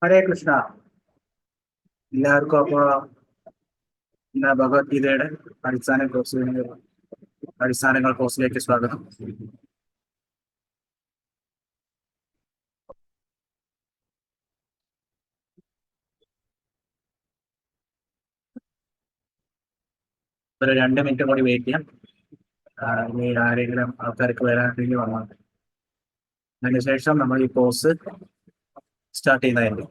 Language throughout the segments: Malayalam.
ഹരേ കൃഷ്ണ. എല്ലാവർക്കും അപ്പോൾ ഇന്ന് ഭഗവത്ഗീതയുടെ അടിസ്ഥാന കോഴ്സ് അടിസ്ഥാനങ്ങൾ കോഴ്സിലേക്ക് സ്വാഗതം. ഒരു 2 മിനിറ്റ് കൂടി വെയിറ്റ് ചെയ്യാം. ഇനി ആരെങ്കിലും ആൾക്കാർക്ക് വരാനെങ്കിൽ വന്നാൽ അതിനുശേഷം നമ്മൾ ഈ കോഴ്സ് സ്റ്റാർട്ട് ചെയ്യുന്നതായിരിക്കും.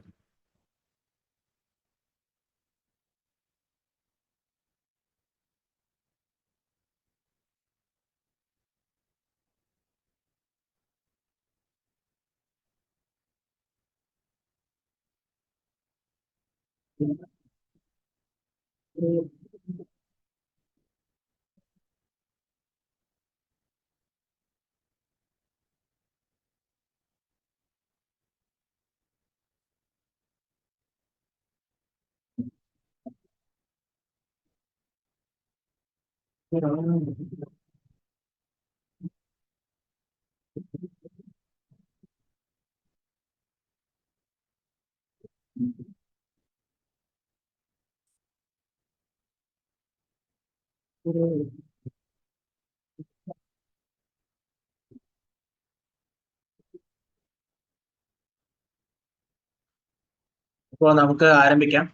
അപ്പോൾ നമുക്ക് ആരംഭിക്കാം.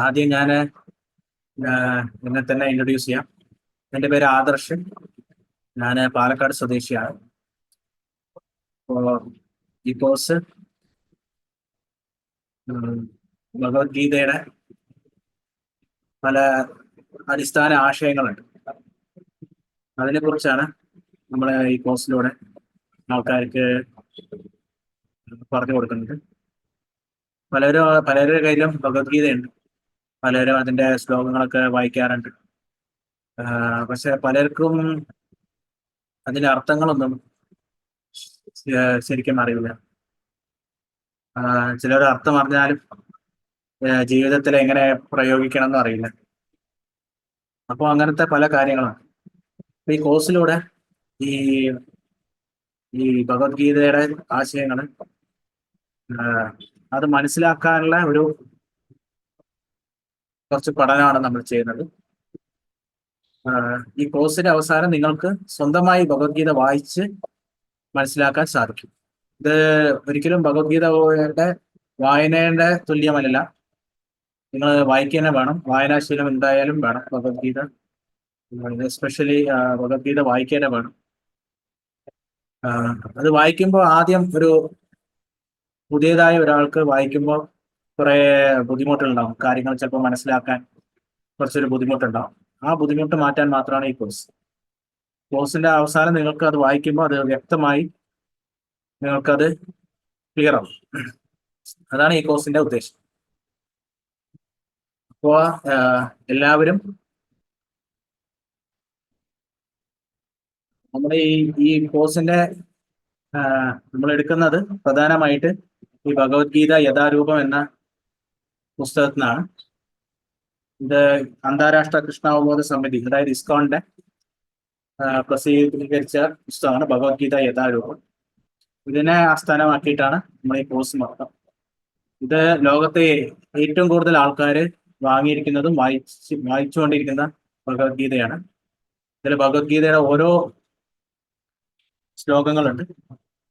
ആദ്യം ഞാൻ എന്നെ തന്നെ ഇൻട്രൊഡ്യൂസ് ചെയ്യാം. എൻ്റെ പേര് ആദർശ്. ഞാൻ പാലക്കാട് സ്വദേശിയാണ്. അപ്പോൾ ഈ കോഴ്സ് ഭഗവത്ഗീതയുടെ പല അടിസ്ഥാന ആശയങ്ങളുണ്ട്. അതിനെക്കുറിച്ചാണ് നമ്മൾ ഈ കോഴ്സിലൂടെ ആൾക്കാർക്ക് പറഞ്ഞു കൊടുക്കുന്നത്. പലരുടെ കയ്യിലും ഭഗവത്ഗീതയുണ്ട്. പലരും അതിൻ്റെ ശ്ലോകങ്ങളൊക്കെ വായിക്കാറുണ്ട്. പക്ഷെ പലർക്കും അതിൻ്റെ അർത്ഥങ്ങളൊന്നും ശരിക്കും അറിയില്ല. ചിലർ അർത്ഥം അറിഞ്ഞാലും ജീവിതത്തിൽ എങ്ങനെ പ്രയോഗിക്കണം എന്ന് അറിയില്ല. അപ്പോൾ അങ്ങനത്തെ പല കാര്യങ്ങളാണ് ഈ കോഴ്സിലൂടെ ഈ ഈ ഭഗവത്ഗീതയുടെ ആശയങ്ങൾ അത് മനസ്സിലാക്കാനുള്ള ഒരു കുറച്ച് പഠനമാണ് നമ്മൾ ചെയ്യുന്നത്. ഈ കോഴ്സിന്റെ അവസാനം നിങ്ങൾക്ക് സ്വന്തമായി ഭഗവത്ഗീത വായിച്ച് മനസ്സിലാക്കാൻ സാധിക്കും. ഇത് ഒരിക്കലും ഭഗവത്ഗീതയുടെ വായനയുടെ തുല്യമല്ല. നിങ്ങൾ വായിക്കുക തന്നെ വേണം. വായനാശീലം എന്തായാലും വേണം. ഭഗവത്ഗീത എസ്പെഷ്യലി ഭഗവത്ഗീത വായിക്കുക തന്നെ വേണം. അത് വായിക്കുമ്പോൾ ആദ്യം ഒരു പുതിയതായ ഒരാൾക്ക് വായിക്കുമ്പോൾ കുറെ ബുദ്ധിമുട്ടുണ്ടാവും. കാര്യങ്ങൾ ചിലപ്പോൾ മനസ്സിലാക്കാൻ കുറച്ചൊരു ബുദ്ധിമുട്ടുണ്ടാവും. ആ ബുദ്ധിമുട്ട് മാറ്റാൻ മാത്രമാണ് ഈ കോഴ്സിന്റെ അവസാനം നിങ്ങൾക്ക് അത് വായിക്കുമ്പോൾ അത് വ്യക്തമായി നിങ്ങൾക്കത് ക്ലിയർ ആവും. അതാണ് ഈ കോഴ്സിന്റെ ഉദ്ദേശം. അപ്പോൾ എല്ലാവരും നമ്മുടെ ഈ കോഴ്സിന്റെ നമ്മൾ എടുക്കുന്നത് പ്രധാനമായിട്ട് ഈ ഭഗവത്ഗീത യഥാരൂപം എന്ന പുസ്തകത്തിനാണ്. ഇത് അന്താരാഷ്ട്ര കൃഷ്ണാവബോധ സമിതി, അതായത് ഇസ്കോണിന്റെ പ്രസിദ്ധീകരിച്ച പുസ്തകമാണ് ഭഗവത്ഗീത യഥാരൂപം. ഇതിനെ ആസ്ഥാനമാക്കിയിട്ടാണ് നമ്മൾ ഈ കോഴ്സ് മൊത്തം. ഇത് ലോകത്തെ ഏറ്റവും കൂടുതൽ ആൾക്കാർ വാങ്ങിയിരിക്കുന്നതും വായിച്ചുകൊണ്ടിരിക്കുന്ന ഭഗവത്ഗീതയാണ്. ഇതിൽ ഭഗവത്ഗീതയുടെ ഓരോ ശ്ലോകങ്ങളുണ്ട്.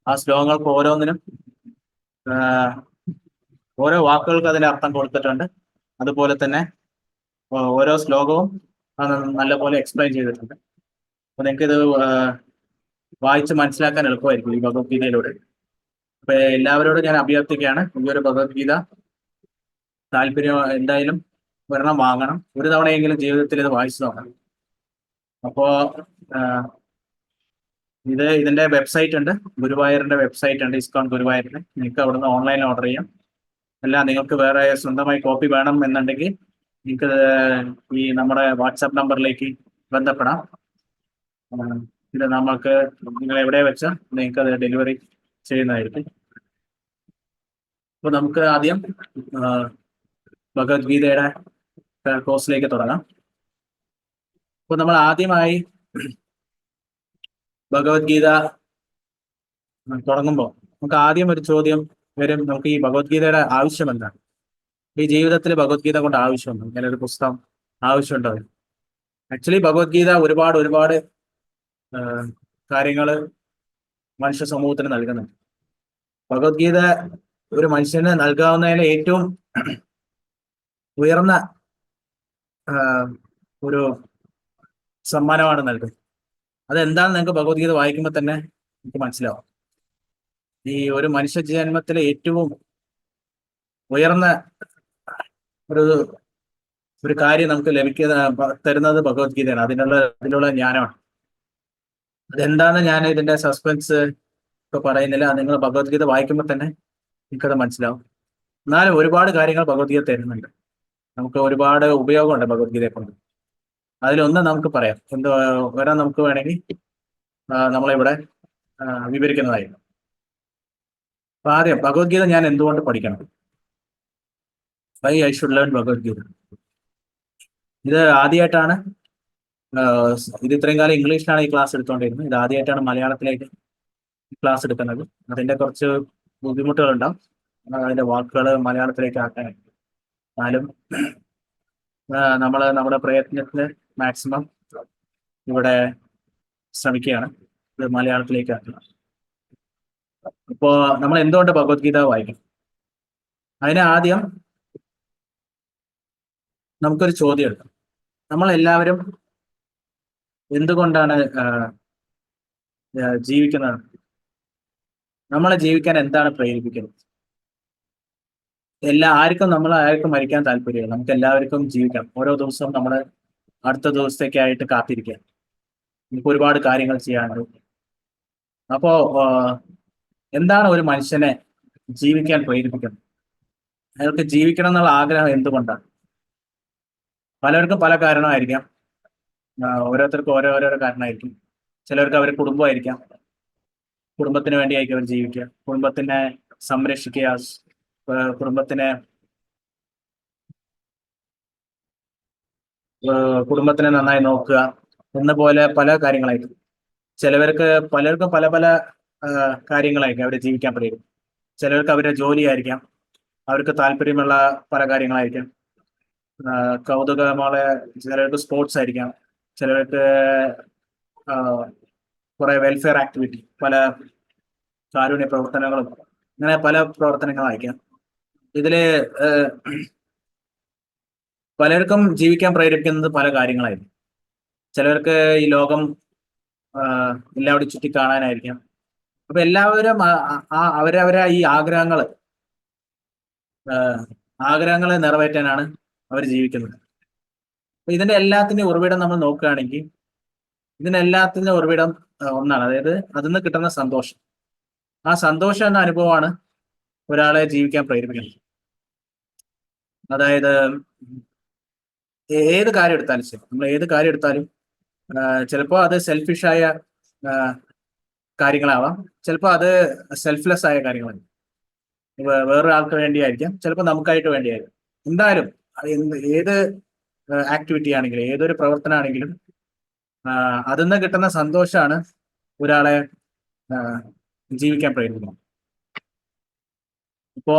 ആ ശ്ലോകങ്ങൾക്ക് ഓരോന്നിനും ഓരോ വാക്കുകൾക്ക് അതിന്റെ അർത്ഥം കൊടുത്തിട്ടുണ്ട്. അതുപോലെ തന്നെ ഓരോ ശ്ലോകവും നല്ലപോലെ എക്സ്പ്ലെയിൻ ചെയ്തിട്ടുണ്ട്. അപ്പൊ നിങ്ങൾക്കിത് വായിച്ച് മനസ്സിലാക്കാൻ എളുപ്പമായിരിക്കും ഈ ഭഗവത്ഗീതയിലൂടെ. അപ്പൊ എല്ലാവരോടും ഞാൻ അഭ്യർത്ഥിക്കുകയാണ്, ഈ ഒരു ഭഗവത്ഗീത താല്പര്യം എന്തായാലും ഒരെണ്ണം വാങ്ങണം. ഒരു തവണയെങ്കിലും ജീവിതത്തിൽ ഇത് വായിച്ചു നോക്കണം. അപ്പോ ഇതിന്റെ വെബ്സൈറ്റ് ഉണ്ട്, ഗുരുവായൂരിന്റെ വെബ്സൈറ്റ് ഉണ്ട്, ഇസ്കോൺ ഗുരുവായൂരിന്. നിങ്ങൾക്ക് അവിടുന്ന് ഓൺലൈൻ ഓർഡർ ചെയ്യാം. അല്ല നിങ്ങൾക്ക് വേറെ സ്വന്തമായി കോപ്പി വേണം എന്നുണ്ടെങ്കിൽ നിങ്ങൾക്ക് ഈ നമ്മുടെ വാട്സാപ്പ് നമ്പറിലേക്ക് ബന്ധപ്പെടാം. ഇത് നമുക്ക് നിങ്ങൾ എവിടെ വെച്ചാൽ നിങ്ങൾക്ക് അത് ഡെലിവറി ചെയ്യുന്നതായിരിക്കും. അപ്പോൾ നമുക്ക് ആദ്യം ഭഗവത്ഗീതയുടെ കോഴ്സിലേക്ക് തുടങ്ങാം. അപ്പോൾ നമ്മൾ ആദ്യമായി ഭഗവത്ഗീത തുടങ്ങുമ്പോൾ നമുക്ക് ആദ്യം ഒരു ചോദ്യം വരും നമുക്ക് ഈ ഭഗവത്ഗീതയുടെ ആവശ്യം എന്താണ്, ഈ ജീവിതത്തിൽ ഭഗവത്ഗീത കൊണ്ട് ആവശ്യമുണ്ടോ, ഇങ്ങനെ ഒരു പുസ്തകം ആവശ്യമുണ്ടോ? ആക്ച്വലി ഭഗവത്ഗീത ഒരുപാട് ഒരുപാട് കാര്യങ്ങൾ മനുഷ്യ സമൂഹത്തിന് നൽകുന്നുണ്ട്. ഭഗവത്ഗീത ഒരു മനുഷ്യന് നൽകാവുന്നതിലെ ഏറ്റവും ഉയർന്ന ഒരു സമ്മാനമാണ് നൽകുന്നത്. അതെന്താണെന്ന് നിങ്ങൾക്ക് ഭഗവത്ഗീത വായിക്കുമ്പോൾ തന്നെ എനിക്ക് മനസ്സിലാവും. ഈ ഒരു മനുഷ്യ ജന്മത്തിലെ ഏറ്റവും ഉയർന്ന ഒരു ഒരു കാര്യം നമുക്ക് തരുന്നത് ഭഗവത്ഗീതയാണ്. അതിലുള്ള ജ്ഞാനമാണ്. അതെന്താന്ന് ഞാൻ ഇതിന്റെ സസ്പെൻസ് ഇപ്പൊ പറയുന്നില്ല. നിങ്ങൾ ഭഗവത്ഗീത വായിക്കുമ്പോൾ തന്നെ എനിക്കത് മനസ്സിലാവും. എന്നാലും ഒരുപാട് കാര്യങ്ങൾ ഭഗവത്ഗീത തരുന്നുണ്ട്. നമുക്ക് ഒരുപാട് ഉപയോഗമുണ്ട് ഭഗവത്ഗീതയെ കൊണ്ട്. അതിലൊന്ന് നമുക്ക് പറയാം, വരാൻ നമുക്ക് വേണമെങ്കിൽ നമ്മളിവിടെ വിവരിക്കുന്നതായിരിക്കും. അപ്പൊ ആദ്യം ഭഗവത്ഗീത ഞാൻ എന്തുകൊണ്ട് പഠിക്കണം? Why I should learn Bhagavad Gita. ഇത് ആദ്യമായിട്ടാണ് ഇത് ഇത്രയും കാലം ഇംഗ്ലീഷിലാണ് ഈ ക്ലാസ് എടുത്തുകൊണ്ടിരുന്നത്. ഇത് ആദ്യമായിട്ടാണ് മലയാളത്തിലേക്ക് ക്ലാസ് എടുക്കുന്നത്. അതിന്റെ കുറച്ച് ബുദ്ധിമുട്ടുകളുണ്ടാവും, അതിന്റെ വാക്കുകൾ മലയാളത്തിലേക്ക് ആക്കാനായിട്ട്. എന്നാലും നമ്മുടെ പ്രയത്നത്തിന് മാക്സിമം ഇവിടെ ശ്രമിക്കുകയാണ് ഇത് മലയാളത്തിലേക്ക് ആക്കുക. ഇപ്പോ നമ്മൾ എന്തുകൊണ്ട് ഭഗവത്ഗീത വായിക്കും? അതിന് ആദ്യം നമുക്കൊരു ചോദ്യം എടുക്കാം. നമ്മളെല്ലാവരും എന്തുകൊണ്ടാണ് ജീവിക്കുന്നത്? നമ്മളെ ജീവിക്കാൻ എന്താണ് പ്രേരിപ്പിക്കുന്നത്? ആർക്കും മരിക്കാൻ താല്പര്യമില്ല. നമുക്ക് എല്ലാവർക്കും ജീവിക്കാം. ഓരോ ദിവസവും നമ്മൾ അടുത്ത ദിവസത്തേക്കായിട്ട് കാത്തിരിക്കാം. നമുക്ക് ഒരുപാട് കാര്യങ്ങൾ ചെയ്യാനുണ്ട്. അപ്പോ എന്താണ് ഒരു മനുഷ്യനെ ജീവിക്കാൻ പ്രേരിപ്പിക്കുന്നത്? അയാൾക്ക് ജീവിക്കണം എന്നുള്ള ആഗ്രഹം എന്തുകൊണ്ടാണ്? പലർക്കും പല കാരണമായിരിക്കാം. ഓരോരുത്തർക്കും ഓരോരോ കാരണമായിരിക്കും. ചിലർക്ക് അവരുടെ കുടുംബമായിരിക്കാം. കുടുംബത്തിന് വേണ്ടിയായിരിക്കും അവർ ജീവിക്കുക. കുടുംബത്തിനെ സംരക്ഷിക്കുക, കുടുംബത്തിനെ നന്നായി നോക്കുക എന്ന പോലെ പല കാര്യങ്ങളായിരിക്കും. പലർക്കും പല പല കാര്യങ്ങളായിരിക്കും അവരെ ജീവിക്കാൻ പറ്റും. ചിലർക്ക് അവരുടെ ജോലിയായിരിക്കാം, അവർക്ക് താല്പര്യമുള്ള പല കാര്യങ്ങളായിരിക്കാം. കൗതുകമുള്ള ചിലർക്ക് സ്പോർട്സ് ആയിരിക്കാം, ചിലർക്ക് കുറെ വെൽഫെയർ ആക്ടിവിറ്റി, പല കാരുണ്യ പ്രവർത്തനങ്ങളും, അങ്ങനെ പല പ്രവർത്തനങ്ങളായിരിക്കാം. ഇതില് പലർക്കും ജീവിക്കാൻ പ്രേരിപ്പിക്കുന്നത് പല കാര്യങ്ങളായിരിക്കും. ചിലർക്ക് ഈ ലോകം എല്ലാവരും ചുറ്റി കാണാനായിരിക്കാം. അപ്പൊ എല്ലാവരും അവരവരെ ഈ ആഗ്രഹങ്ങളെ നിറവേറ്റാനാണ് അവർ ജീവിക്കുന്നത്. അപ്പൊ ഇതിന്റെ എല്ലാത്തിന്റെയും ഉറവിടം നമ്മൾ നോക്കുകയാണെങ്കിൽ ഇതിനെല്ലാത്തിന്റെ ഉറവിടം ഒന്നാണ്, അതായത് അതിൽ കിട്ടുന്ന സന്തോഷം. ആ സന്തോഷം എന്ന അനുഭവമാണ് ഒരാളെ ജീവിക്കാൻ പ്രേരിപ്പിക്കുന്നത്. അതായത് ഏത് കാര്യം എടുത്താലും ശരി, നമ്മൾ ഏത് കാര്യം എടുത്താലും ചിലപ്പോൾ അത് സെൽഫിഷായ കാര്യങ്ങളാവാം, ചിലപ്പോൾ അത് സെൽഫ്ലെസ് ആയ കാര്യങ്ങളായിരിക്കും. വേറൊരാൾക്ക് വേണ്ടിയായിരിക്കാം, ചിലപ്പോൾ നമുക്കായിട്ട് വേണ്ടിയായിരിക്കും. എന്തായാലും ഏത് ആക്ടിവിറ്റി ആണെങ്കിലും, ഏതൊരു പ്രവർത്തനമാണെങ്കിലും അതിൽ നിന്ന് കിട്ടുന്ന സന്തോഷമാണ് ഒരാളെ ജീവിക്കാൻ പ്രേരിപ്പിക്കുന്നത്. ഇപ്പോ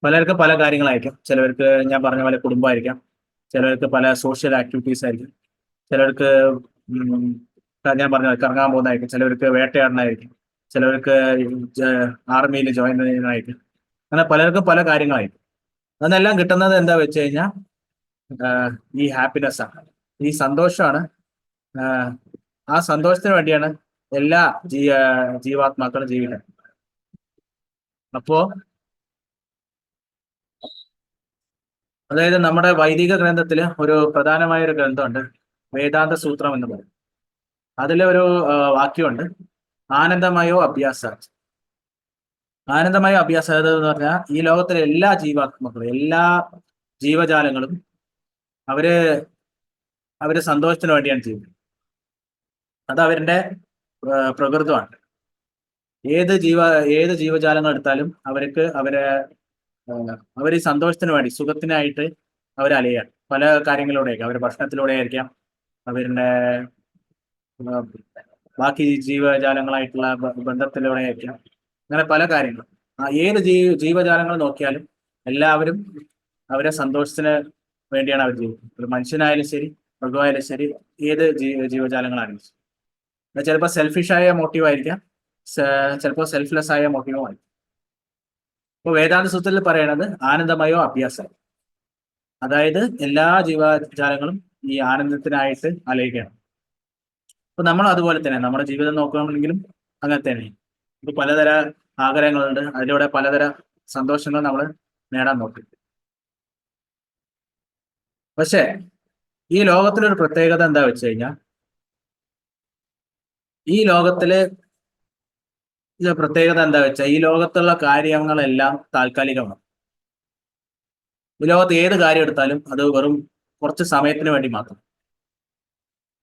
പലർക്കും പല കാര്യങ്ങളായിരിക്കും. ചിലവർക്ക് ഞാൻ പറഞ്ഞ പോലെ കുടുംബമായിരിക്കാം, ചിലർക്ക് പല സോഷ്യൽ ആക്ടിവിറ്റീസ് ആയിരിക്കും, ചിലർക്ക് ഞാൻ പറഞ്ഞ കറങ്ങാൻ പോകുന്നതായിരിക്കും, ചിലവർക്ക് വേട്ടയാടനായിരിക്കും, ചിലവർക്ക് ആർമിയിൽ ജോയിൻ ചെയ്യുന്നതായിരിക്കും. അങ്ങനെ പലർക്കും പല കാര്യങ്ങളായിരിക്കും. അതെല്ലാം കിട്ടുന്നത് എന്താ വെച്ച് കഴിഞ്ഞാൽ ഈ ഹാപ്പിനെസ് ആണ്, ഈ സന്തോഷമാണ്. ആ സന്തോഷത്തിന് വേണ്ടിയാണ് എല്ലാ ജീവാത്മാക്കളും ജീവിക്കുന്നത്. അപ്പോ അതായത് നമ്മുടെ വൈദിക ഗ്രന്ഥത്തില് ഒരു പ്രധാനമായ ഒരു ഗ്രന്ഥമുണ്ട്, വേദാന്ത സൂത്രം എന്ന് പറയും. അതിലൊരു വാക്യമുണ്ട്, ആനന്ദമയോ അഭ്യാസ. ആനന്ദമയോ അഭ്യാസ എന്ന് പറഞ്ഞാൽ ഈ ലോകത്തിലെ എല്ലാ ജീവാത്മാക്കളും, എല്ലാ ജീവജാലങ്ങളും അവര് സന്തോഷത്തിന് വേണ്ടിയാണ് ജീവിക്കുന്നത്. അത് അവരുടെ പ്രകൃതമാണ്. ഏത് ജീവജാലങ്ങൾ എടുത്താലും അവർ ഈ സന്തോഷത്തിന് വേണ്ടി, സുഖത്തിനായിട്ട് അലയാണ്. പല കാര്യങ്ങളിലൂടെയൊക്കെ, അവരുടെ ഭക്ഷണത്തിലൂടെ ആയിരിക്കാം, അവരുടെ ബാക്കി ജീവജാലങ്ങളായിട്ടുള്ള ബന്ധത്തിലൂടെ ആയിരിക്കാം. അങ്ങനെ പല കാര്യങ്ങളും. ഏത് ജീവജാലങ്ങൾ നോക്കിയാലും എല്ലാവരും അവരെ സന്തോഷത്തിന് വേണ്ടിയാണ് അവർ ജീവിക്കുന്നത്. ഒരു മനുഷ്യനായാലും ശരി, മൃഗമായാലും ശരി, ഏത് ജീവജാലങ്ങളാണെങ്കിലും ശരി. അത് ചിലപ്പോൾ സെൽഫിഷായ മോട്ടീവ് ആയിരിക്കാം, ചിലപ്പോൾ സെൽഫ്ലെസ് ആയ മോട്ടീവും ആയിരിക്കും. ഇപ്പോൾ വേദാന്ത സൂത്രത്തിൽ പറയണത് ആനന്ദമയോ അഭ്യാസം, അതായത് എല്ലാ ജീവജാലങ്ങളും ഈ ആനന്ദത്തിനായിട്ട് അലയുകയാണ്. അപ്പൊ നമ്മൾ അതുപോലെ തന്നെ നമ്മുടെ ജീവിതം നോക്കുകയാണെങ്കിലും അങ്ങനെ തന്നെ. ഇപ്പൊ പലതര ആഗ്രഹങ്ങളുണ്ട്, അതിലൂടെ പലതര സന്തോഷങ്ങൾ നമ്മൾ നേടാൻ നോക്കും. പക്ഷേ ഈ ലോകത്തിലൊരു പ്രത്യേകത എന്താ വെച്ച് കഴിഞ്ഞാൽ, ഈ ലോകത്തില് പ്രത്യേകത എന്താ വെച്ചാൽ ഈ ലോകത്തുള്ള കാര്യങ്ങളെല്ലാം താൽക്കാലികമാണ്. ഈ ലോകത്ത് ഏത് കാര്യം എടുത്താലും അത് വെറും കുറച്ച് സമയത്തിന് വേണ്ടി മാത്രം.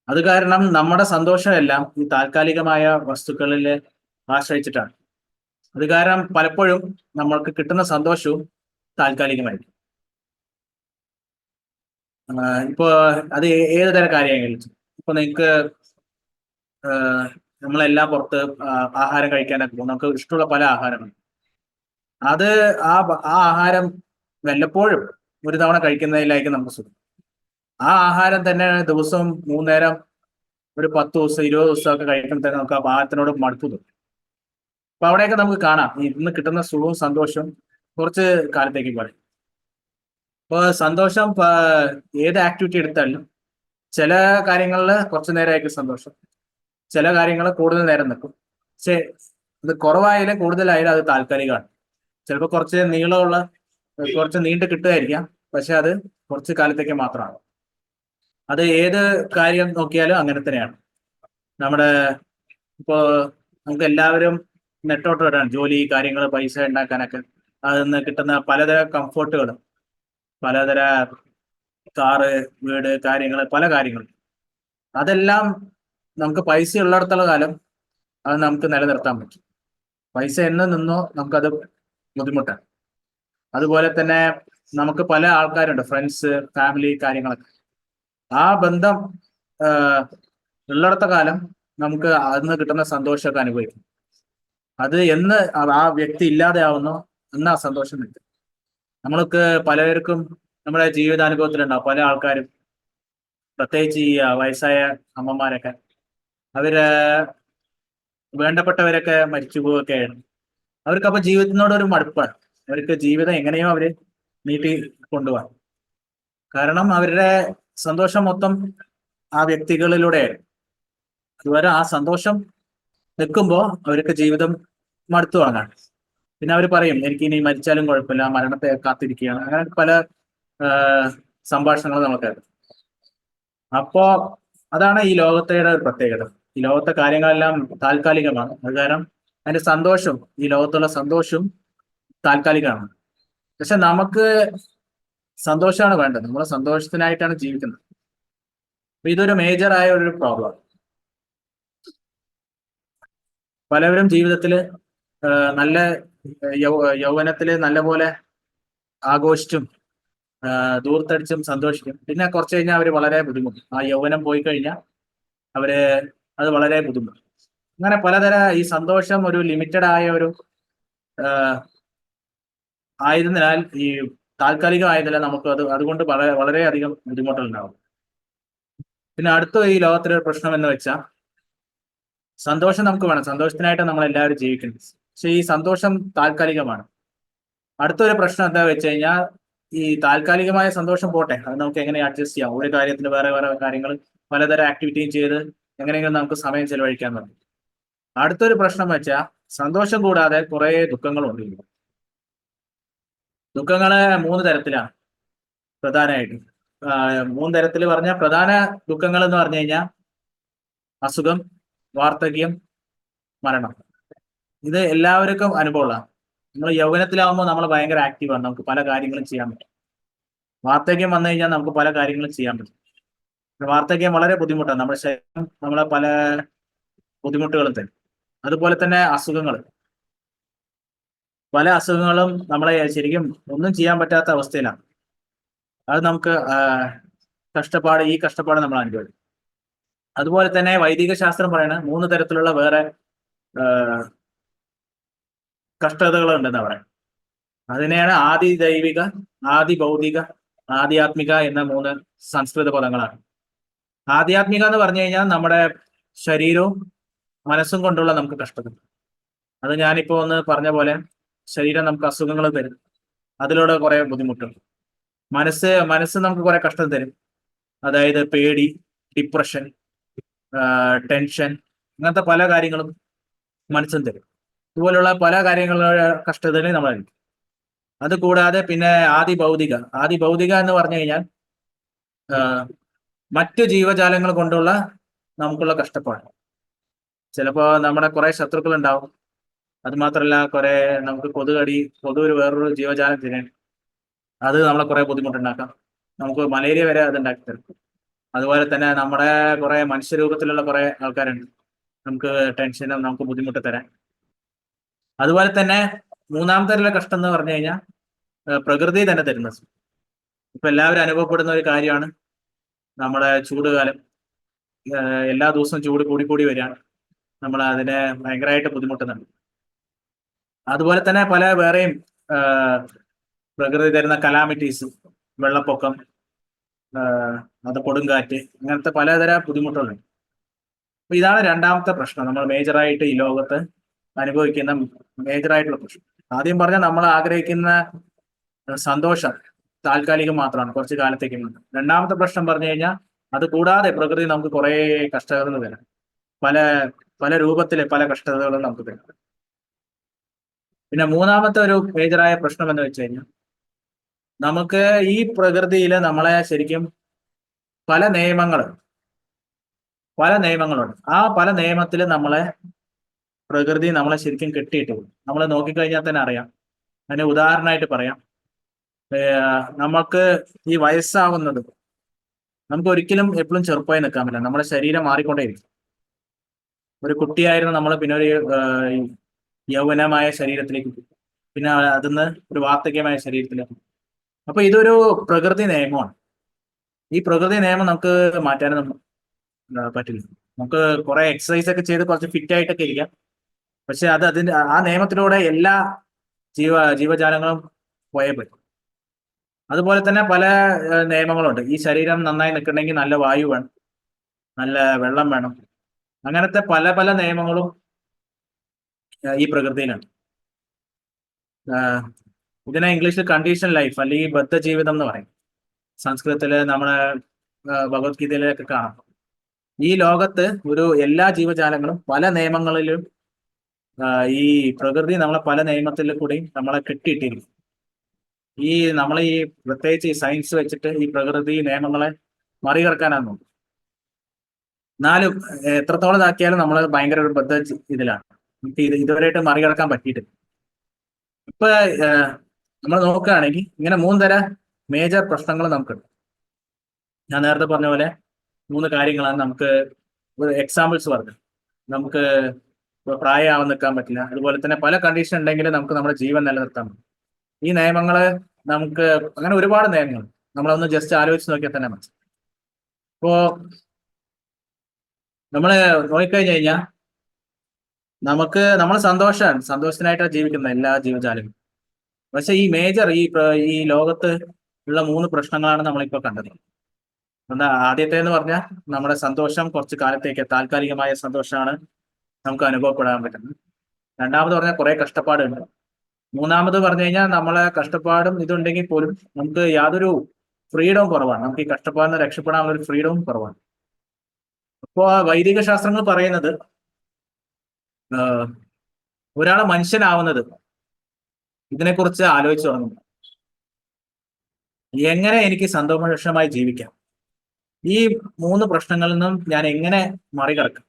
അത് കാരണം നമ്മുടെ സന്തോഷമെല്ലാം ഈ താൽക്കാലികമായ വസ്തുക്കളിൽ ആശ്രയിച്ചിട്ടാണ്. അത് കാരണം പലപ്പോഴും നമ്മൾക്ക് കിട്ടുന്ന സന്തോഷവും താൽക്കാലികമായിരിക്കും. ഇപ്പോ അത് ഏത് തരം കാര്യമായാലും, ഇപ്പൊ നിങ്ങൾക്ക് നമ്മളെല്ലാം പുറത്ത് ആഹാരം കഴിക്കാനൊക്കെ പോകും. നമുക്ക് ഇഷ്ടമുള്ള പല ആഹാരങ്ങളും. അത് ആ ആഹാരം വല്ലപ്പോഴും ഒരു തവണ കഴിക്കുന്നതിലായിരിക്കും നമുക്ക് സുഖം. ആ ആഹാരം തന്നെ ദിവസവും 3 നേരം ഒരു 10 ദിവസം 20 ദിവസമൊക്കെ കഴിക്കുമ്പോൾ തന്നെ നമുക്ക് ആ ആഹാരത്തിനോട് മടുപ്പ് തോന്നും. അപ്പൊ അവിടെയൊക്കെ നമുക്ക് കാണാം ഇന്ന് കിട്ടുന്ന സുഖവും സന്തോഷവും കുറച്ച് കാലത്തേക്ക് പറയും. ഇപ്പോൾ സന്തോഷം ഏത് ആക്ടിവിറ്റി എടുത്താലും ചില കാര്യങ്ങളിൽ കുറച്ചു നേരമായിരിക്കും സന്തോഷം, ചില കാര്യങ്ങൾ കൂടുതൽ നേരം നിൽക്കും. പക്ഷെ ഇത് കുറവായാലും കൂടുതലായാലും അത് താൽക്കാലികമാണ്. ചിലപ്പോൾ കുറച്ച് നീളമുള്ള കുറച്ച് നീണ്ടു കിട്ടുമായിരിക്കാം, പക്ഷെ അത് കുറച്ച് കാലത്തേക്ക് മാത്രമാണ്. അത് ഏത് കാര്യം നോക്കിയാലും അങ്ങനെ തന്നെയാണ്. നമ്മുടെ ഇപ്പോ നമുക്ക് എല്ലാവരും നെട്ടോട്ട് വരാണ് ജോലി കാര്യങ്ങൾ പൈസ ഉണ്ടാക്കാനൊക്കെ. അതിൽ നിന്ന് കിട്ടുന്ന പലതര കംഫർട്ടുകൾ, പലതര കാറ്, വീട്, കാര്യങ്ങൾ, പല കാര്യങ്ങളും, അതെല്ലാം നമുക്ക് പൈസ ഉള്ളിടത്തോളം കാലം അത് നമുക്ക് നിലനിർത്താൻ പറ്റും. പൈസ എന്ന് നിന്നോ നമുക്കത് ബുദ്ധിമുട്ടാണ്. അതുപോലെ തന്നെ നമുക്ക് പല ആൾക്കാരുണ്ട്, ഫ്രണ്ട്സ്, ഫാമിലി, കാര്യങ്ങളൊക്കെ. ആ ബന്ധം ഉള്ളിടത്ത കാലം നമുക്ക് അതിന് കിട്ടുന്ന സന്തോഷമൊക്കെ അനുഭവിക്കും. അത് എന്ന് ആ വ്യക്തി ഇല്ലാതെ ആവുന്നോ എന്ന് ആ സന്തോഷം കിട്ടും. നമ്മൾക്ക് പലർക്കും നമ്മുടെ ജീവിതാനുഭവത്തിലുണ്ടാവും പല ആൾക്കാരും, പ്രത്യേകിച്ച് ഈ വയസ്സായ അമ്മമാരൊക്കെ, അവര് വേണ്ടപ്പെട്ടവരൊക്കെ മരിച്ചു പോവുകയൊക്കെയാണ്. അവർക്ക് അപ്പൊ ജീവിതത്തിനോട് ഒരു മടുപ്പാണ്. അവർക്ക് ജീവിതം എങ്ങനെയോ അവര് നീട്ടി കൊണ്ടുപോകാൻ. കാരണം അവരുടെ സന്തോഷം മൊത്തം ആ വ്യക്തികളിലൂടെയായിരുന്നു. അതുവരെ ആ സന്തോഷം നിൽക്കുമ്പോൾ അവർക്ക് ജീവിതം മടുത്തു തുടങ്ങാൻ. പിന്നെ അവർ പറയും എനിക്ക് ഇനി മരിച്ചാലും കുഴപ്പമില്ല, മരണത്തെ കാത്തിരിക്കുകയാണ്. അങ്ങനെ പല സംഭാഷണങ്ങൾ നമുക്കറിയാം. അപ്പോ അതാണ് ഈ ലോകത്തെ ഒരു പ്രത്യേകത. ഈ ലോകത്തെ കാര്യങ്ങളെല്ലാം താൽക്കാലികമാണ്. അത് കാരണം അതിന്റെ സന്തോഷം, ഈ ലോകത്തുള്ള സന്തോഷവും താൽക്കാലികമാണ്. പക്ഷെ നമുക്ക് സന്തോഷമാണ് വേണ്ടത്, നമ്മൾ സന്തോഷത്തിനായിട്ടാണ് ജീവിക്കുന്നത്. അപ്പൊ ഇതൊരു മേജർ ആയ ഒരു പ്രോബ്ലം. പലവരും ജീവിതത്തിൽ നല്ല യൗവനത്തില് നല്ലപോലെ ആഘോഷിച്ചും ദൂർത്തടിച്ചും സന്തോഷിക്കും. പിന്നെ കുറച്ച് കഴിഞ്ഞാൽ അവർ വളരെ ബുദ്ധിമുട്ടും. ആ യൗവനം പോയി കഴിഞ്ഞാൽ അവര് അത് വളരെ ബുദ്ധിമുട്ടും. അങ്ങനെ പലതര ഈ സന്തോഷം ഒരു ലിമിറ്റഡ് ആയ ഒരു ആയതിനാൽ, ഈ താൽക്കാലികമായതിനാൽ നമുക്ക് അതുകൊണ്ട് വളരെയധികം ബുദ്ധിമുട്ടുണ്ടാവും. പിന്നെ അടുത്ത ഈ ലോകത്തിലെ ഒരു പ്രശ്നം എന്ന് വെച്ചാൽ, സന്തോഷം നമുക്ക് വേണം, സന്തോഷത്തിനായിട്ട് നമ്മൾ എല്ലാവരും ജീവിക്കുന്നത്. പക്ഷെ ഈ സന്തോഷം താൽക്കാലികമാണ്. അടുത്തൊരു പ്രശ്നം എന്താ വെച്ച് കഴിഞ്ഞാൽ, ഈ താൽക്കാലികമായ സന്തോഷം പോട്ടെ, അത് നമുക്ക് എങ്ങനെ അഡ്ജസ്റ്റ് ചെയ്യാം, ഒരു കാര്യത്തിന് വേറെ വേറെ കാര്യങ്ങൾ പലതരം ആക്ടിവിറ്റിയും ചെയ്ത് എങ്ങനെയെങ്കിലും നമുക്ക് സമയം ചെലവഴിക്കാൻ പറ്റും. അടുത്തൊരു പ്രശ്നം വെച്ചാൽ, സന്തോഷം കൂടാതെ കുറെ ദുഃഖങ്ങളുണ്ട്. ദുഃഖങ്ങള് 3 തരത്തിലാണ് പ്രധാനമായിട്ടും. 3 തരത്തിൽ പറഞ്ഞ പ്രധാന ദുഃഖങ്ങൾ എന്ന് പറഞ്ഞു കഴിഞ്ഞാൽ അസുഖം, വാർദ്ധക്യം, മരണം. ഇത് എല്ലാവർക്കും അനുഭവമുള്ളതാണ്. നമ്മൾ യൗവനത്തിലാവുമ്പോൾ നമ്മൾ ഭയങ്കര ആക്റ്റീവാണ്, നമുക്ക് പല കാര്യങ്ങളും ചെയ്യാൻ പറ്റും. വാർദ്ധക്യം വന്നു കഴിഞ്ഞാൽ നമുക്ക് പല കാര്യങ്ങളും ചെയ്യാൻ പറ്റും. വാർദ്ധക്യം വളരെ ബുദ്ധിമുട്ടാണ്, നമ്മുടെ ശരീരം നമ്മളെ പല ബുദ്ധിമുട്ടുകളും തരും. അതുപോലെ തന്നെ അസുഖങ്ങൾ, പല അസുഖങ്ങളും നമ്മളെ ശരിക്കും ഒന്നും ചെയ്യാൻ പറ്റാത്ത അവസ്ഥയിലാണ്. അത് നമുക്ക് ഈ കഷ്ടപ്പാട് നമ്മൾ അനുഭവിക്കും. അതുപോലെ തന്നെ വൈദിക ശാസ്ത്രം പറയണ 3 തരത്തിലുള്ള വേറെ കഷ്ടതകൾ ഉണ്ടെന്ന് പറയാം. അതിനെയാണ് ആദി ദൈവിക, ആദി ഭൗതിക, ആധ്യാത്മിക എന്ന 3 സംസ്കൃത പദങ്ങളാണ്. ആധ്യാത്മിക എന്ന് പറഞ്ഞു കഴിഞ്ഞാൽ നമ്മുടെ ശരീരവും മനസ്സും കൊണ്ടുള്ള നമുക്ക് കഷ്ടത. അത് ഞാനിപ്പോ ഒന്ന് പറഞ്ഞ പോലെ ശരീരം നമുക്ക് അസുഖങ്ങൾ തരും, അതിലൂടെ കുറെ ബുദ്ധിമുട്ടുണ്ട്. മനസ്സ് നമുക്ക് കുറെ കഷ്ടം തരും, അതായത് പേടി, ഡിപ്രഷൻ, ടെൻഷൻ, അങ്ങനത്തെ പല കാര്യങ്ങളും മനസ്സും തരും. ഇതുപോലുള്ള പല കാര്യങ്ങളുടെ കഷ്ടതകൾ നമ്മളായിരിക്കും. അത് കൂടാതെ പിന്നെ ആദി ഭൗതിക എന്ന് പറഞ്ഞു കഴിഞ്ഞാൽ മറ്റു ജീവജാലങ്ങൾ കൊണ്ടുള്ള നമുക്കുള്ള കഷ്ടപ്പാട്. ചിലപ്പോ നമ്മുടെ കുറെ ശത്രുക്കൾ ഉണ്ടാവും. അത് മാത്രമല്ല കുറെ നമുക്ക് കൊതു ഒരു വേറൊരു ജീവജാലം തിന്നാൻ, അത് നമ്മളെ കുറെ ബുദ്ധിമുട്ടുണ്ടാക്കാം. നമുക്ക് മലേറിയ വരെ അത് ഉണ്ടാക്കി തരും. അതുപോലെ തന്നെ നമ്മുടെ കുറെ മനുഷ്യരൂപത്തിലുള്ള കുറെ ആൾക്കാരുണ്ട് നമുക്ക് ടെൻഷനും നമുക്ക് ബുദ്ധിമുട്ട് തരാൻ. അതുപോലെ തന്നെ മൂന്നാമത്തെ കഷ്ടം എന്ന് പറഞ്ഞു കഴിഞ്ഞാൽ പ്രകൃതി തന്നെ തരുന്നത്. ഇപ്പൊ എല്ലാവരും അനുഭവപ്പെടുന്ന ഒരു കാര്യമാണ് നമ്മുടെ ചൂടുകാലം. എല്ലാ ദിവസവും ചൂട് കൂടി വരികയാണ്. നമ്മൾ അതിനെ ഭയങ്കരമായിട്ട് ബുദ്ധിമുട്ടുന്നുണ്ട്. അതുപോലെ തന്നെ പല വേറെയും പ്രകൃതി തരുന്ന കലാമിറ്റീസ്, വെള്ളപ്പൊക്കം, അത് കൊടുങ്കാറ്റ്, അങ്ങനത്തെ പലതര ബുദ്ധിമുട്ടുകളുണ്ട്. അപ്പൊ ഇതാണ് രണ്ടാമത്തെ പ്രശ്നം നമ്മൾ മേജറായിട്ട് ഈ ലോകത്ത് അനുഭവിക്കുന്ന മേജറായിട്ടുള്ള പ്രശ്നം. ആദ്യം പറഞ്ഞാൽ നമ്മൾ ആഗ്രഹിക്കുന്ന സന്തോഷം താൽക്കാലികം മാത്രമാണ്, കുറച്ച് കാലത്തേക്ക്. രണ്ടാമത്തെ പ്രശ്നം പറഞ്ഞു കഴിഞ്ഞാൽ അത് കൂടാതെ പ്രകൃതി നമുക്ക് കുറെ കഷ്ടതകൾ തരാം, പല പല രൂപത്തിലെ പല കഷ്ടതകളും നമുക്ക് തരാം. പിന്നെ മൂന്നാമത്തെ ഒരു മേജറായ പ്രശ്നം എന്ന് വെച്ച് കഴിഞ്ഞാൽ നമുക്ക് ഈ പ്രകൃതിയിൽ നമ്മളെ ശരിക്കും പല നിയമങ്ങളുണ്ട്. ആ പല നിയമത്തിൽ പ്രകൃതി നമ്മളെ ശരിക്കും കെട്ടിയിട്ട് നമ്മൾ നോക്കിക്കഴിഞ്ഞാൽ തന്നെ അറിയാം. അതിന് ഉദാഹരണമായിട്ട് പറയാം, നമുക്ക് ഈ വയസ്സാവുന്നത് നമുക്ക് ഒരിക്കലും എപ്പോഴും ചെറുപ്പമായി നിൽക്കാൻ പറ്റില്ല. നമ്മുടെ ശരീരം മാറിക്കൊണ്ടേയിരിക്കും. ഒരു കുട്ടിയായിരുന്നു നമ്മൾ, പിന്നെ ഒരു യൗവനമായ ശരീരത്തിലേക്ക്, പിന്നെ അതിന്ന് ഒരു വാർദ്ധക്യമായ ശരീരത്തിലേക്ക്. അപ്പൊ ഇതൊരു പ്രകൃതി നിയമമാണ്. ഈ പ്രകൃതി നിയമം നമുക്ക് മാറ്റാനും പറ്റില്ല. നമുക്ക് കുറെ എക്സസൈസ് ഒക്കെ ചെയ്ത് കുറച്ച് ഫിറ്റ് ആയിട്ടൊക്കെ ഇരിക്കാം. പക്ഷെ ആ നിയമത്തിലൂടെ എല്ലാ ജീവജാലങ്ങളും പോയേ പറ്റും. അതുപോലെ തന്നെ പല നിയമങ്ങളുണ്ട്. ഈ ശരീരം നന്നായി നിൽക്കണമെങ്കിൽ നല്ല വായു വേണം, നല്ല വെള്ളം വേണം. അങ്ങനത്തെ പല പല നിയമങ്ങളും ഈ പ്രകൃതിയിലാണ്. ഇതിനെ ഇംഗ്ലീഷിൽ കണ്ടീഷൻ ലൈഫ് അല്ലെങ്കിൽ ബദ്ധജീവിതം എന്ന് പറയും. സംസ്കൃതത്തില് നമ്മളെ ഭഗവത്ഗീതയിലൊക്കെ കാണാം. ഈ ലോകത്ത് എല്ലാ ജീവജാലങ്ങളും പല നിയമങ്ങളിലും ഈ പ്രകൃതി നമ്മളെ പല നിയമത്തിൽ കൂടി നമ്മളെ കെട്ടിയിട്ടിരിക്കും. ഈ പ്രത്യേകിച്ച് ഈ സയൻസ് വെച്ചിട്ട് ഈ പ്രകൃതി നിയമങ്ങളെ മറികടക്കാനാണ് നോക്കും. എന്നാലും എത്രത്തോളം ഇതാക്കിയാലും നമ്മൾ ഭയങ്കര ഒരു ഇതിലാണ്. നമുക്ക് ഇതുവരെയായിട്ട് മറികടക്കാൻ പറ്റിയിട്ടില്ല. ഇപ്പൊ നമ്മൾ നോക്കുകയാണെങ്കിൽ ഇങ്ങനെ 3 തരം മേജർ പ്രശ്നങ്ങൾ നമുക്കുണ്ട്. ഞാൻ നേരത്തെ പറഞ്ഞ പോലെ 3 കാര്യങ്ങളാണ്. നമുക്ക് എക്സാമ്പിൾസ് പറഞ്ഞു. നമുക്ക് പ്രായമാവാൻ നിൽക്കാൻ പറ്റില്ല. അതുപോലെ തന്നെ പല കണ്ടീഷൻ ഉണ്ടെങ്കിൽ നമുക്ക് നമ്മുടെ ജീവൻ നിലനിർത്താൻ പറ്റും. ഈ നിയമങ്ങള് നമുക്ക് അങ്ങനെ ഒരുപാട് നിയമങ്ങൾ നമ്മളൊന്ന് ജസ്റ്റ് ആലോചിച്ച് നോക്കിയാൽ തന്നെ മനസ്സിലാവും. ഇപ്പോ നമ്മള് നോക്കിക്കഴിഞ്ഞു കഴിഞ്ഞാൽ നമ്മൾ സന്തോഷത്തിനായിട്ടാണ് ജീവിക്കുന്നത് എല്ലാ ജീവജാലങ്ങളും. പക്ഷെ ഈ മേജർ ഈ ലോകത്ത് ഉള്ള 3 പ്രശ്നങ്ങളാണ് നമ്മളിപ്പോ കണ്ടത്. ആദ്യത്തെ എന്ന് പറഞ്ഞാൽ നമ്മുടെ സന്തോഷം കുറച്ച് കാലത്തേക്ക് താൽക്കാലികമായ സന്തോഷമാണ് നമുക്ക് അനുഭവപ്പെടാൻ പറ്റുന്നത്. രണ്ടാമത് പറഞ്ഞാൽ കുറെ കഷ്ടപ്പാടുണ്ട്. മൂന്നാമത് പറഞ്ഞു കഴിഞ്ഞാൽ നമ്മളെ കഷ്ടപ്പാടും ഇതുണ്ടെങ്കിൽ പോലും നമുക്ക് യാതൊരു ഫ്രീഡവും കുറവാണ്. നമുക്ക് ഈ കഷ്ടപ്പാടിന് രക്ഷപ്പെടാനുള്ള ഒരു ഫ്രീഡവും കുറവാണ്. അപ്പോ വൈദിക ശാസ്ത്രങ്ങൾ പറയുന്നത് ഒരാളെ മനുഷ്യനാവുന്നത് ഇതിനെക്കുറിച്ച് ആലോചിച്ച് തുടങ്ങും. എങ്ങനെ എനിക്ക് സന്തോഷമായി ജീവിക്കാം, ഈ 3 പ്രശ്നങ്ങളിൽ നിന്നും ഞാൻ എങ്ങനെ മറികടക്കാം,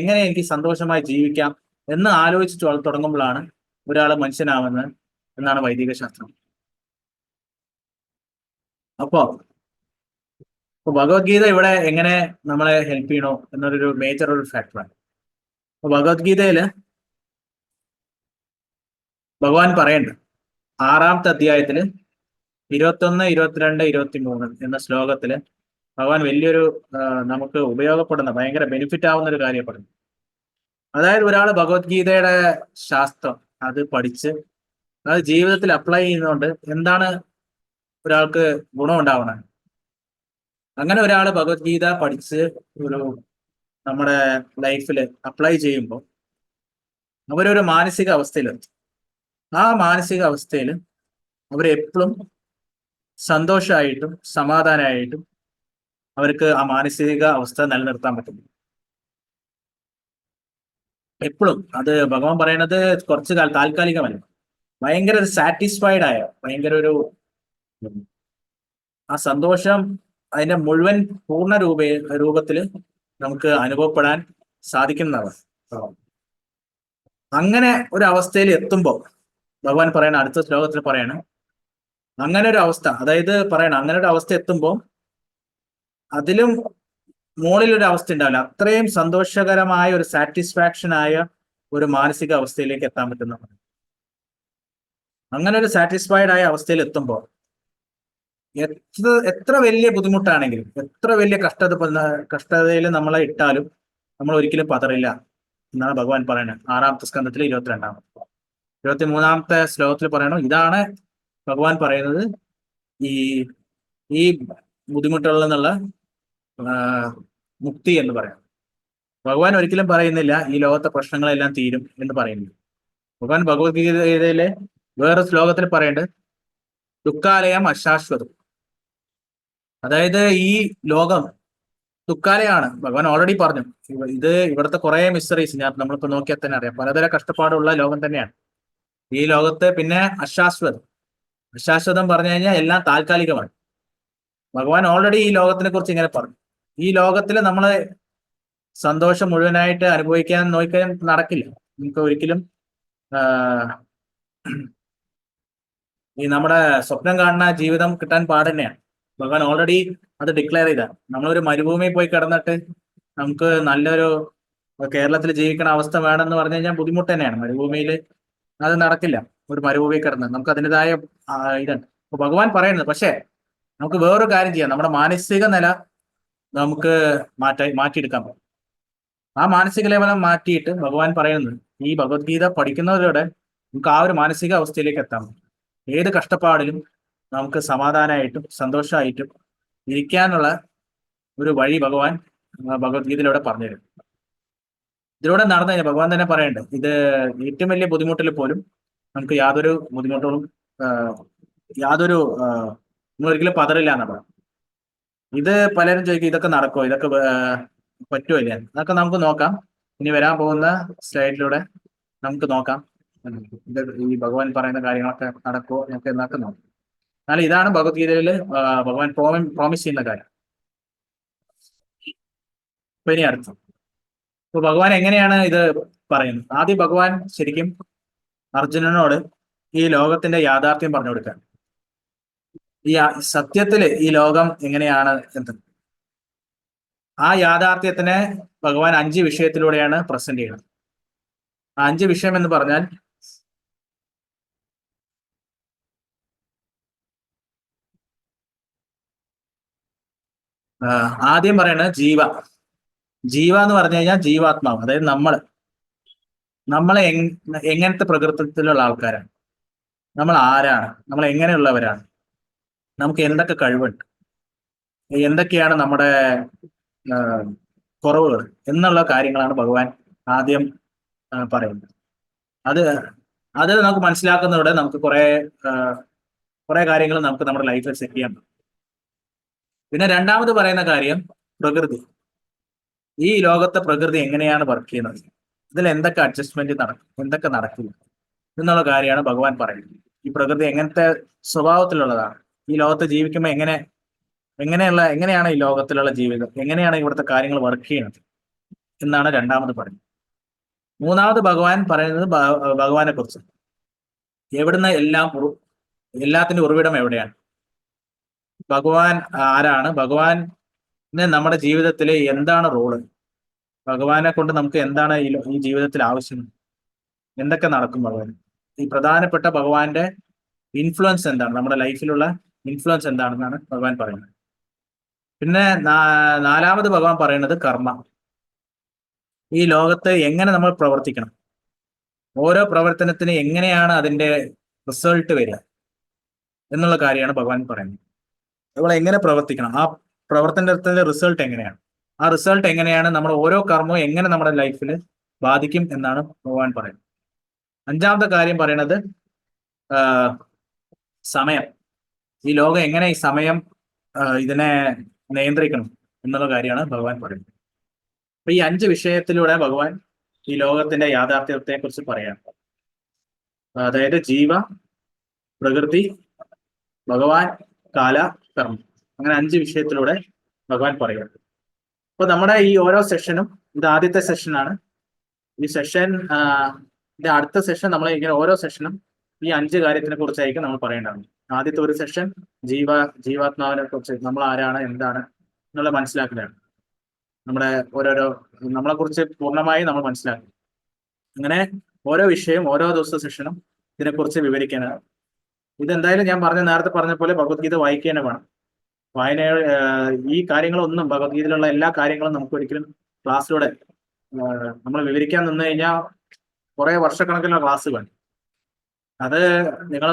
എങ്ങനെ എനിക്ക് സന്തോഷമായി ജീവിക്കാം എന്ന് ആലോചിച്ച് തുടങ്ങുമ്പോഴാണ് ഒരാൾ മനുഷ്യനാവുന്നത് എന്നാണ് വൈദിക ശാസ്ത്രം. അപ്പോ ഭഗവത്ഗീത ഇവിടെ എങ്ങനെ നമ്മളെ ഹെൽപ്പ് ചെയ്യണോ എന്നൊരു മേജർ ഒരു ഫാക്ടറാണ്. അപ്പൊ ഭഗവത്ഗീതയില് ഭഗവാൻ പറയുന്നുണ്ട് 6-ാമത്തെ അധ്യായത്തില് 21, 22, 23 എന്ന ശ്ലോകത്തില് ഭഗവാൻ വലിയൊരു നമുക്ക് ഉപയോഗപ്പെടുന്ന ഭയങ്കര ബെനിഫിറ്റ് ആവുന്ന ഒരു കാര്യം പറഞ്ഞു. അതായത് ഒരാൾ ഭഗവത്ഗീതയുടെ ശാസ്ത്രം അത് പഠിച്ച് അത് ജീവിതത്തിൽ അപ്ലൈ ചെയ്യുന്നതുകൊണ്ട് എന്താണ് ഒരാൾക്ക് ഗുണം ഉണ്ടാവണം. അങ്ങനെ ഒരാൾ ഭഗവത്ഗീത പഠിച്ച് ഒരു നമ്മുടെ ലൈഫിൽ അപ്ലൈ ചെയ്യുമ്പോൾ അവരൊരു മാനസിക അവസ്ഥയിലെത്തും. ആ മാനസിക അവസ്ഥയിൽ അവരെപ്പോഴും സന്തോഷമായിട്ടും സമാധാനമായിട്ടും അവർക്ക് ആ മാനസിക അവസ്ഥ നിലനിർത്താൻ പറ്റും. എപ്പോഴും അത് ഭഗവാൻ പറയണത് കുറച്ചു കാലം താൽക്കാലികമല്ല, ഭയങ്കര ഒരു സാറ്റിസ്ഫൈഡ് ആയ ഭയങ്കര ഒരു ആ സന്തോഷം അതിന്റെ മുഴുവൻ പൂർണ്ണ രൂപത്തിൽ നമുക്ക് അനുഭവപ്പെടാൻ സാധിക്കുന്നതാണ്. അങ്ങനെ ഒരു അവസ്ഥയിൽ എത്തുമ്പോൾ ഭഗവാൻ പറയണ അടുത്ത ശ്ലോകത്തിൽ പറയണം, അങ്ങനെ ഒരു അവസ്ഥ, അതായത് പറയണം അങ്ങനെ ഒരു അവസ്ഥ എത്തുമ്പോൾ അതിലും മുകളിലൊരു അവസ്ഥ ഉണ്ടാവില്ല, അത്രയും സന്തോഷകരമായ ഒരു സാറ്റിസ്ഫാക്ഷൻ ആയ ഒരു മാനസിക അവസ്ഥയിലേക്ക് എത്താൻ പറ്റുന്ന. അങ്ങനെ ഒരു സാറ്റിസ്ഫൈഡ് ആയ അവസ്ഥയിൽ എത്തുമ്പോൾ എത്ര വലിയ ബുദ്ധിമുട്ടാണെങ്കിലും എത്ര വലിയ കഷ്ടതയിൽ നമ്മളെ ഇട്ടാലും നമ്മൾ ഒരിക്കലും പതറില്ല എന്നാണ് ഭഗവാൻ പറയുന്നത്. 6-ാമത്തെ സ്കന്ധത്തിൽ 22-ാമത്തെ 23-ാമത്തെ ശ്ലോകത്തിൽ പറയണം, ഇതാണ് ഭഗവാൻ പറയുന്നത് ഈ ഈ ബുദ്ധിമുട്ടുകളിൽ നിന്നുള്ള മുക്തി എന്ന് പറയാം. ഭഗവാൻ ഒരിക്കലും പറയുന്നില്ല ഈ ലോകത്തെ പ്രശ്നങ്ങളെല്ലാം തീരും എന്ന് പറയുന്നു. ഭഗവാൻ ഭഗവത്ഗീതയിലെ വേറെ ശ്ലോകത്തിൽ പറയേണ്ടത് ദുഃഖാലയം അശാശ്വതം, അതായത് ഈ ലോകം ദുഃഖാലയാണ്. ഭഗവാൻ ഓൾറെഡി പറഞ്ഞു ഇത് ഇവിടുത്തെ കുറെ മിസ്റ്ററീസ് നമ്മളിപ്പോ നോക്കിയാൽ തന്നെ അറിയാം, പലതരം കഷ്ടപ്പാടുള്ള ലോകം തന്നെയാണ് ഈ ലോകത്ത്. പിന്നെ അശാശ്വതം പറഞ്ഞു കഴിഞ്ഞാൽ എല്ലാം താൽക്കാലികമാണ്. ഭഗവാൻ ഓൾറെഡി ഈ ലോകത്തിനെ കുറിച്ച് ഇങ്ങനെ പറഞ്ഞു. ഈ ലോകത്തിൽ നമ്മള് സന്തോഷം മുഴുവനായിട്ട് അനുഭവിക്കാൻ നോക്കാൻ നടക്കില്ല. നമുക്ക് ഒരിക്കലും ഈ നമ്മുടെ സ്വപ്നം കാണുന്ന ജീവിതം കിട്ടാൻ പാടുതന്നെയാണ്. ഭഗവാൻ ഓൾറെഡി അത് ഡിക്ലെയർ ചെയ്ത. നമ്മളൊരു മരുഭൂമിയിൽ പോയി കിടന്നിട്ട് നമുക്ക് നല്ലൊരു കേരളത്തിൽ ജീവിക്കുന്ന അവസ്ഥ വേണമെന്ന് പറഞ്ഞു കഴിഞ്ഞാൽ ബുദ്ധിമുട്ട് തന്നെയാണ്. മരുഭൂമിയിൽ അത് നടക്കില്ല. ഒരു മരുഭൂമിയിൽ കിടന്ന് നമുക്ക് അതിൻ്റെതായ ഇതാണ് അപ്പൊ ഭഗവാൻ പറയുന്നത്. പക്ഷെ നമുക്ക് വേറൊരു കാര്യം ചെയ്യാം, നമ്മുടെ മാനസിക നില നമുക്ക് മാറ്റിയെടുക്കാൻ പറ്റും. ആ മാനസിക ലെവലം മാറ്റിയിട്ട് ഭഗവാൻ പറയുന്നത് ഈ ഭഗവത്ഗീത പഠിക്കുന്നവരുടെ നമുക്ക് ആ ഒരു മാനസിക അവസ്ഥയിലേക്ക് എത്താൻ പറ്റും. ഏത് കഷ്ടപ്പാടിലും നമുക്ക് സമാധാനമായിട്ടും സന്തോഷമായിട്ടും ഇരിക്കാനുള്ള ഒരു വഴി ഭഗവാൻ ഭഗവത്ഗീതയിലൂടെ പറഞ്ഞുതരും. ഇതിലൂടെ നടന്നു കഴിഞ്ഞാൽ ഭഗവാൻ തന്നെ പറയണ്ടത് ഇത് ഏറ്റവും വലിയ ബുദ്ധിമുട്ടിൽ പോലും നമുക്ക് യാതൊരു ബുദ്ധിമുട്ടുകളും നമ്മൾ ഒരിക്കലും പതറില്ല എന്നാ പറയാം. ഇത് പലരും ചോദിക്കും ഇതൊക്കെ നടക്കുമോ, ഇതൊക്കെ പറ്റുമോ ഇല്ല, അതൊക്കെ നമുക്ക് നോക്കാം. ഇനി വരാൻ പോകുന്ന സ്ലൈഡിലൂടെ നമുക്ക് നോക്കാം ഇത് ഈ ഭഗവാൻ പറയുന്ന കാര്യങ്ങളൊക്കെ നടക്കുമോ നമുക്ക് എന്നൊക്കെ നോക്കാം. എന്നാൽ ഇതാണ് ഭഗവത്ഗീതയിൽ ഭഗവാൻ പ്രോമിസ് ചെയ്യുന്ന കാര്യം. അപ്പൊ ഇനി അർത്ഥം ഇപ്പൊ ഭഗവാൻ എങ്ങനെയാണ് ഇത് പറയുന്നത്. ആദ്യം ഭഗവാൻ ശരിക്കും അർജുനനോട് ഈ ലോകത്തിന്റെ യാഥാർത്ഥ്യം പറഞ്ഞു കൊടുക്കാൻ, ഈ സത്യത്തില് ഈ ലോകം എങ്ങനെയാണ് എന്ന്. ആ യാഥാർത്ഥ്യത്തിനെ ഭഗവാൻ 5 വിഷയത്തിലൂടെയാണ് പ്രസന്റ് ചെയ്യുന്നത്. ആ 5 വിഷയം എന്ന് പറഞ്ഞാൽ ആദ്യം പറയണത് ജീവ എന്ന് പറഞ്ഞു കഴിഞ്ഞാൽ ജീവാത്മാവ്, അതായത് നമ്മളെ എങ്ങനത്തെ പ്രകൃതത്തിലുള്ള ആൾക്കാരാണ്, നമ്മൾ ആരാണ്, നമ്മൾ എങ്ങനെയുള്ളവരാണ്, നമുക്ക് എന്തൊക്കെ കഴിവുണ്ട്, എന്തൊക്കെയാണ് നമ്മുടെ കുറവുകൾ എന്നുള്ള കാര്യങ്ങളാണ് ഭഗവാൻ ആദ്യം പറയുന്നത്. അത് നമുക്ക് മനസ്സിലാക്കുന്നതോടെ നമുക്ക് കുറെ കാര്യങ്ങൾ നമുക്ക് നമ്മുടെ ലൈഫിൽ സെറ്റ് ചെയ്യാൻ പറ്റും. പിന്നെ രണ്ടാമത് പറയുന്ന കാര്യം പ്രകൃതി. ഈ ലോകത്തെ പ്രകൃതി എങ്ങനെയാണ് വർക്ക് ചെയ്യുന്നത്, ഇതിൽ എന്തൊക്കെ അഡ്ജസ്റ്റ്മെന്റ് നടക്കും, എന്തൊക്കെ നടക്കില്ല എന്നുള്ള കാര്യമാണ് ഭഗവാൻ പറയുന്നത്. ഈ പ്രകൃതി എങ്ങനത്തെ സ്വഭാവത്തിലുള്ളതാണ്, ഈ ലോകത്ത് ജീവിക്കുമ്പോൾ എങ്ങനെയാണ് ഈ ലോകത്തിലുള്ള ജീവിതം, എങ്ങനെയാണ് ഇവിടുത്തെ കാര്യങ്ങൾ വർക്ക് ചെയ്യുന്നത് എന്നാണ് രണ്ടാമത് പറയുന്നത്. മൂന്നാമത് ഭഗവാൻ പറയുന്നത് ഭഗവാനെ കുറിച്ച്, എവിടുന്ന് എല്ലാത്തിന്റെ ഉറവിടം എവിടെയാണ്, ഭഗവാൻ ആരാണ്, ഭഗവാന് നമ്മുടെ ജീവിതത്തിൽ എന്താണ് റോള്, ഭഗവാനെ കൊണ്ട് നമുക്ക് എന്താണ് ഈ ജീവിതത്തിൽ ആവശ്യം, എന്തൊക്കെ നടക്കും ഭഗവാൻ, ഈ പ്രധാനപ്പെട്ട ഭഗവാന്റെ ഇൻഫ്ലുവൻസ് എന്താണ്, നമ്മുടെ ലൈഫിലുള്ള ഇൻഫ്ലുവൻസ് എന്താണെന്നാണ് ഭഗവാൻ പറയുന്നത്. പിന്നെ നാലാമത് ഭഗവാൻ പറയുന്നത് കർമ്മ. ഈ ലോകത്ത് എങ്ങനെ നമ്മൾ പ്രവർത്തിക്കണം, ഓരോ പ്രവർത്തനത്തിന് എങ്ങനെയാണ് അതിന്റെ റിസൾട്ട് വരിക എന്നുള്ള കാര്യമാണ് ഭഗവാൻ പറയുന്നത്. നമ്മൾ എങ്ങനെ പ്രവർത്തിക്കണം, ആ പ്രവർത്തനത്തിന്റെ റിസൾട്ട് എങ്ങനെയാണ്, ആ റിസൾട്ട് എങ്ങനെയാണ്, നമ്മുടെ ഓരോ കർമ്മവും എങ്ങനെ നമ്മുടെ ലൈഫിൽ ബാധിക്കും എന്നാണ് ഭഗവാൻ പറയുന്നത്. അഞ്ചാമത്തെ കാര്യം പറയുന്നത് സമയം. ഈ ലോകം എങ്ങനെ ഈ സമയം ഇതിനെ നിയന്ത്രിക്കണം എന്നുള്ള കാര്യമാണ് ഭഗവാൻ പറയുന്നത്. അപ്പൊ ഈ 5 വിഷയത്തിലൂടെ ഭഗവാൻ ഈ ലോകത്തിന്റെ യാഥാർത്ഥ്യത്തെ കുറിച്ച് പറയാം. അതായത് ജീവ, പ്രകൃതി, ഭഗവാൻ, കാല, കർമ്മം, അങ്ങനെ 5 വിഷയത്തിലൂടെ ഭഗവാൻ പറയുന്നത്. അപ്പൊ നമ്മുടെ ഈ ഓരോ സെഷനും, ഇത് ആദ്യത്തെ സെഷനാണ്. ഈ സെഷൻ ഇത് അടുത്ത സെഷൻ നമ്മൾ ഇങ്ങനെ ഓരോ സെഷനും ഈ 5 കാര്യത്തിനെ കുറിച്ചായിരിക്കും നമ്മൾ പറയേണ്ടത്. ആദ്യത്തെ ഒരു സെഷൻ ജീവാത്മാവിനെ കുറിച്ച്, നമ്മൾ ആരാണ്, എന്താണ് എന്നുള്ള മനസ്സിലാക്കലാണ്. നമ്മുടെ ഓരോരോ നമ്മളെ കുറിച്ച് പൂർണ്ണമായി നമ്മൾ മനസ്സിലാക്കും. അങ്ങനെ ഓരോ വിഷയവും ഓരോ ദിവസത്തെ സെഷനും ഇതിനെക്കുറിച്ച് വിവരിക്കാനാണ്. ഇതെന്തായാലും ഞാൻ നേരത്തെ പറഞ്ഞ പോലെ ഭഗവത്ഗീത വായിക്കുക വേണം. വായന ഈ കാര്യങ്ങളൊന്നും, ഭഗവത്ഗീതയിലുള്ള എല്ലാ കാര്യങ്ങളും നമുക്ക് ഒരിക്കലും ക്ലാസ്സിലൂടെ നമ്മൾ വിവരിക്കാൻ നിന്ന് കഴിഞ്ഞാൽ കുറെ വർഷക്കണക്കിനുള്ള ക്ലാസ് വേണം. അത് നിങ്ങൾ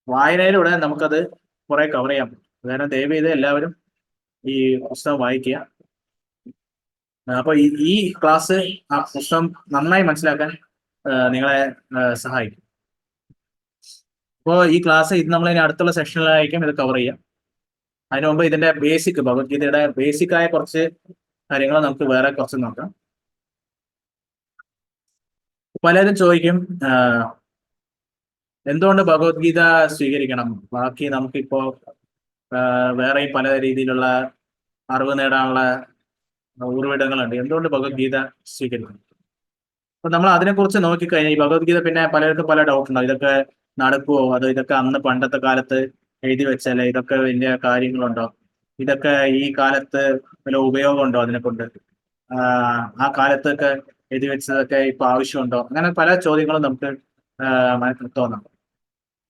വായനയിലൂടെ നമുക്കത് കുറെ കവർ ചെയ്യാൻ പറ്റും. കാരണം ദയവ് ചെയ്ത് എല്ലാവരും ഈ പുസ്തകം വായിക്കുക. അപ്പൊ ഈ ക്ലാസ് ആ പുസ്തകം നന്നായി മനസ്സിലാക്കാൻ നിങ്ങളെ സഹായിക്കും. അപ്പോൾ ഈ ക്ലാസ് ഇത് നമ്മൾ ഇനി അടുത്തുള്ള സെഷനിലായിരിക്കും ഇത് കവർ ചെയ്യാം. അതിനു മുമ്പ് ഇതിന്റെ ബേസിക്, ഭഗവത്ഗീതയുടെ ബേസിക്കായ കുറച്ച് കാര്യങ്ങൾ നമുക്ക് വേറെ കുറച്ച് നോക്കാം. പലരും ചോദിക്കും എന്തുകൊണ്ട് ഭഗവത്ഗീത സ്വീകരിക്കണം, ബാക്കി നമുക്കിപ്പോ വേറെയും പല രീതിയിലുള്ള അറിവ് നേടാനുള്ള ഉറവിടങ്ങളുണ്ട്, എന്തുകൊണ്ട് ഭഗവത്ഗീത സ്വീകരിക്കണം? അപ്പൊ നമ്മൾ അതിനെക്കുറിച്ച് നോക്കിക്കഴിഞ്ഞാൽ ഈ ഭഗവത്ഗീത, പിന്നെ പലർക്കും പല ഡൗട്ട് ഉണ്ടാവും, ഇതൊക്കെ നടക്കുവോ, അതോ ഇതൊക്കെ അന്ന് പണ്ടത്തെ കാലത്ത് എഴുതി വെച്ചാലേ ഇതൊക്കെ വലിയ കാര്യങ്ങളുണ്ടോ, ഇതൊക്കെ ഈ കാലത്ത് വല്ല ഉപയോഗമുണ്ടോ അതിനെ കൊണ്ട്, ആ കാലത്തൊക്കെ എഴുതി വെച്ചതൊക്കെ ഇപ്പൊ ആവശ്യമുണ്ടോ, അങ്ങനെ പല ചോദ്യങ്ങളും നമുക്ക് തോന്നാം.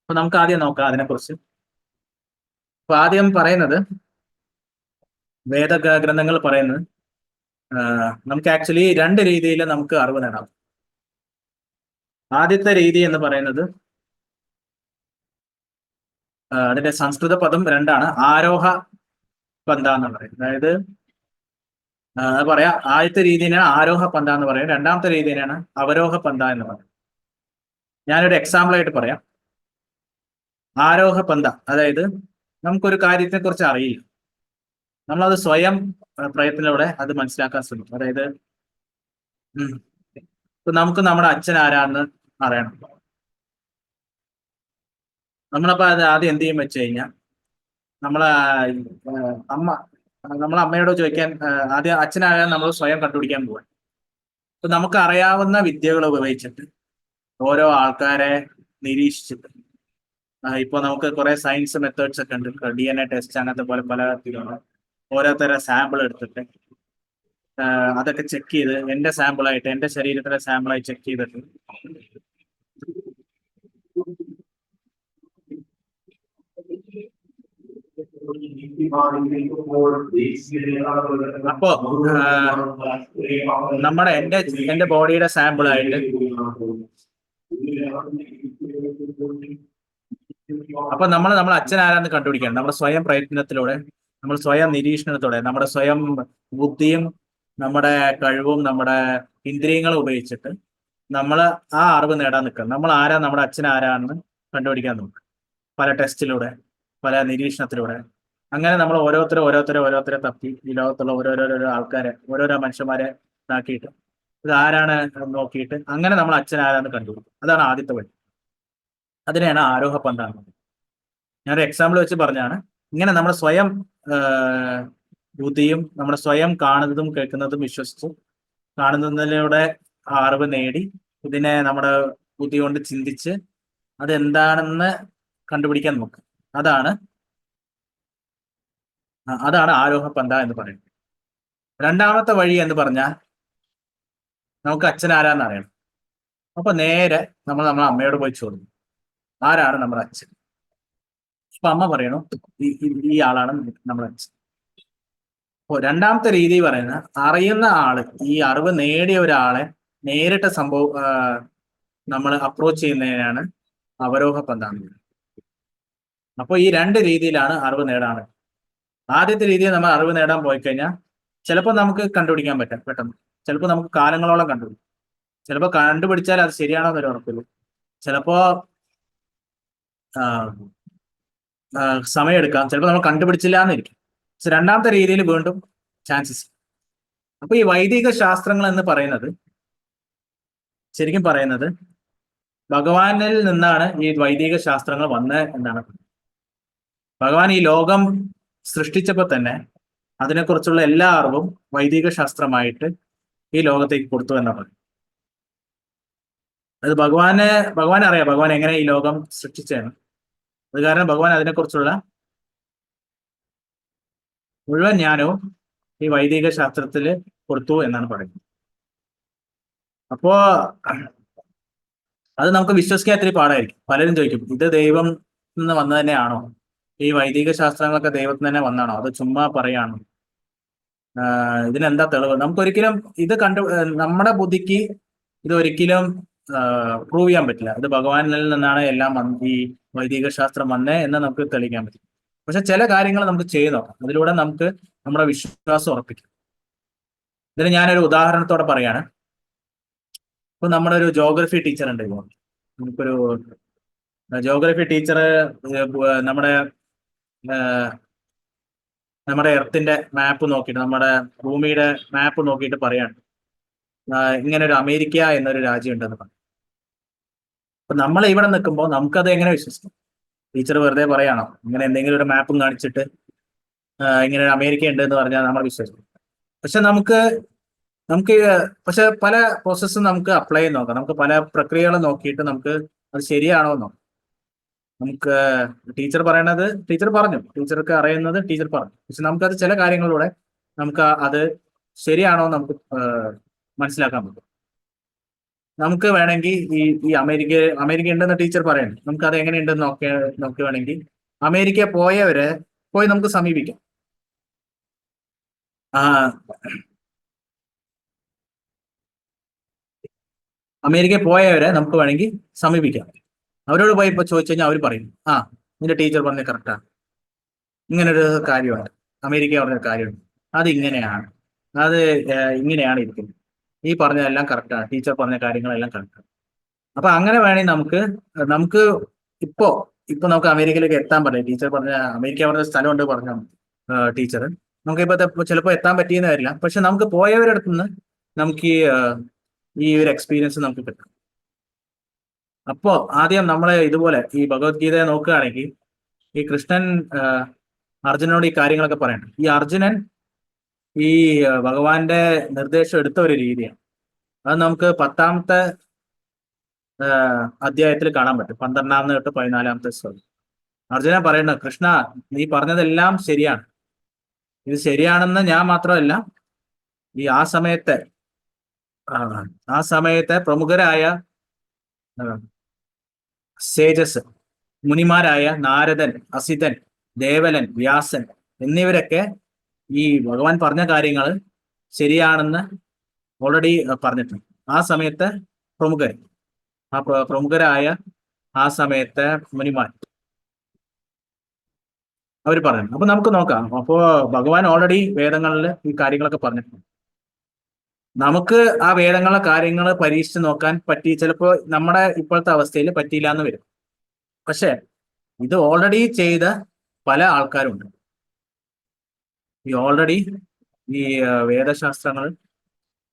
അപ്പൊ നമുക്ക് ആദ്യം നോക്കാം അതിനെക്കുറിച്ച്. അപ്പൊ ആദ്യം പറയുന്നത്, വേദഗ്രന്ഥങ്ങൾ പറയുന്നത് നമുക്ക് ആക്ച്വലി 2 രീതിയിൽ നമുക്ക് അറിവ് നേടാം. ആദ്യത്തെ രീതി എന്ന് പറയുന്നത്, അതിന്റെ സംസ്കൃത പദം 2ആണ്, ആരോഹ പന്ഥ എന്ന് പറയും. അതായത് പറയാം, ആദ്യത്തെ രീതിയാണ് ആരോഹ പന്ഥ എന്ന് പറയും, രണ്ടാമത്തെ രീതിയാണ് അവരോഹ പന്ഥ എന്ന് പറയും. ഞാനൊരു എക്സാമ്പിൾ ആയിട്ട് പറയാം. ആരോഹ പന്ഥ, അതായത് നമുക്കൊരു കാര്യത്തെ കുറിച്ച് അറിയില്ല, നമ്മളത് സ്വയം പ്രയത്നത്തിലൂടെ അത് മനസ്സിലാക്കാൻ ശ്രമിക്കും. അതായത് ഇപ്പൊ നമുക്ക് നമ്മുടെ അച്ഛൻ ആരാന്ന് അറിയണം. നമ്മളപ്പോ അത് ആദ്യം എന്ത് ചെയ്യും വെച്ച് കഴിഞ്ഞാൽ, നമ്മളെ നമ്മളെ അമ്മയോട് ചോദിക്കാൻ ആദ്യം അച്ഛനാരാൻ നമ്മൾ സ്വയം കണ്ടുപിടിക്കാൻ പോവാൻ. അപ്പൊ നമുക്ക് അറിയാവുന്ന വിദ്യകൾ ഉപയോഗിച്ചിട്ട് ഓരോ ആൾക്കാരെ നിരീക്ഷിച്ചിട്ട്, ഇപ്പൊ നമുക്ക് കുറെ സയൻസ് മെത്തേഡ്സ് ഒക്കെ ഉണ്ട്, DNA ടെസ്റ്റ്, അങ്ങനത്തെ പോലെ പല ഓരോരുത്തരെ സാമ്പിൾ എടുത്തിട്ട് അതൊക്കെ ചെക്ക് ചെയ്ത്, എന്റെ സാമ്പിളായിട്ട്, എന്റെ ശരീരത്തിലെ സാമ്പിളായി ചെക്ക് ചെയ്തിട്ട് അപ്പോ നമ്മുടെ എന്റെ ബോഡിയുടെ സാമ്പിളായിട്ട്, അപ്പൊ നമ്മളെ അച്ഛൻ ആരാന്ന് കണ്ടുപിടിക്കണം നമ്മുടെ സ്വയം പ്രയത്നത്തിലൂടെ, നമ്മൾ സ്വയം നിരീക്ഷണത്തോടെ, നമ്മുടെ സ്വയം ബുദ്ധിയും നമ്മുടെ കഴിവും നമ്മുടെ ഇന്ദ്രിയങ്ങളും ഉപയോഗിച്ചിട്ട് നമ്മൾ ആ അറിവ് നേടാൻ നിൽക്കണം. നമ്മൾ നമ്മുടെ അച്ഛൻ ആരാന്ന് കണ്ടുപിടിക്കാൻ നോക്കുക, പല ടെസ്റ്റിലൂടെ, പല നിരീക്ഷണത്തിലൂടെ. അങ്ങനെ നമ്മൾ ഓരോരുത്തരെ തപ്പി ഈ ലോകത്തുള്ള ഓരോരോ ആൾക്കാരെ, ഓരോരോ മനുഷ്യന്മാരെ ഇതാക്കിയിട്ട് ഇത് ആരാണ് നോക്കിയിട്ട് അങ്ങനെ നമ്മൾ അച്ഛൻ ആരാന്ന് കണ്ടുപിടിക്കും. അതാണ് ആദ്യത്തെ വഴി. അതിനെയാണ് ആരോഹ പന്ഥ. ഞാനൊരു എക്സാമ്പിൾ വെച്ച് പറഞ്ഞാണ്. ഇങ്ങനെ നമ്മുടെ സ്വയം ബുദ്ധിയും നമ്മുടെ സ്വയം കാണുന്നതും കേൾക്കുന്നതും വിശ്വസിച്ച് കാണുന്നതിലൂടെ അറിവ് നേടി ഇതിനെ നമ്മുടെ ബുദ്ധി കൊണ്ട് ചിന്തിച്ച് അതെന്താണെന്ന് കണ്ടുപിടിക്കാൻ നോക്കുക. അതാണ് ആരോഹ പന്ഥ എന്ന് പറയുന്നത്. രണ്ടാമത്തെ വഴി എന്ന് പറഞ്ഞാൽ, നമുക്ക് അച്ഛൻ ആരാന്ന് അറിയണം. അപ്പൊ നേരെ നമ്മളെ അമ്മയോട് പോയി ചോദിക്കും, ആരാണ് നമ്മുടെ അച്ഛൻ? അപ്പൊ അമ്മ പറയണു ഈ ആളാണ് നമ്മളെ. അപ്പോ രണ്ടാമത്തെ രീതി പറയുന്നത്, അറിയുന്ന ആള്, ഈ അറിവ് നേടിയ ഒരാളെ നേരിട്ട് നമ്മൾ അപ്രോച്ച് ചെയ്യുന്നതിനാണ് അവരോഹ പന്ഥാണ്. അപ്പോൾ ഈ രണ്ട് രീതിയിലാണ് അറിവ് നേടാൻ. ആദ്യത്തെ രീതിയിൽ നമ്മൾ അറിവ് നേടാൻ പോയി കഴിഞ്ഞാൽ ചിലപ്പോൾ നമുക്ക് കണ്ടുപിടിക്കാൻ പറ്റും പെട്ടെന്ന്, ചിലപ്പോൾ നമുക്ക് കാലങ്ങളോളം കണ്ടുപിടിക്കും, ചിലപ്പോൾ കണ്ടുപിടിച്ചാൽ അത് ശരിയാണോ എന്നൊരു ഉറപ്പില്ല, ചിലപ്പോ സമയമെടുക്കാം, ചിലപ്പോൾ നമ്മൾ കണ്ടുപിടിച്ചില്ല എന്നിരിക്കും. പക്ഷെ രണ്ടാമത്തെ രീതിയിൽ വീണ്ടും ചാൻസസ്. അപ്പൊ ഈ വൈദിക ശാസ്ത്രങ്ങൾ എന്ന് പറയുന്നത് ശരിക്കും പറയുന്നത് ഭഗവാനിൽ നിന്നാണ് ഈ വൈദിക ശാസ്ത്രങ്ങൾ വന്നത് എന്നാണ്. ഭഗവാൻ ഈ ലോകം സൃഷ്ടിച്ചപ്പോൾ തന്നെ അതിനെക്കുറിച്ചുള്ള എല്ലാ അറിവും വൈദിക ശാസ്ത്രമായിട്ട് ഈ ലോകത്തേക്ക് കൊടുത്തു എന്നാണ് പറയുന്നത്. അത് ഭഗവാൻ അറിയാം ഭഗവാൻ എങ്ങനെ ഈ ലോകം സൃഷ്ടിച്ചതാണ്. അത് കാരണം ഭഗവാൻ അതിനെക്കുറിച്ചുള്ള മുഴുവൻ ജ്ഞാനവും ഈ വൈദിക ശാസ്ത്രത്തിൽ കൊടുത്തു എന്നാണ് പറയുന്നത്. അപ്പോ അത് നമുക്ക് വിശ്വസിക്കാൻ ഇത്തിരി പാടായിരിക്കും. പലരും ചോദിക്കും, ഇത് ദൈവം നിന്ന് വന്നത് തന്നെയാണോ? ഈ വൈദിക ശാസ്ത്രങ്ങളൊക്കെ ദൈവത്തിന് തന്നെ വന്നാണോ? അത് ചുമ്മാ പറയാണോ? ഇതിനെന്താ തെളിവ്? നമുക്കൊരിക്കലും ഇത് നമ്മുടെ ബുദ്ധിക്ക് ഇതൊരിക്കലും പ്രൂവ് ചെയ്യാൻ പറ്റില്ല. ഇത് ഭഗവാനിൽ നിന്നാണ് എല്ലാം ഈ വൈദിക ശാസ്ത്രം വന്നേ എന്ന് നമുക്ക് തെളിയിക്കാൻ പറ്റും. പക്ഷെ ചില കാര്യങ്ങൾ നമുക്ക് ചെയ്തു നോക്കാം, അതിലൂടെ നമുക്ക് നമ്മുടെ വിശ്വാസം ഉറപ്പിക്കും. ഇതിന് ഞാനൊരു ഉദാഹരണത്തോടെ പറയാണ്. ഇപ്പൊ നമ്മുടെ ഒരു ജോഗ്രഫി ടീച്ചർ ഉണ്ട്. നമുക്കൊരു ജോഗ്രഫി ടീച്ചർ നമ്മുടെ എർത്തിന്റെ മാപ്പ് നോക്കിയിട്ട്, നമ്മുടെ ഭൂമിയുടെ മാപ്പ് നോക്കിയിട്ട് പറയാണ്, ഇങ്ങനെ ഒരു അമേരിക്ക എന്നൊരു രാജ്യം ഉണ്ടെന്ന് പറഞ്ഞു. അപ്പൊ നമ്മൾ ഇവിടെ നിൽക്കുമ്പോൾ നമുക്കത് എങ്ങനെ വിശ്വസിക്കും? ടീച്ചർ വെറുതെ പറയാണോ? ഇങ്ങനെ എന്തെങ്കിലും ഒരു മാപ്പും കാണിച്ചിട്ട് ഇങ്ങനെ ഒരു അമേരിക്ക ഉണ്ട് എന്ന് പറഞ്ഞാൽ നമ്മൾ വിശ്വസിക്കും. പക്ഷെ നമുക്ക് പക്ഷെ പല പ്രോസസ്സും നമുക്ക് അപ്ലൈ ചെയ്ത് നോക്കാം. നമുക്ക് പല പ്രക്രിയകൾ നോക്കിയിട്ട് നമുക്ക് അത് ശരിയാണോ എന്നോ, നമുക്ക് ടീച്ചർ പറയണത് ടീച്ചർ പറഞ്ഞു, ടീച്ചർക്ക് അറിയുന്നത് ടീച്ചർ പറഞ്ഞു. പക്ഷെ നമുക്കത് ചില കാര്യങ്ങളിലൂടെ നമുക്ക് അത് ശരിയാണോ നമുക്ക് മനസ്സിലാക്കാൻ പറ്റും. നമുക്ക് വേണമെങ്കിൽ ഈ അമേരിക്ക ഉണ്ടെന്ന് ടീച്ചർ പറയുന്നു, നമുക്ക് അത് എങ്ങനെയുണ്ടെന്ന് നോക്കി വേണമെങ്കിൽ അമേരിക്ക പോയി നമുക്ക് സമീപിക്കാം. അമേരിക്ക പോയവരെ നമുക്ക് വേണമെങ്കിൽ സമീപിക്കാം. അവരോട് പോയി ഇപ്പൊ ചോദിച്ചു കഴിഞ്ഞാൽ അവർ പറയും, നിന്റെ ടീച്ചർ പറഞ്ഞ കറക്റ്റാണ്, ഇങ്ങനൊരു കാര്യമുണ്ട്, അമേരിക്ക പറഞ്ഞ കാര്യമുണ്ട്, അത് ഇങ്ങനെയാണ്, അത് ഇങ്ങനെയാണ് ഇരിക്കുന്നത്, ഈ പറഞ്ഞതെല്ലാം കറക്റ്റാണ്, ടീച്ചർ പറഞ്ഞ കാര്യങ്ങളെല്ലാം കറക്റ്റാണ്. അപ്പൊ അങ്ങനെ വേണമെങ്കിൽ നമുക്ക് ഇപ്പൊ നമുക്ക് അമേരിക്കയിലേക്ക് എത്താൻ പറയാം. ടീച്ചർ പറഞ്ഞ അമേരിക്ക പറഞ്ഞ സ്ഥലമുണ്ട് പറഞ്ഞ ടീച്ചർ നമുക്ക് ഇപ്പൊ ചിലപ്പോൾ എത്താൻ പറ്റിയെന്ന് വരില്ല. പക്ഷെ നമുക്ക് പോയവരുടെ അടുത്തുനിന്ന് നമുക്ക് ഈ ഒരു എക്സ്പീരിയൻസ് നമുക്ക് കിട്ടും. അപ്പോ ആദ്യം നമ്മളെ ഇതുപോലെ ഈ ഭഗവത്ഗീതയെ നോക്കുകയാണെങ്കിൽ ഈ കൃഷ്ണൻ അർജുനനോട് ഈ കാര്യങ്ങളൊക്കെ പറയണം. ഈ അർജുനൻ ഈ ഭഗവാന്റെ നിർദ്ദേശം എടുത്ത ഒരു രീതിയാണ്. അത് നമുക്ക് 10ാമത്തെ അധ്യായത്തിൽ കാണാൻ പറ്റും. 12 തൊട്ട് 14 ശ്ലോകം. അർജുനൻ പറയുന്നത്, കൃഷ്ണ നീ പറഞ്ഞതെല്ലാം ശരിയാണ്, ഇത് ശരിയാണെന്ന് ഞാൻ മാത്രമല്ല, ഈ ആ സമയത്തെ പ്രമുഖരായ സേജസ് മുനിമാരായ നാരദൻ, അസിതൻ, ദേവലൻ, വ്യാസൻ എന്നിവരൊക്കെ ഈ ഭഗവാൻ പറഞ്ഞ കാര്യങ്ങൾ ശരിയാണെന്ന് ഓൾറെഡി പറഞ്ഞിട്ടുണ്ട്. ആ സമയത്തെ പ്രമുഖരായ ആ സമയത്തെ മുനിമാർ അവർ പറഞ്ഞു. അപ്പൊ നമുക്ക് നോക്കാം. അപ്പോ ഭഗവാൻ ഓൾറെഡി വേദങ്ങളിൽ ഈ കാര്യങ്ങളൊക്കെ പറഞ്ഞിട്ടുണ്ട്. നമുക്ക് ആ വേദങ്ങളിലെ കാര്യങ്ങൾ പരീക്ഷിച്ച് നോക്കാൻ ചിലപ്പോൾ നമ്മുടെ ഇപ്പോഴത്തെ അവസ്ഥയിൽ പറ്റിയില്ല എന്ന് വരും. പക്ഷെ ഇത് ഓൾറെഡി ചെയ്ത പല ആൾക്കാരുണ്ട്. ഓൾറെഡി ഈ വേദശാസ്ത്രങ്ങൾ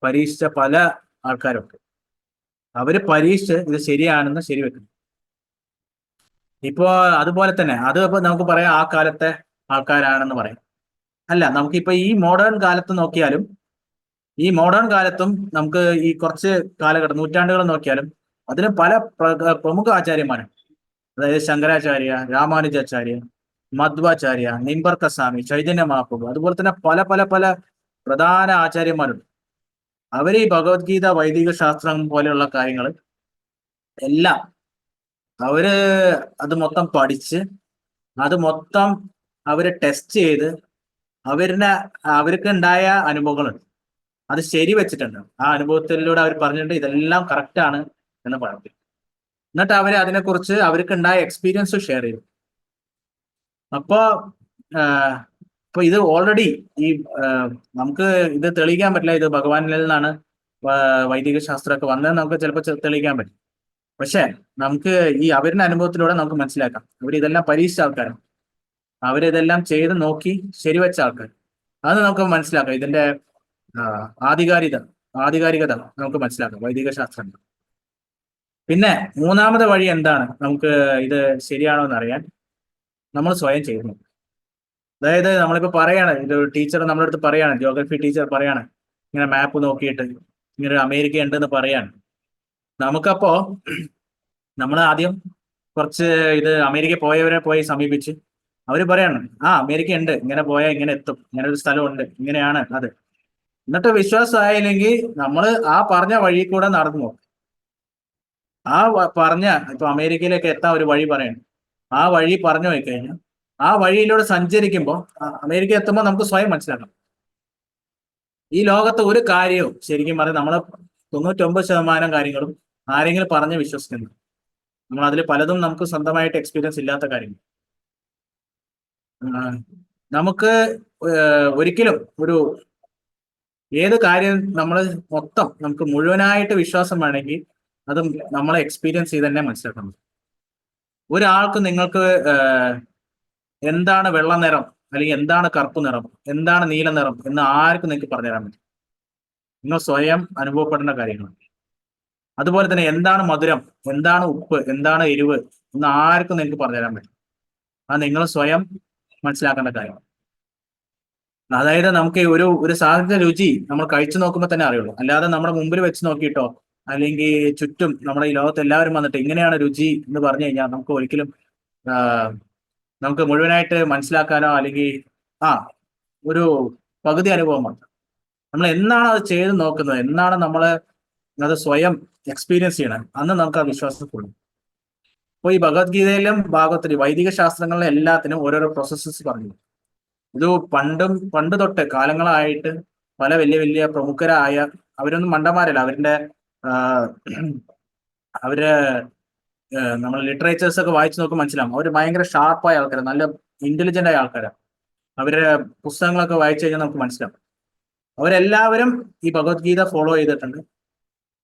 പരീക്ഷിച്ച പല ആൾക്കാരുണ്ട്. അവര് പരീക്ഷിച്ച് ഇത് ശരിയാണെന്ന് ശരിവെക്കുന്നു. ഇപ്പോ അതുപോലെ തന്നെ അത് ഇപ്പൊ നമുക്ക് പറയാം ആ കാലത്തെ ആൾക്കാരാണെന്ന് പറയാം. അല്ല, നമുക്കിപ്പോ ഈ മോഡേൺ കാലത്ത് നോക്കിയാലും, ഈ മോഡേൺ കാലത്തും നമുക്ക് ഈ കുറച്ച് നൂറ്റാണ്ടുകൾ നോക്കിയാലും അതിന് പല പ്രമുഖ ആചാര്യന്മാരുണ്ട്. അതായത് ശങ്കരാചാര്യ, രാമാനുജാചാര്യ, മധ്വാചാര്യ, നിംബർക്കസ്വാമി, ചൈതന്യ മഹാപ്രഭു, അതുപോലെ തന്നെ പല പല പല പ്രധാന ആചാര്യന്മാരുണ്ട്. അവർ ഈ ഭഗവത്ഗീത, വൈദിക ശാസ്ത്രം പോലെയുള്ള കാര്യങ്ങൾ എല്ലാം അവര് അത് മൊത്തം പഠിച്ച് അത് മൊത്തം അവര് ടെസ്റ്റ് ചെയ്ത് അവർക്ക് ഉണ്ടായ അനുഭവങ്ങളുണ്ട്, അത് ശരി വെച്ചിട്ടുണ്ട്. ആ അനുഭവത്തിലൂടെ അവർ പറഞ്ഞിട്ടുണ്ട് ഇതെല്ലാം കറക്റ്റ് ആണ് എന്ന് പറഞ്ഞു. എന്നിട്ട് അവര് അതിനെക്കുറിച്ച് അവർക്കുണ്ടായ എക്സ്പീരിയൻസ് ഷെയർ ചെയ്തു. അപ്പോ ഇപ്പൊ ഇത് ഓൾറെഡി ഈ നമുക്ക് ഇത് തെളിയിക്കാൻ പറ്റില്ല, ഇത് ഭഗവാനിൽ നിന്നാണ് വൈദിക ശാസ്ത്രമൊക്കെ വന്നത് നമുക്ക് ചിലപ്പോൾ തെളിയിക്കാൻ പറ്റും. പക്ഷെ നമുക്ക് ഈ അവരുടെ അനുഭവത്തിലൂടെ നമുക്ക് മനസ്സിലാക്കാം അവരിതെല്ലാം പരീക്ഷിച്ച ആൾക്കാരാണ്, അവരിതെല്ലാം ചെയ്ത് നോക്കി ശരിവെച്ച ആൾക്കാർ. അത് നമുക്ക് മനസ്സിലാക്കാം, ഇതിന്റെ ആധികാരികത നമുക്ക് മനസ്സിലാക്കാം വൈദിക ശാസ്ത്രം. പിന്നെ മൂന്നാമത്തെ വഴി എന്താണ് നമുക്ക് ഇത് ശരിയാണോ എന്ന് അറിയാൻ? നമ്മൾ സ്വയം ചെയ്യുന്നു. അതായത് നമ്മളിപ്പോ പറയാണ്, ഇത് ടീച്ചർ നമ്മുടെ അടുത്ത് പറയാണ്, ജിയോഗ്രഫി ടീച്ചർ പറയാണ് ഇങ്ങനെ മാപ്പ് നോക്കിയിട്ട് ഇങ്ങനെ അമേരിക്ക ഉണ്ടെന്ന് പറയാണ്. നമുക്കപ്പോ നമ്മൾ ആദ്യം കുറച്ച് ഇത് അമേരിക്ക പോയവരെ പോയി സമീപിച്ച് അവർ പറയാണ് അമേരിക്ക ഉണ്ട്, ഇങ്ങനെ പോയാൽ ഇങ്ങനെ എത്തും, ഇങ്ങനെ ഒരു സ്ഥലമുണ്ട്, ഇങ്ങനെയാണ് അത്. എന്നിട്ട് വിശ്വാസമായില്ലെങ്കിൽ നമ്മൾ ആ പറഞ്ഞ വഴി കൂടെ നടന്നു പോകും. പറഞ്ഞ ഇപ്പൊ അമേരിക്കയിലേക്ക് എത്താൻ ഒരു വഴി പറയണം, ആ വഴി പറഞ്ഞു പോയി കഴിഞ്ഞാൽ ആ വഴിയിലൂടെ സഞ്ചരിക്കുമ്പോൾ അമേരിക്ക എത്തുമ്പോൾ നമുക്ക് സ്വയം മനസ്സിലാക്കണം ഈ ലോകത്ത് ഒരു കാര്യവും ശരിക്കും പറഞ്ഞാൽ നമ്മൾ 99% കാര്യങ്ങളും ആരെങ്കിലും പറഞ്ഞ് വിശ്വസിക്കുന്നു. നമ്മൾ അതിൽ പലതും നമുക്ക് സ്വന്തമായിട്ട് എക്സ്പീരിയൻസ് ഇല്ലാത്ത കാര്യങ്ങൾ. നമുക്ക് ഒരിക്കലും ഏത് കാര്യം നമ്മൾ മൊത്തം നമുക്ക് മുഴുവനായിട്ട് വിശ്വാസം വേണമെങ്കിൽ അത് നമ്മളെ എക്സ്പീരിയൻസ് ചെയ്ത് തന്നെ മനസ്സിലാക്കണം. ഒരാൾക്ക് നിങ്ങൾക്ക് എന്താണ് വെള്ള നിറം അല്ലെങ്കിൽ എന്താണ് കറുപ്പ് നിറം, എന്താണ് നീല നിറം എന്ന് ആർക്കും നിങ്ങൾക്ക് പറഞ്ഞുതരാൻ പറ്റും. നിങ്ങൾ സ്വയം അനുഭവപ്പെടേണ്ട കാര്യങ്ങളാണ്. അതുപോലെ തന്നെ എന്താണ് മധുരം, എന്താണ് ഉപ്പ്, എന്താണ് എരിവ് എന്ന് ആർക്കും നിങ്ങൾക്ക് പറഞ്ഞുതരാൻ പറ്റും. അത് നിങ്ങൾ സ്വയം മനസ്സിലാക്കേണ്ട കാര്യമാണ്. അതായത് നമുക്ക് ഒരു സാധനത്തിന്റെ രുചി നമ്മൾ കഴിച്ചു നോക്കുമ്പോൾ തന്നെ അറിയുള്ളൂ. അല്ലാതെ നമ്മുടെ മുമ്പിൽ വെച്ച് നോക്കിയിട്ടോ അല്ലെങ്കിൽ ചുറ്റും നമ്മുടെ ഈ ലോകത്ത് എല്ലാവരും വന്നിട്ട് ഇങ്ങനെയാണ് രുചി എന്ന് പറഞ്ഞു കഴിഞ്ഞാൽ നമുക്ക് ഒരിക്കലും നമുക്ക് മുഴുവനായിട്ട് മനസ്സിലാക്കാനോ അല്ലെങ്കിൽ ഒരു പകുതി അനുഭവം മാത്രം. നമ്മൾ എന്നാണ് അത് ചെയ്ത് നോക്കുന്നത്, എന്നാണ് നമ്മൾ അത് സ്വയം എക്സ്പീരിയൻസ് ചെയ്യണം, അന്ന് നമുക്ക് ആ വിശ്വാസം കൂടും. അപ്പോൾ ഈ ഭഗവത്ഗീതയിലും ഭാഗവത്തിലും വൈദിക ശാസ്ത്രങ്ങളിലും എല്ലാത്തിനും ഓരോരോ പ്രോസസ്സസ് പറഞ്ഞു. ഇത് പണ്ട് തൊട്ട് കാലങ്ങളായിട്ട് പല വലിയ വലിയ പ്രമുഖരായ അവരൊന്നും മണ്ടന്മാരല്ല, അവര് നമ്മൾ ലിറ്ററേച്ചേഴ്സ് ഒക്കെ വായിച്ചു നോക്കുമ്പോൾ മനസ്സിലാവും അവർ ഭയങ്കര ഷാർപ്പായ ആൾക്കാരാണ്, നല്ല ഇന്റലിജന്റ് ആയ ആൾക്കാരാണ്. അവരുടെ പുസ്തകങ്ങളൊക്കെ വായിച്ചു കഴിഞ്ഞാൽ നമുക്ക് മനസ്സിലാവും അവരെല്ലാവരും ഈ ഭഗവത്ഗീത ഫോളോ ചെയ്തിട്ടുണ്ട്.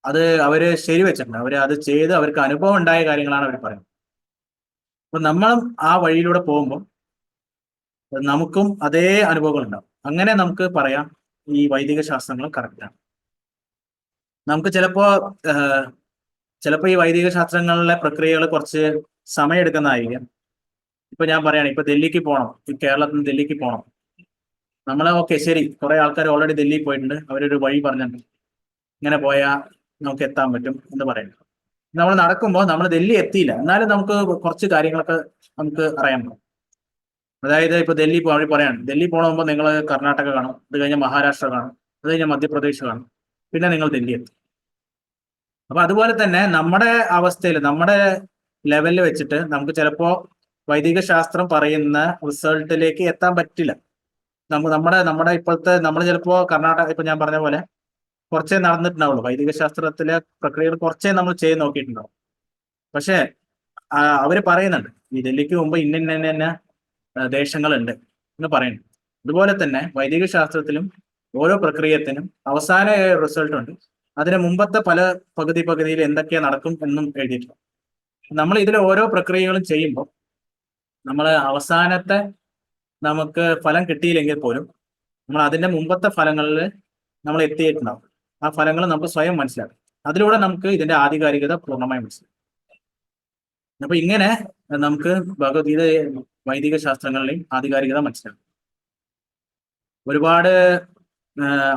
അത് അവര് ശരിവെച്ചിട്ടുണ്ട്, അത് ചെയ്ത് അവർക്ക് അനുഭവം ഉണ്ടായ കാര്യങ്ങളാണ് അവർ പറയുന്നത്. അപ്പൊ നമ്മളും ആ വഴിയിലൂടെ പോകുമ്പോൾ നമുക്കും അതേ അനുഭവങ്ങൾ ഉണ്ടാവും. അങ്ങനെ നമുക്ക് പറയാം ഈ വൈദിക ശാസ്ത്രങ്ങൾ കറക്റ്റാണ്. നമുക്ക് ചിലപ്പോ ഈ വൈദിക ശാസ്ത്രങ്ങളിലെ പ്രക്രിയകൾ കുറച്ച് സമയമെടുക്കുന്നതായിരിക്കും. ഇപ്പൊ ഞാൻ പറയാണ്, ഇപ്പൊ ഡൽഹിക്ക് പോകണം, ഈ കേരളത്തിൽ നിന്ന് ഡൽഹിക്ക് പോകണം. ഓക്കെ ശരി, കുറെ ആൾക്കാർ ഓൾറെഡി ഡൽഹിയിൽ പോയിട്ടുണ്ട്, അവരൊരു വഴി പറഞ്ഞിട്ടുണ്ട്, ഇങ്ങനെ പോയാൽ നമുക്ക് എത്താൻ പറ്റും എന്ന് പറയുന്നത്. നമ്മൾ നടക്കുമ്പോൾ നമ്മൾ ഡൽഹി എത്തിയില്ല, എന്നാലും നമുക്ക് കുറച്ച് കാര്യങ്ങളൊക്കെ നമുക്ക് അറിയാൻ പറ്റും. അതായത് ഇപ്പൊ ഡൽഹി പറയാണ്, ഡൽഹി പോകണമെമ്പോൾ നിങ്ങൾ കർണാടക കാണും, അത് കഴിഞ്ഞാൽ മഹാരാഷ്ട്ര കാണും, അത് കഴിഞ്ഞാൽ മധ്യപ്രദേശ് കാണും, പിന്നെ നിങ്ങൾ ഡൽഹി എത്തും. അപ്പൊ അതുപോലെ തന്നെ നമ്മുടെ അവസ്ഥയിൽ നമ്മുടെ ലെവലിൽ വെച്ചിട്ട് നമുക്ക് ചിലപ്പോ വൈദിക ശാസ്ത്രം പറയുന്ന റിസൾട്ടിലേക്ക് എത്താൻ പറ്റില്ല. നമ്മുടെ ഇപ്പോഴത്തെ നമ്മൾ ചിലപ്പോ കർണാടക, ഇപ്പൊ ഞാൻ പറഞ്ഞ പോലെ കുറച്ചേ നടന്നിട്ടുണ്ടാവുള്ളൂ, വൈദിക ശാസ്ത്രത്തിലെ പ്രക്രിയകൾ കുറച്ചേ നമ്മൾ ചെയ്ത് നോക്കിയിട്ടുണ്ടാവും. പക്ഷെ അവര് പറയുന്നുണ്ട് ഈ ഡൽഹിക്ക് മുമ്പ് ഇന്ന ദേശങ്ങളുണ്ട് എന്ന് പറയുന്നു. അതുപോലെ തന്നെ വൈദിക ശാസ്ത്രത്തിലും ഓരോ പ്രക്രിയത്തിനും അവസാന റിസൾട്ട് ഉണ്ട്, അതിന് മുമ്പത്തെ പല പകുതിയിൽ എന്തൊക്കെയാ നടക്കും എന്നും എഴുതിയിട്ടുണ്ട്. നമ്മൾ ഇതിൽ ഓരോ പ്രക്രിയകളും ചെയ്യുമ്പോൾ നമ്മൾ അവസാനത്തെ നമുക്ക് ഫലം കിട്ടിയില്ലെങ്കിൽ പോലും നമ്മൾ അതിന്റെ മുമ്പത്തെ ഫലങ്ങളിൽ നമ്മൾ എത്തിയിട്ടുണ്ടാവും. ആ ഫലങ്ങൾ നമുക്ക് സ്വയം മനസ്സിലാക്കും. അതിലൂടെ നമുക്ക് ഇതിന്റെ ആധികാരികത പൂർണ്ണമായി മനസ്സിലാക്കും. അപ്പൊ ഇങ്ങനെ നമുക്ക് ഭഗവത്ഗീത വൈദിക ശാസ്ത്രങ്ങളിലെയും ആധികാരികത മനസ്സിലാക്കും. ഒരുപാട്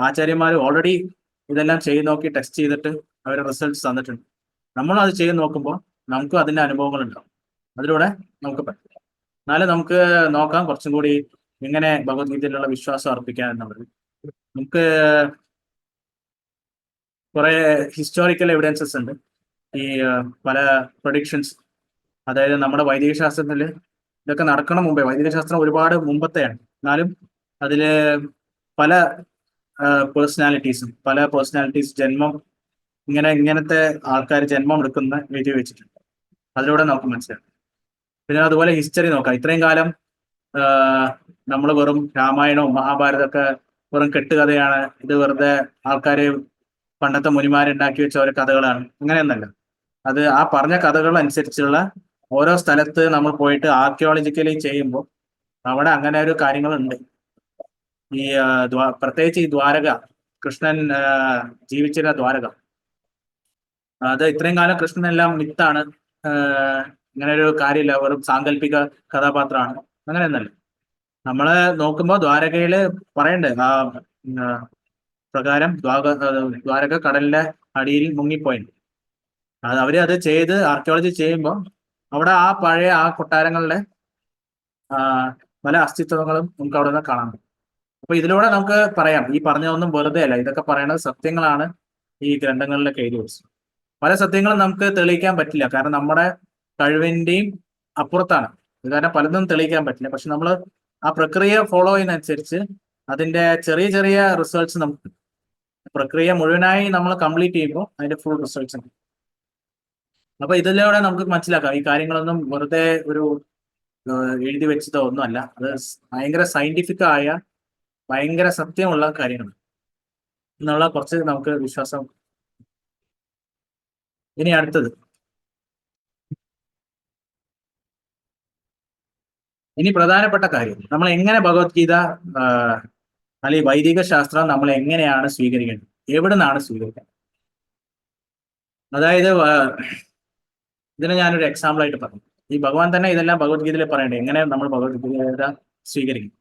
ആചാര്യന്മാർ ഓൾറെഡി ഇതെല്ലാം ചെയ്ത് നോക്കി ടെസ്റ്റ് ചെയ്തിട്ട് അവരുടെ റിസൾട്ട്സ് തന്നിട്ടുണ്ട്. നമ്മൾ അത് ചെയ്ത് നോക്കുമ്പോൾ നമുക്കും അതിന്റെ അനുഭവങ്ങൾ ഉണ്ടാവും. അതിലൂടെ നമുക്ക് പറ്റും. എന്നാലും നമുക്ക് നോക്കാം കുറച്ചും കൂടി എങ്ങനെ ഭഗവത്ഗീതയിലുള്ള വിശ്വാസം അർപ്പിക്കാൻ എന്നുള്ളത്. നമുക്ക് കുറെ ഹിസ്റ്റോറിക്കൽ എവിഡൻസസ് ഉണ്ട് ഈ പല പ്രൊഡിക്ഷൻസ്. അതായത് നമ്മുടെ വൈദിക ശാസ്ത്രത്തിൽ ഇതൊക്കെ നടക്കണം മുമ്പേ, വൈദിക ശാസ്ത്രം ഒരുപാട് മുമ്പത്തെയാണ്. എന്നാലും അതില് പല പേഴ്സണാലിറ്റീസ് ജന്മം ഇങ്ങനത്തെ ആൾക്കാർ ജന്മം എടുക്കുന്ന എഴുതി വെച്ചിട്ടുണ്ട്. അതിലൂടെ നമുക്ക് മനസ്സിലാക്കാം. പിന്നെ അതുപോലെ ഹിസ്റ്ററി നോക്കാം. ഇത്രയും കാലം നമ്മൾ വെറും രാമായണവും മഹാഭാരതമൊക്കെ വെറും കെട്ടുകഥയാണ്, ഇത് വെറുതെ ആൾക്കാര് പണ്ടത്തെ മുനിമാരുണ്ടാക്കി വെച്ച ഓരോ കഥകളാണ്. അങ്ങനെയൊന്നല്ല. അത് ആ പറഞ്ഞ കഥകൾ അനുസരിച്ചുള്ള ഓരോ സ്ഥലത്ത് നമ്മൾ പോയിട്ട് ആർക്കിയോളജിക്കലി ചെയ്യുമ്പോൾ അവിടെ അങ്ങനെ ഒരു കാര്യങ്ങളുണ്ട്. ഈ പ്രത്യേകിച്ച് ഈ ദ്വാരക, കൃഷ്ണൻ ജീവിച്ചിരുന്ന ദ്വാരക, അത് ഇത്രയും കാലം കൃഷ്ണനെല്ലാം മിത്താണ്, ഇങ്ങനെ ഒരു കാര്യമില്ല, വെറും സാങ്കല്പിക കഥാപാത്രമാണ്, അങ്ങനെയൊന്നല്ല. നമ്മള് നോക്കുമ്പോൾ ദ്വാരകയില് പറയണ്ടേ ആ പ്രകാരം ദ്വാരക കടലിന്റെ അടിയിൽ മുങ്ങിപ്പോയിട്ടുണ്ട്. അവര് അത് ചെയ്ത് ആർക്കിയോളജി ചെയ്യുമ്പോൾ അവിടെ ആ പഴയ ആ കൊട്ടാരങ്ങളുടെ പല അസ്തിത്വങ്ങളും നമുക്ക് അവിടെ നിന്ന് കാണാൻ പറ്റും. അപ്പൊ ഇതിലൂടെ നമുക്ക് പറയാം, ഈ പറഞ്ഞതൊന്നും വെറുതെ അല്ല, ഇതൊക്കെ പറയുന്നത് സത്യങ്ങളാണ് ഈ ഗ്രന്ഥങ്ങളിലൊക്കെ എഴുതി വെച്ചത്. പല സത്യങ്ങളും നമുക്ക് തെളിയിക്കാൻ പറ്റില്ല, കാരണം നമ്മുടെ കഴിവിന്റെയും അപ്പുറത്താണ്. ഇത് കാരണം പലതും തെളിയിക്കാൻ പറ്റില്ല. പക്ഷെ നമ്മൾ ആ പ്രക്രിയ ഫോളോ ചെയ്യുന്നതനുസരിച്ച് അതിന്റെ ചെറിയ ചെറിയ റിസൾട്ട്സ് നമുക്ക്, പ്രക്രിയ മുഴുവനായി നമ്മൾ കംപ്ലീറ്റ് ചെയ്യുമ്പോൾ അതിന്റെ ഫുൾ റിസൾട്ട്സ് ഉണ്ട്. അപ്പൊ ഇതിലൂടെ നമുക്ക് മനസ്സിലാക്കാം ഈ കാര്യങ്ങളൊന്നും വെറുതെ ഒരു എഴുതി വെച്ചതോ ഒന്നുമല്ല. അത് ഭയങ്കര സയന്റിഫിക് ആയ ഭയങ്കര സത്യമുള്ള കാര്യങ്ങൾ എന്നുള്ള കുറച്ച് നമുക്ക് വിശ്വാസം. ഇനി അടുത്തത്, ഇനി പ്രധാനപ്പെട്ട കാര്യം, നമ്മൾ എങ്ങനെ ഭഗവത്ഗീത അല്ലെങ്കിൽ വൈദിക ശാസ്ത്രം നമ്മൾ എങ്ങനെയാണ് സ്വീകരിക്കേണ്ടത്, എവിടെ നിന്നാണ് സ്വീകരിക്കേണ്ടത്? അതായത് ഇതിനെ ഞാനൊരു എക്സാമ്പിൾ ആയിട്ട് പറഞ്ഞു. ഈ ഭഗവാൻ തന്നെ ഇതെല്ലാം ഭഗവത്ഗീതയിൽ പറയണ്ടേ, എങ്ങനെ നമ്മൾ ഭഗവത്ഗീത സ്വീകരിക്കും.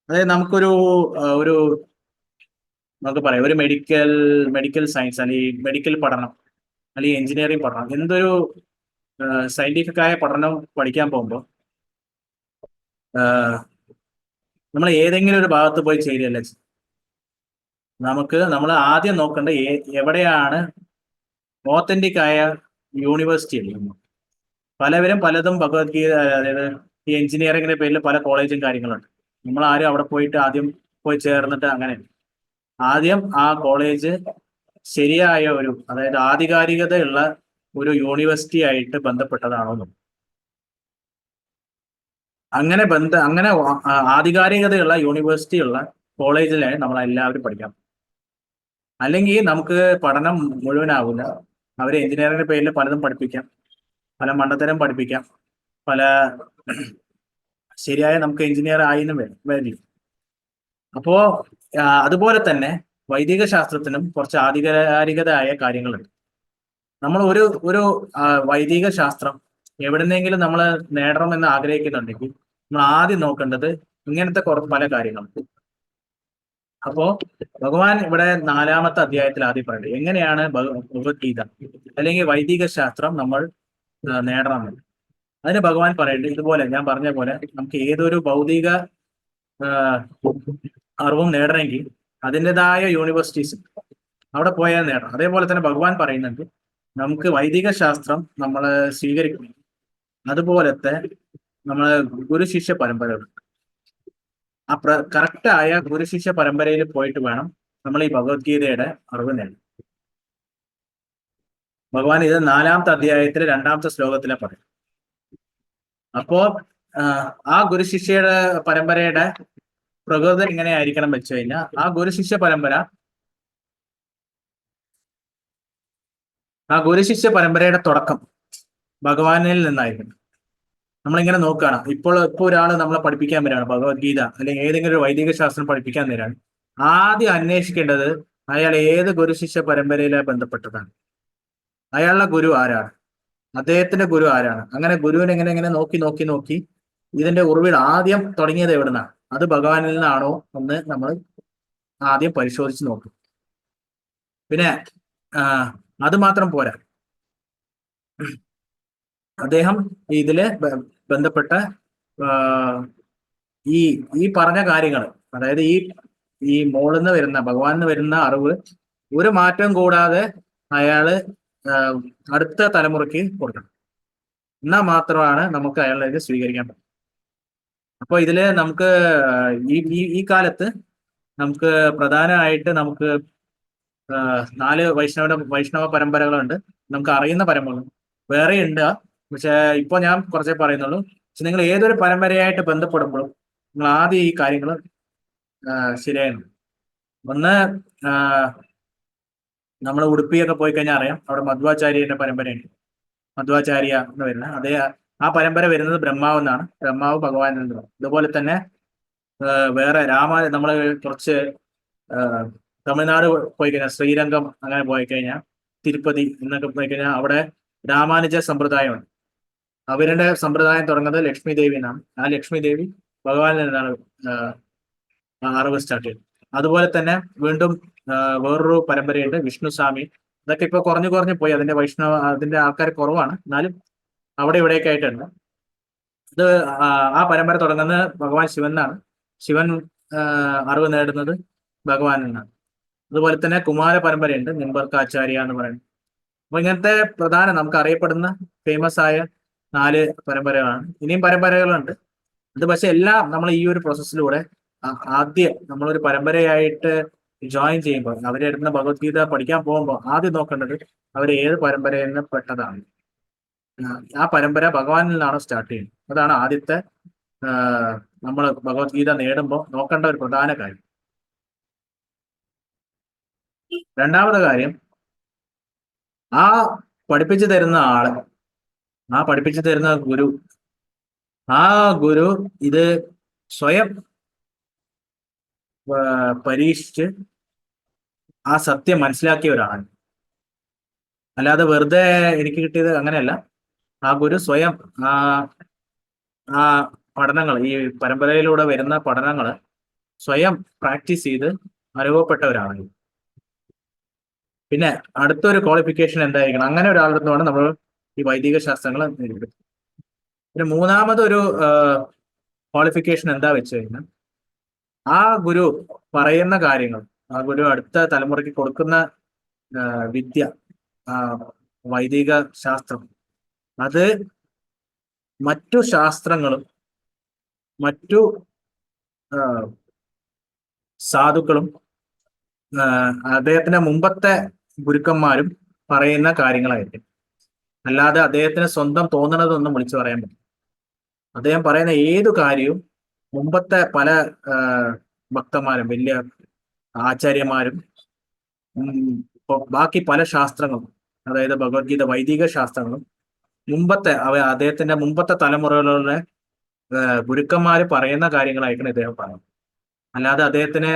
അതായത് നമുക്കൊരു നമുക്ക് പറയാം, ഒരു മെഡിക്കൽ സയൻസ് അല്ലെങ്കിൽ മെഡിക്കൽ പഠനം അല്ലെങ്കിൽ എഞ്ചിനീയറിംഗ് പഠനം, എന്തൊരു സയന്റിഫിക് ആയ പഠനം പഠിക്കാൻ പോകുമ്പോൾ നമ്മൾ ഏതെങ്കിലും ഒരു ഭാഗത്ത് പോയി ചേരുകയല്ല. നമ്മൾ ആദ്യം നോക്കേണ്ട എവിടെയാണ് ഓത്തന്റിക് ആയ യൂണിവേഴ്സിറ്റി. പലവരും പലതും ഭഗവത്ഗീത, അതായത് ഈ എഞ്ചിനീയറിംഗിന്റെ പേരിൽ പല കോളേജും കാര്യങ്ങളുണ്ട്. നമ്മൾ ആരും അവിടെ പോയിട്ട് ആദ്യം പോയി ചേർന്നിട്ട് അങ്ങനെ, ആദ്യം ആ കോളേജ് ശരിയായ ഒരു, അതായത് ആധികാരികതയുള്ള ഒരു യൂണിവേഴ്സിറ്റി ആയിട്ട് ബന്ധപ്പെട്ടതാണോ, അങ്ങനെ ആധികാരികതയുള്ള യൂണിവേഴ്സിറ്റി ഉള്ള കോളേജിലാണ് നമ്മൾ എല്ലാവരും പഠിക്കാം. അല്ലെങ്കിൽ നമുക്ക് പഠനം മുഴുവനാവില്ല. അവർ എഞ്ചിനീയറിംഗിന്റെ പേരിൽ പലതും പഠിപ്പിക്കാം, പല മണ്ടത്തരം പഠിപ്പിക്കാം, പല ശരിയായ നമുക്ക് എഞ്ചിനീയർ ആയിന്നും വരില്ല. അപ്പോ അതുപോലെ തന്നെ വൈദിക ശാസ്ത്രത്തിനും കുറച്ച് ആധികാരികതയായ കാര്യങ്ങളുണ്ട്. നമ്മൾ ഒരു വൈദിക ശാസ്ത്രം എവിടുന്നെങ്കിലും നമ്മൾ നേടണമെന്ന് ആഗ്രഹിക്കുന്നുണ്ടെങ്കിൽ നമ്മൾ ആദ്യം നോക്കേണ്ടത് ഇങ്ങനത്തെ പല കാര്യങ്ങളുണ്ട്. അപ്പോ ഭഗവാൻ ഇവിടെ 4-ാമത്തെ അധ്യായത്തിൽ ആദ്യം പറയുന്നത് എങ്ങനെയാണ് ഭഗവത്ഗീത അല്ലെങ്കിൽ വൈദിക ശാസ്ത്രം നമ്മൾ നേടണമെന്ന്. അതിന് ഭഗവാൻ പറയുന്നത് ഇതുപോലെ, ഞാൻ പറഞ്ഞ പോലെ നമുക്ക് ഏതൊരു ഭൗതിക അറിവും നേടണമെങ്കിൽ അതിൻ്റെതായ യൂണിവേഴ്സിറ്റീസ് അവിടെ പോയാൽ നേടണം. അതേപോലെ തന്നെ ഭഗവാൻ പറയുന്നുണ്ട് നമുക്ക് വൈദിക ശാസ്ത്രം നമ്മൾ സ്വീകരിക്കണം, അതുപോലത്തെ നമ്മളെ ഗുരുശിഷ്യ പരമ്പരകൾ, ആ കറക്റ്റായ ഗുരുശിഷ്യ പരമ്പരയിൽ പോയിട്ട് വേണം നമ്മൾ ഈ ഭഗവത്ഗീതയുടെ അറിവ് നേടാൻ. ഭഗവാൻ ഇത് 4-ാമത്തെ അധ്യായത്തിലെ 2-ാമത്തെ ശ്ലോകത്തിലെ പറയും. അപ്പോ ആ ഗുരുശിഷ്യയുടെ പരമ്പരയുടെ പ്രകൃതം എങ്ങനെയായിരിക്കണം വെച്ച് കഴിഞ്ഞാൽ, ആ ഗുരുശിഷ്യ പരമ്പരയുടെ തുടക്കം ഭഗവാനിൽ നിന്നായിരിക്കണം. നമ്മളിങ്ങനെ നോക്കുകയാണ്, ഇപ്പോൾ ഒരാൾ നമ്മളെ പഠിപ്പിക്കാൻ വരികയാണ് ഭഗവത്ഗീത അല്ലെങ്കിൽ ഏതെങ്കിലും ഒരു വൈദിക ശാസ്ത്രം പഠിപ്പിക്കാൻ വരികയാണ്, ആദ്യം അന്വേഷിക്കേണ്ടത് അയാൾ ഏത് ഗുരുശിഷ്യ പരമ്പരയിലെ ബന്ധപ്പെട്ടതാണ്, അയാളുടെ ഗുരു ആരാണ്, അദ്ദേഹത്തിന്റെ ഗുരു ആരാണ്. അങ്ങനെ ഗുരുവിനെ എങ്ങനെ നോക്കി ഇതിന്റെ ഉറവിടം ആദ്യം തുടങ്ങിയത് എവിടുന്നാണ്, അത് ഭഗവാനിൽ നിന്നാണോ എന്ന് നമ്മൾ ആദ്യം പരിശോധിച്ച് നോക്കും. പിന്നെ അത് മാത്രം പോരാ, അദ്ദേഹം ഇതില് ബന്ധപ്പെട്ട ഈ പറഞ്ഞ കാര്യങ്ങൾ, അതായത് ഈ മോളിന്ന് വരുന്ന ഭഗവാനിന്ന് വരുന്ന അറിവ് ഒരു മാറ്റം കൂടാതെ അയാള് അടുത്ത തലമുറയ്ക്ക് കൊടുക്കണം. എന്നാൽ മാത്രമാണ് നമുക്ക് അയാളിലേക്ക് സ്വീകരിക്കാൻ പറ്റും. അപ്പോൾ ഇതില് നമുക്ക് ഈ കാലത്ത് നമുക്ക് പ്രധാനമായിട്ട് നമുക്ക് 4 വൈഷ്ണവ പരമ്പരകളുണ്ട്. നമുക്ക് അറിയുന്ന പരമ്പരകൾ വേറെ ഉണ്ട്. പക്ഷെ ഇപ്പൊ ഞാൻ കുറച്ചേ പറയുന്നുള്ളൂ. പക്ഷെ നിങ്ങൾ ഏതൊരു പരമ്പരയായിട്ട് ബന്ധപ്പെടുമ്പോഴും നിങ്ങൾ ആദ്യം ഈ കാര്യങ്ങൾ ശരിയായിരുന്നു. ഒന്ന്, നമ്മൾ ഉടുപ്പിയൊക്കെ പോയി കഴിഞ്ഞാൽ അറിയാം, അവിടെ മധ്വാചാര്യന്റെ പരമ്പരയുണ്ട്. മധ്വാചാര്യ എന്ന് വരുന്നത് ആ പരമ്പര വരുന്നത് ബ്രഹ്മാവ് എന്നാണ്. ബ്രഹ്മാവ് ഭഗവാൻ എന്നാണ്. ഇതുപോലെ തന്നെ വേറെ നമ്മൾ കുറച്ച് തമിഴ്നാട് പോയി കഴിഞ്ഞാൽ ശ്രീരംഗം അങ്ങനെ പോയി കഴിഞ്ഞാൽ തിരുപ്പതി എന്നൊക്കെ പോയി കഴിഞ്ഞാൽ അവിടെ രാമാനുജ സമ്പ്രദായമുണ്ട്. അവരുടെ സമ്പ്രദായം തുടങ്ങുന്നത് ലക്ഷ്മി ദേവി എന്നാണ്. ആ ലക്ഷ്മി ദേവി ഭഗവാനിൽ നിന്നാണ് അറിവ് സ്റ്റാർട്ട് ചെയ്തത്. അതുപോലെ തന്നെ വീണ്ടും വേറൊരു പരമ്പരയുണ്ട് വിഷ്ണു സ്വാമി. അതൊക്കെ ഇപ്പൊ കുറഞ്ഞു പോയി. അതിന്റെ ആൾക്കാർ കുറവാണ്. എന്നാലും അവിടെ ഇവിടെയൊക്കെ ആയിട്ടുണ്ട്. ഇത് ആ പരമ്പര തുടങ്ങുന്നത് ഭഗവാൻ ശിവൻ എന്നാണ്. ശിവൻ അറിവ് നേടുന്നത് ഭഗവാനിൽ നിന്നാണ്. അതുപോലെ തന്നെ കുമാര പരമ്പരയുണ്ട്, നിമ്പർക്കാചാര്യ എന്ന് പറയുന്നത്. അപ്പൊ ഇങ്ങനത്തെ നമുക്ക് അറിയപ്പെടുന്ന ഫേമസ് ആയ 4 പരമ്പരകളാണ്. ഇനിയും പരമ്പരകളുണ്ട്. അത് പക്ഷെ എല്ലാം നമ്മൾ ഈ ഒരു പ്രോസസ്സിലൂടെ ആദ്യം നമ്മളൊരു പരമ്പരയായിട്ട് ജോയിൻ ചെയ്യുമ്പോൾ, അവരെ എടുക്കുന്ന ഭഗവത്ഗീത പഠിക്കാൻ പോകുമ്പോൾ ആദ്യം നോക്കേണ്ടത് അവർ ഏത് പരമ്പരയിൽ നിന്ന് പെട്ടതാണ്. ആ പരമ്പര ഭഗവാനിൽ നിന്നാണോ സ്റ്റാർട്ട് ചെയ്യുന്നത്. അതാണ് ആദ്യത്തെ നമ്മൾ ഭഗവത്ഗീത നേടുമ്പോൾ നോക്കേണ്ട ഒരു പ്രധാന കാര്യം. രണ്ടാമത്തെ കാര്യം, ആ പഠിപ്പിച്ചു തരുന്ന ആള്, ആ പഠിപ്പിച്ചു തരുന്ന ഗുരു, ആ ഗുരു ഇത് സ്വയം പരീക്ഷിച്ച് ആ സത്യം മനസ്സിലാക്കിയവരാണ്. അല്ലാതെ വെറുതെ എനിക്ക് കിട്ടിയത് അങ്ങനെയല്ല. ആ ഗുരു സ്വയം ആ പഠനങ്ങൾ, ഈ പരമ്പരയിലൂടെ വരുന്ന പഠനങ്ങൾ സ്വയം പ്രാക്ടീസ് ചെയ്ത് അനുഭവപ്പെട്ടവരാണ്. പിന്നെ അടുത്തൊരു ക്വാളിഫിക്കേഷൻ എന്തായിരിക്കണം? അങ്ങനെ ഒരാളെടുത്താണ് നമ്മൾ ഈ വൈദിക ശാസ്ത്രങ്ങൾ നേരിടുന്നത്. പിന്നെ മൂന്നാമതൊരു ക്വാളിഫിക്കേഷൻ എന്താ വെച്ച് കഴിഞ്ഞാൽ, ആ ഗുരു പറയുന്ന കാര്യങ്ങൾ, ആ ഗുരു അടുത്ത തലമുറയ്ക്ക് കൊടുക്കുന്ന വിദ്യ, വൈദിക ശാസ്ത്രം, അത് മറ്റു ശാസ്ത്രങ്ങളും മറ്റു സാധുക്കളും അദ്ദേഹത്തിന്റെ മുമ്പത്തെ ഗുരുക്കന്മാരും പറയുന്ന കാര്യങ്ങളായിരിക്കും. അല്ലാതെ അദ്ദേഹത്തിന് സ്വന്തം തോന്നണതൊന്നും വിളിച്ചു പറയാൻ പറ്റില്ല. അദ്ദേഹം പറയുന്ന ഏതു കാര്യവും മുമ്പത്തെ പല ഭക്തന്മാരും വലിയ ആചാര്യന്മാരും ബാക്കി പല ശാസ്ത്രങ്ങളും, അതായത് ഭഗവത്ഗീത വൈദിക ശാസ്ത്രങ്ങളും അദ്ദേഹത്തിന്റെ മുമ്പത്തെ തലമുറകളിലെ ഗുരുക്കന്മാര് പറയുന്ന കാര്യങ്ങളായിരിക്കണം ഇദ്ദേഹം പറയുന്നത്. അല്ലാതെ അദ്ദേഹത്തിന്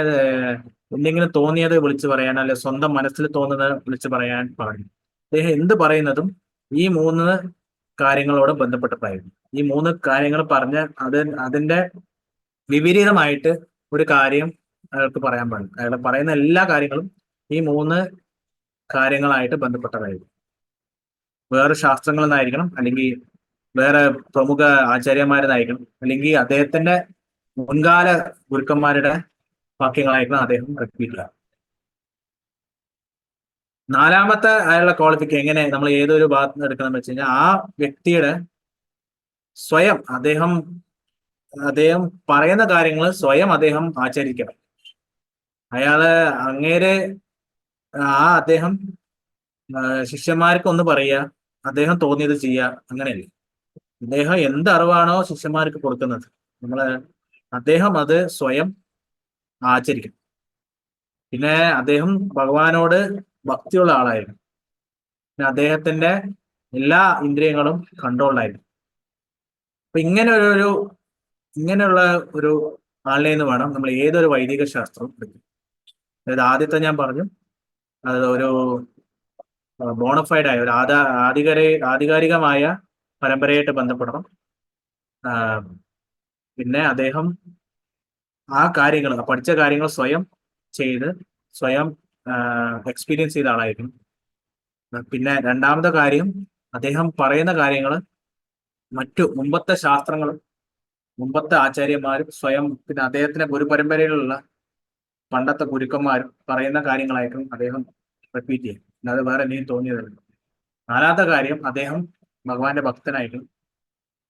എന്തെങ്കിലും തോന്നിയത് വിളിച്ചു പറയാൻ, അല്ലെ സ്വന്തം മനസ്സിൽ തോന്നുന്നത് വിളിച്ചു പറയാൻ പാടില്ല. അദ്ദേഹം എന്ത് പറയുന്നതും ഈ 3 കാര്യങ്ങളോട് ബന്ധപ്പെട്ടതായിരുന്നു. ഈ 3 കാര്യങ്ങൾ പറഞ്ഞ് അതിന്റെ വിപരീതമായിട്ട് ഒരു കാര്യം അയാൾക്ക് പറയാൻ പാടില്ല. അയാൾ പറയുന്ന എല്ലാ കാര്യങ്ങളും ഈ 3 കാര്യങ്ങളായിട്ട് ബന്ധപ്പെട്ടതായിരുന്നു. വേറെ ശാസ്ത്രങ്ങളിൽ നിന്നായിരിക്കണം, അല്ലെങ്കിൽ വേറെ പ്രമുഖ ആചാര്യന്മാരെന്നായിരിക്കണം, അല്ലെങ്കിൽ അദ്ദേഹത്തിന്റെ മുൻകാല ഗുരുക്കന്മാരുടെ വാക്യങ്ങളായിരിക്കണം അദ്ദേഹം റിപ്പീറ്റ് ചെയ്യുക. നാലാമത്തെ അയാളുടെ ക്വാളിഫിക്കേഷൻ എങ്ങനെ നമ്മൾ ഏതൊരു ഭാഗത്ത് നിന്ന് എടുക്കണം എന്ന് വെച്ച് കഴിഞ്ഞാൽ, ആ വ്യക്തിയുടെ സ്വയം അദ്ദേഹം പറയുന്ന കാര്യങ്ങൾ സ്വയം അദ്ദേഹം ആചരിക്കണം. അദ്ദേഹം ശിഷ്യന്മാർക്ക് ഒന്ന് പറയുക, അദ്ദേഹം തോന്നിയത് ചെയ്യുക, അങ്ങനെയല്ലേ. അദ്ദേഹം എന്ത് അറിവാണോ ശിഷ്യന്മാർക്ക് കൊടുക്കുന്നത്, അദ്ദേഹം അത് സ്വയം ആചരിക്കണം. പിന്നെ അദ്ദേഹം ഭഗവാനോട് ഭക്തിയുള്ള ആളായിരുന്നു. പിന്നെ അദ്ദേഹത്തിന്റെ എല്ലാ ഇന്ദ്രിയങ്ങളും കൺട്രോളിലായിരുന്നു. അപ്പൊ ഇങ്ങനെയുള്ള ഒരു ആളിനെ നിന്ന് വേണം നമ്മൾ ഏതൊരു വൈദിക ശാസ്ത്രവും പഠിക്കും. അതായത് ആദ്യത്തെ ഞാൻ പറഞ്ഞു, അത് ഒരു ബോണഫൈഡ് ആയ ഒരു ആധികാരികമായ പരമ്പരയായിട്ട് ബന്ധപ്പെടണം. പിന്നെ അദ്ദേഹം പഠിച്ച കാര്യങ്ങൾ സ്വയം ചെയ്ത് സ്വയം എക്സ്പീരിയൻസ് ചെയ്ത ആളായിരിക്കും. പിന്നെ രണ്ടാമത്തെ കാര്യം, അദ്ദേഹം പറയുന്ന കാര്യങ്ങൾ മുമ്പത്തെ ശാസ്ത്രങ്ങളും മുമ്പത്തെ ആചാര്യന്മാരും സ്വയം, പിന്നെ അദ്ദേഹത്തിന്റെ ഗുരുപരമ്പരയിലുള്ള പണ്ടത്തെ ഗുരുക്കന്മാരും പറയുന്ന കാര്യങ്ങളായിരിക്കും അദ്ദേഹം റിപ്പീറ്റ് ചെയ്യും. അല്ലാതെ വേറെ എന്തെങ്കിലും തോന്നിയതല്ല. നാലാമത്തെ കാര്യം, അദ്ദേഹം ഭഗവാന്റെ ഭക്തനായിരിക്കും.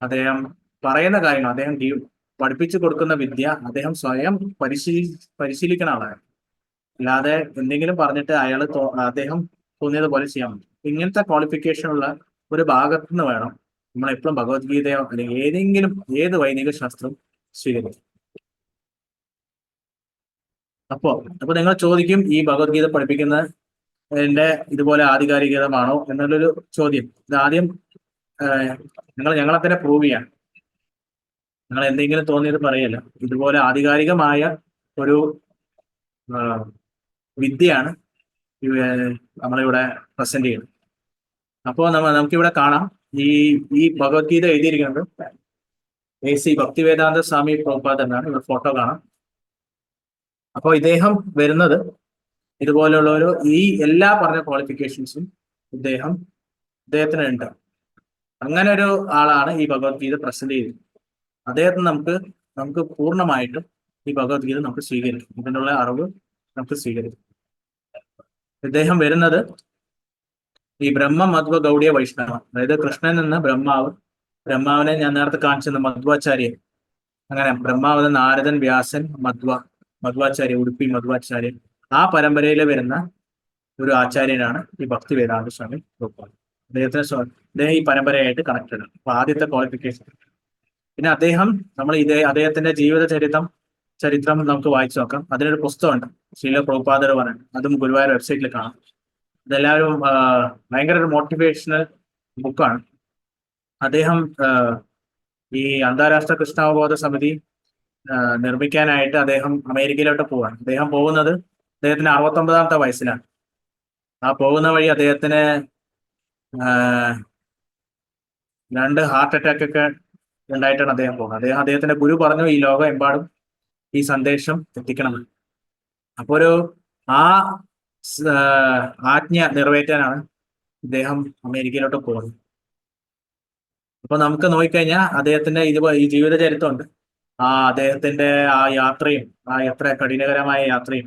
അദ്ദേഹം പറയുന്ന കാര്യങ്ങൾ അദ്ദേഹം പഠിപ്പിച്ചു കൊടുക്കുന്ന വിദ്യ അദ്ദേഹം സ്വയം പരിശീലിക്കുന്ന ആളാണ്. അല്ലാതെ എന്തെങ്കിലും പറഞ്ഞിട്ട് അദ്ദേഹം തോന്നിയതുപോലെ ചെയ്യാൻ പറ്റും. ഇങ്ങനത്തെ ക്വാളിഫിക്കേഷൻ ഉള്ള ഒരു ഭാഗത്തു നിന്ന് വേണം നമ്മൾ എപ്പോഴും ഭഗവത്ഗീതയോ അല്ലെങ്കിൽ ഏതെങ്കിലും ഏത് വൈദിക ശാസ്ത്രം സ്വീകരിക്കും. അപ്പോ നിങ്ങൾ ചോദിക്കും, ഈ ഭഗവത്ഗീത പഠിപ്പിക്കുന്നതിന്റെ ഇതുപോലെ ആധികാരികതമാണോ എന്നുള്ളൊരു ചോദ്യം. ഇതാദ്യം ഞങ്ങളെ തന്നെ പ്രൂവ് ചെയ്യാൻ. നിങ്ങൾ എന്തെങ്കിലും തോന്നിയത് പറയല്ല. ഇതുപോലെ ആധികാരികമായ ഒരു വിദ്യയാണ് നമ്മളിവിടെ പ്രസന്റ് ചെയ്യുന്നത്. അപ്പോൾ നമുക്കിവിടെ കാണാം, ഈ ഭഗവത്ഗീത എഴുതിയിരിക്കുന്നത് A.C. ഭക്തിവേദാന്ത സ്വാമി പ്രഭുപാദ് എന്നാണ്. ഇവിടെ ഫോട്ടോ കാണാം. അപ്പോൾ ഇദ്ദേഹം വരുന്നത് ഇതുപോലെയുള്ള ഈ എല്ലാ പറഞ്ഞ ക്വാളിഫിക്കേഷൻസും ഇദ്ദേഹത്തിന് ഉണ്ട്. അങ്ങനെ ഒരു ആളാണ് ഈ ഭഗവത്ഗീത പ്രസന്റ് ചെയ്തത്. അദ്ദേഹത്തിന് നമുക്ക് പൂർണ്ണമായിട്ടും ഈ ഭഗവത്ഗീത നമുക്ക് സ്വീകരിക്കും. ഇതിനുള്ള അറിവ് നമുക്ക് സ്വീകരിക്കും. ഇദ്ദേഹം വരുന്നത് ഈ ബ്രഹ്മ മധ്വ ഗൗഡിയ വൈഷ്ണവ, അതായത് കൃഷ്ണൻ എന്ന ബ്രഹ്മാവിനെ ഞാൻ നേരത്തെ കാണിച്ചത് മധ്വാചാര്യൻ. അങ്ങനെ ബ്രഹ്മാവ്, നാരദൻ, വ്യാസൻ, മധ്വാചാര്യ, ഉടുപ്പി മധ്വാചാര്യൻ, ആ പരമ്പരയിൽ വരുന്ന ഒരു ആചാര്യനാണ് ഈ ഭക്തി വേദാന്ത സ്വാമി പ്രഭുപാദ്. അദ്ദേഹം ഈ പരമ്പരയായിട്ട് കണക്റ്റഡ്. അപ്പൊ ആദ്യത്തെ ക്വാളിഫിക്കേഷൻ. പിന്നെ അദ്ദേഹത്തിന്റെ ജീവിത ചരിത്രം നമുക്ക് വായിച്ചു നോക്കാം. അതിനൊരു പുസ്തകമുണ്ട്, ശ്രീല പ്രഭുപാദർ പറഞ്ഞ, അതും ഗുരുവായൂർ വെബ്സൈറ്റിൽ കാണാം. ഇതെല്ലാവരും ഭയങ്കര ഒരു മോട്ടിവേഷണൽ ബുക്കാണ്. അദ്ദേഹം ഈ അന്താരാഷ്ട്ര കൃഷ്ണാവബോധ സമിതി നിർമ്മിക്കാനായിട്ട് അദ്ദേഹം അമേരിക്കയിലോട്ട് പോവാണ്. അദ്ദേഹം പോകുന്നത് അദ്ദേഹത്തിന് 69ാമത്തെ വയസ്സിലാണ്. ആ പോകുന്ന വഴി അദ്ദേഹത്തിന് 2 ഹാർട്ട് അറ്റാക്ക് ഒക്കെ ഉണ്ടായിട്ടാണ് അദ്ദേഹം പോകുന്നത്. അദ്ദേഹത്തിന്റെ ഗുരു പറഞ്ഞു, ഈ ലോകം എമ്പാടും ഈ സന്ദേശം എത്തിക്കണം. അപ്പോ ആ ആജ്ഞ നിറവേറ്റാനാണ് ഇദ്ദേഹം അമേരിക്കയിലോട്ട് പോകുന്നത്. അപ്പൊ നമുക്ക് നോക്കിക്കഴിഞ്ഞാൽ അദ്ദേഹത്തിന്റെ ഈ ജീവിത ചരിത്രമുണ്ട്. അദ്ദേഹത്തിന്റെ ആ യാത്രയും, എത്ര കഠിനകരമായ യാത്രയും,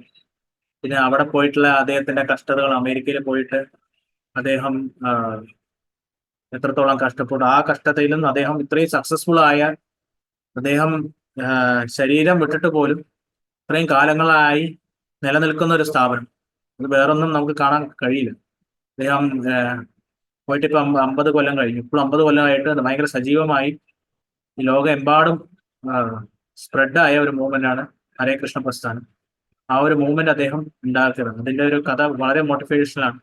പിന്നെ അവിടെ പോയിട്ടുള്ള അദ്ദേഹത്തിന്റെ കഷ്ടതകൾ, അമേരിക്കയിൽ പോയിട്ട് അദ്ദേഹം എത്രത്തോളം കഷ്ടപ്പെട്ടു. ആ കഷ്ടതയിലും അദ്ദേഹം ഇത്രയും സക്സസ്ഫുൾ ആയ അദ്ദേഹം ശരീരം വിട്ടിട്ട് പോലും ഇത്രയും കാലങ്ങളായി നിലനിൽക്കുന്ന ഒരു സ്ഥാപനം, അത് വേറൊന്നും നമുക്ക് കാണാൻ കഴിയില്ല. അദ്ദേഹം പോയിട്ട് ഇപ്പൊ 50 കൊല്ലം കഴിഞ്ഞു. ഇപ്പോൾ 50 കൊല്ലമായിട്ട് ഭയങ്കര സജീവമായി ഈ ലോകം എമ്പാടും സ്പ്രെഡായ ഒരു മൂവ്മെന്റ് ആണ് ഹരേ കൃഷ്ണ പ്രസ്ഥാനം. ആ ഒരു മൂവ്മെന്റ് അദ്ദേഹം ഉണ്ടാക്കിയത്. അതിന്റെ ഒരു കഥ വളരെ മോട്ടിവേഷണലാണ്.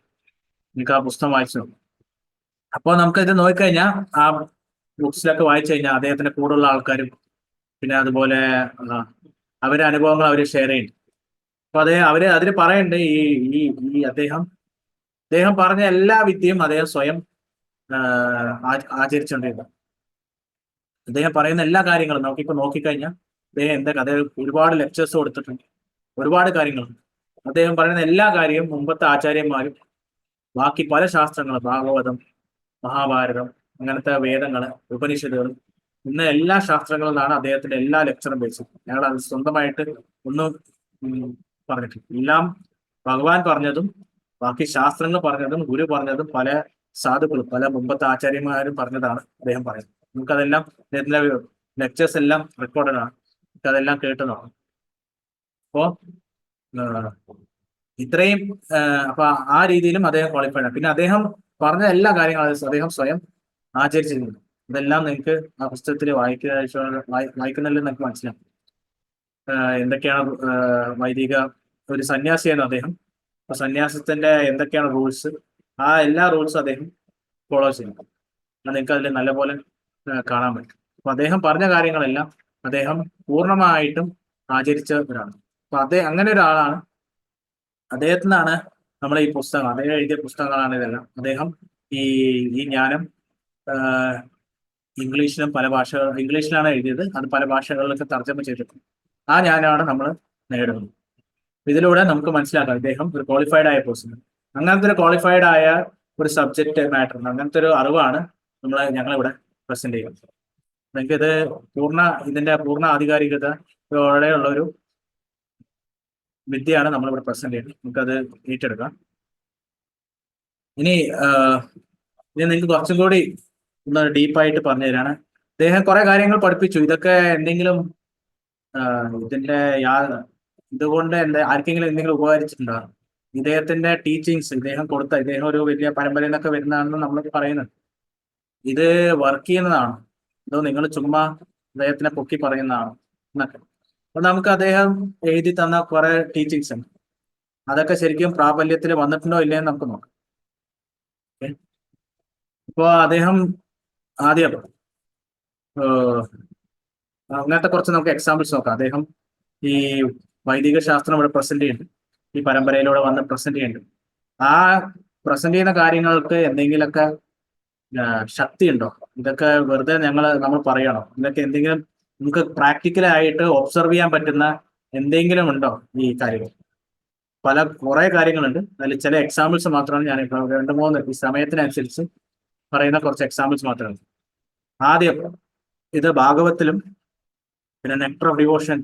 എനിക്ക് ആ പുസ്തകം വായിച്ചു നോക്കും. അപ്പോൾ നമുക്കിത് നോക്കിക്കഴിഞ്ഞാൽ ആ ബുക്സിലൊക്കെ വായിച്ചു കഴിഞ്ഞാൽ അദ്ദേഹത്തിന്റെ കൂടെയുള്ള ആൾക്കാരും പിന്നെ അതുപോലെ അവരുടെ അനുഭവങ്ങൾ അവർ ഷെയർ ചെയ്യും. അപ്പൊ അതിന് പറയണ്ട്, ഈ അദ്ദേഹം പറഞ്ഞ എല്ലാ വിദ്യയും അദ്ദേഹം സ്വയം ആചരിച്ചുകൊണ്ടിരുന്നു. അദ്ദേഹം പറയുന്ന എല്ലാ കാര്യങ്ങളും നമുക്കിപ്പോ നോക്കിക്കഴിഞ്ഞാൽ അദ്ദേഹം ഒരുപാട് ലെക്ചേഴ്സ് കൊടുത്തിട്ടുണ്ട്, ഒരുപാട് കാര്യങ്ങളുണ്ട്. അദ്ദേഹം പറയുന്ന എല്ലാ കാര്യവും മുമ്പത്തെ ആചാര്യന്മാരും ബാക്കി പല ശാസ്ത്രങ്ങളും, ഭാഗവതം, മഹാഭാരതം, അങ്ങനത്തെ വേദങ്ങള്, ഉപനിഷത്തുകളും, ഇന്ന് എല്ലാ ശാസ്ത്രങ്ങളിൽ നിന്നാണ് അദ്ദേഹത്തിന്റെ എല്ലാ ലെക്ചറും ബേസിക്. ഞങ്ങൾ അത് സ്വന്തമായിട്ട് ഒന്നും പറഞ്ഞിട്ടില്ല. എല്ലാം ഭഗവാൻ പറഞ്ഞതും ബാക്കി ശാസ്ത്രങ്ങൾ പറഞ്ഞതും ഗുരു പറഞ്ഞതും പല സാധുക്കളും പല മുമ്പത്തെ ആചാര്യന്മാരും പറഞ്ഞതാണ് അദ്ദേഹം പറയുന്നത്. നമുക്കതെല്ലാം അദ്ദേഹത്തിന്റെ ലെക്ചേഴ്സ് എല്ലാം റെക്കോർഡഡ് ആണ്. നമുക്കതെല്ലാം കേട്ട് നോക്കാം. അപ്പോ ഇത്രയും അപ്പൊ ആ രീതിയിലും അദ്ദേഹം ക്വാളിഫൈഡ് ആണ്. പിന്നെ അദ്ദേഹം പറഞ്ഞ എല്ലാ കാര്യങ്ങളും അദ്ദേഹം സ്വയം ആചരിച്ചിരുന്നു. ഇതെല്ലാം നിങ്ങൾക്ക് ആ പുസ്തകത്തിൽ വായിക്കുന്നതിൽ നിങ്ങൾക്ക് മനസ്സിലാവും. എന്തൊക്കെയാണ് വൈദിക ഒരു സന്യാസിയാണ് അദ്ദേഹം. അപ്പൊ സന്യാസത്തിന്റെ എന്തൊക്കെയാണ് റൂൾസ്, ആ എല്ലാ റൂൾസും അദ്ദേഹം ഫോളോ ചെയ്യും. നിങ്ങൾക്ക് അതിൽ നല്ലപോലെ കാണാൻ പറ്റും. അപ്പൊ അദ്ദേഹം പറഞ്ഞ കാര്യങ്ങളെല്ലാം അദ്ദേഹം പൂർണ്ണമായിട്ടും ആചരിച്ചവരാണ്. അപ്പൊ അങ്ങനെ ഒരാളാണ്. അദ്ദേഹത്തിനാണ് നമ്മളെ ഈ പുസ്തകം, അദ്ദേഹം എഴുതിയ പുസ്തകങ്ങളാണ് ഇതെല്ലാം. അദ്ദേഹം ഈ ജ്ഞാനം ഇംഗ്ലീഷിലും ഇംഗ്ലീഷിലാണ് എഴുതിയത്. അത് പല ഭാഷകളിലൊക്കെ തർജ്ജമ ചെയ്തിട്ടുണ്ട്. ആ ജ്ഞാനമാണ് നമ്മൾ നേടുന്നത്. ഇതിലൂടെ നമുക്ക് മനസ്സിലാക്കാം ഇദ്ദേഹം ഒരു ക്വാളിഫൈഡ് ആയ പേഴ്സൺ. അങ്ങനത്തെ ഒരു ക്വാളിഫൈഡ് ആയ ഒരു സബ്ജക്റ്റ് മാറ്റർ, അങ്ങനത്തെ ഒരു അറിവാണ് ഞങ്ങളിവിടെ പ്രസന്റ് ചെയ്യുന്നത്. നിങ്ങൾക്ക് ഇതിന്റെ പൂർണ്ണ ആധികാരികതയോടെയുള്ള ഒരു വിദ്യയാണ് നമ്മളിവിടെ പ്രസന്റ് ചെയ്യുന്നത്. നമുക്കത് ഏറ്റെടുക്കാം. ഇനി നിങ്ങൾക്ക് കുറച്ചും കൂടി ഒന്ന് ഡീപ്പായിട്ട് പറഞ്ഞു തരാണ് ഇദ്ദേഹം കുറെ കാര്യങ്ങൾ പഠിപ്പിച്ചു. ഇതൊക്കെ എന്തെങ്കിലും ഇതിന്റെ ഇതുകൊണ്ട് ആർക്കെങ്കിലും എന്തെങ്കിലും ഉപകരിച്ചിട്ടുണ്ടോ? ഇദ്ദേഹത്തിന്റെ ടീച്ചിങ്സ്, ഇദ്ദേഹം ഒരു വലിയ പരമ്പരയിൽ നിന്നൊക്കെ വരുന്നതാണെന്ന് നമ്മൾ പറയുന്നത്. ഇത് വർക്ക് ചെയ്യുന്നതാണ്, അതോ നിങ്ങൾ ചുമ്മാ അദ്ദേഹത്തിനെ പൊക്കി പറയുന്നതാണ് എന്നൊക്കെ. അപ്പൊ നമുക്ക് അദ്ദേഹം എഴുതി തന്ന കുറെ ടീച്ചിങ്സ് ഉണ്ട്. അതൊക്കെ ശരിക്കും പ്രാബല്യത്തിൽ വന്നിട്ടുണ്ടോ ഇല്ലയെന്ന് നമുക്ക് നോക്കാം. ഇപ്പോ അദ്ദേഹം ആദ്യം അങ്ങനത്തെ കുറച്ച് നമുക്ക് എക്സാമ്പിൾസ് നോക്കാം. അദ്ദേഹം ഈ വൈദിക ശാസ്ത്രം ഇവിടെ പ്രസന്റ് ചെയ്യുന്നുണ്ട്, ഈ പരമ്പരയിലൂടെ വന്ന് പ്രസന്റ് ചെയ്യുന്നുണ്ട്. ആ പ്രസന്റ് ചെയ്യുന്ന കാര്യങ്ങൾക്ക് എന്തെങ്കിലുമൊക്കെ ശക്തി ഉണ്ടോ? ഇതൊക്കെ വെറുതെ നമ്മൾ പറയണോ? ഇതൊക്കെ എന്തെങ്കിലും നമുക്ക് പ്രാക്ടിക്കലായിട്ട് ഒബ്സർവ് ചെയ്യാൻ പറ്റുന്ന എന്തെങ്കിലും ഉണ്ടോ ഈ കാര്യങ്ങൾ? കുറെ കാര്യങ്ങളുണ്ട്. അതിൽ ചില എക്സാമ്പിൾസ് മാത്രമാണ് ഞാൻ ഇപ്പോൾ 2-3 ഈ സമയത്തിനനുസരിച്ച് പറയുന്ന കുറച്ച് എക്സാമ്പിൾസ് മാത്രമാണ്. ആദ്യം ഇത് ഭാഗവത്തിലും പിന്നെ നെക്ടർ ഓഫ് ഡിവോഷൻ,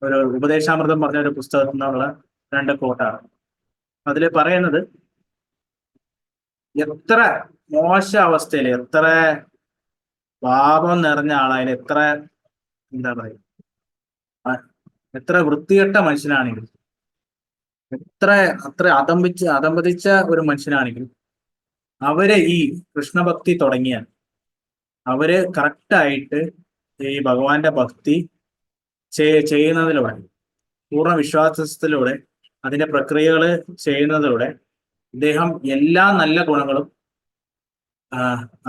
ഒരു ഉപദേശാമൃതം പറഞ്ഞ ഒരു പുസ്തകത്തിൽ നിന്നുള്ള 2 കോട്ടാണ്. അതിൽ പറയുന്നത് എത്ര മോശ അവസ്ഥയിൽ, എത്ര പാപം നിറഞ്ഞ ആളായാലും, എന്താ പറയുക, എത്ര വൃത്തികെട്ട മനുഷ്യനാണെങ്കിലും, അത്ര അതമ്പതിച്ച ഒരു മനുഷ്യനാണെങ്കിലും, അവര് ഈ കൃഷ്ണഭക്തി തുടങ്ങിയാൽ അവര് കറക്റ്റായിട്ട് ഈ ഭഗവാന്റെ ഭക്തി ചെയ്യുന്നതിലൂടെ, പൂർണ്ണ വിശ്വാസത്തിലൂടെ, അതിന്റെ പ്രക്രിയകൾ ചെയ്യുന്നതിലൂടെ അദ്ദേഹം എല്ലാ നല്ല ഗുണങ്ങളും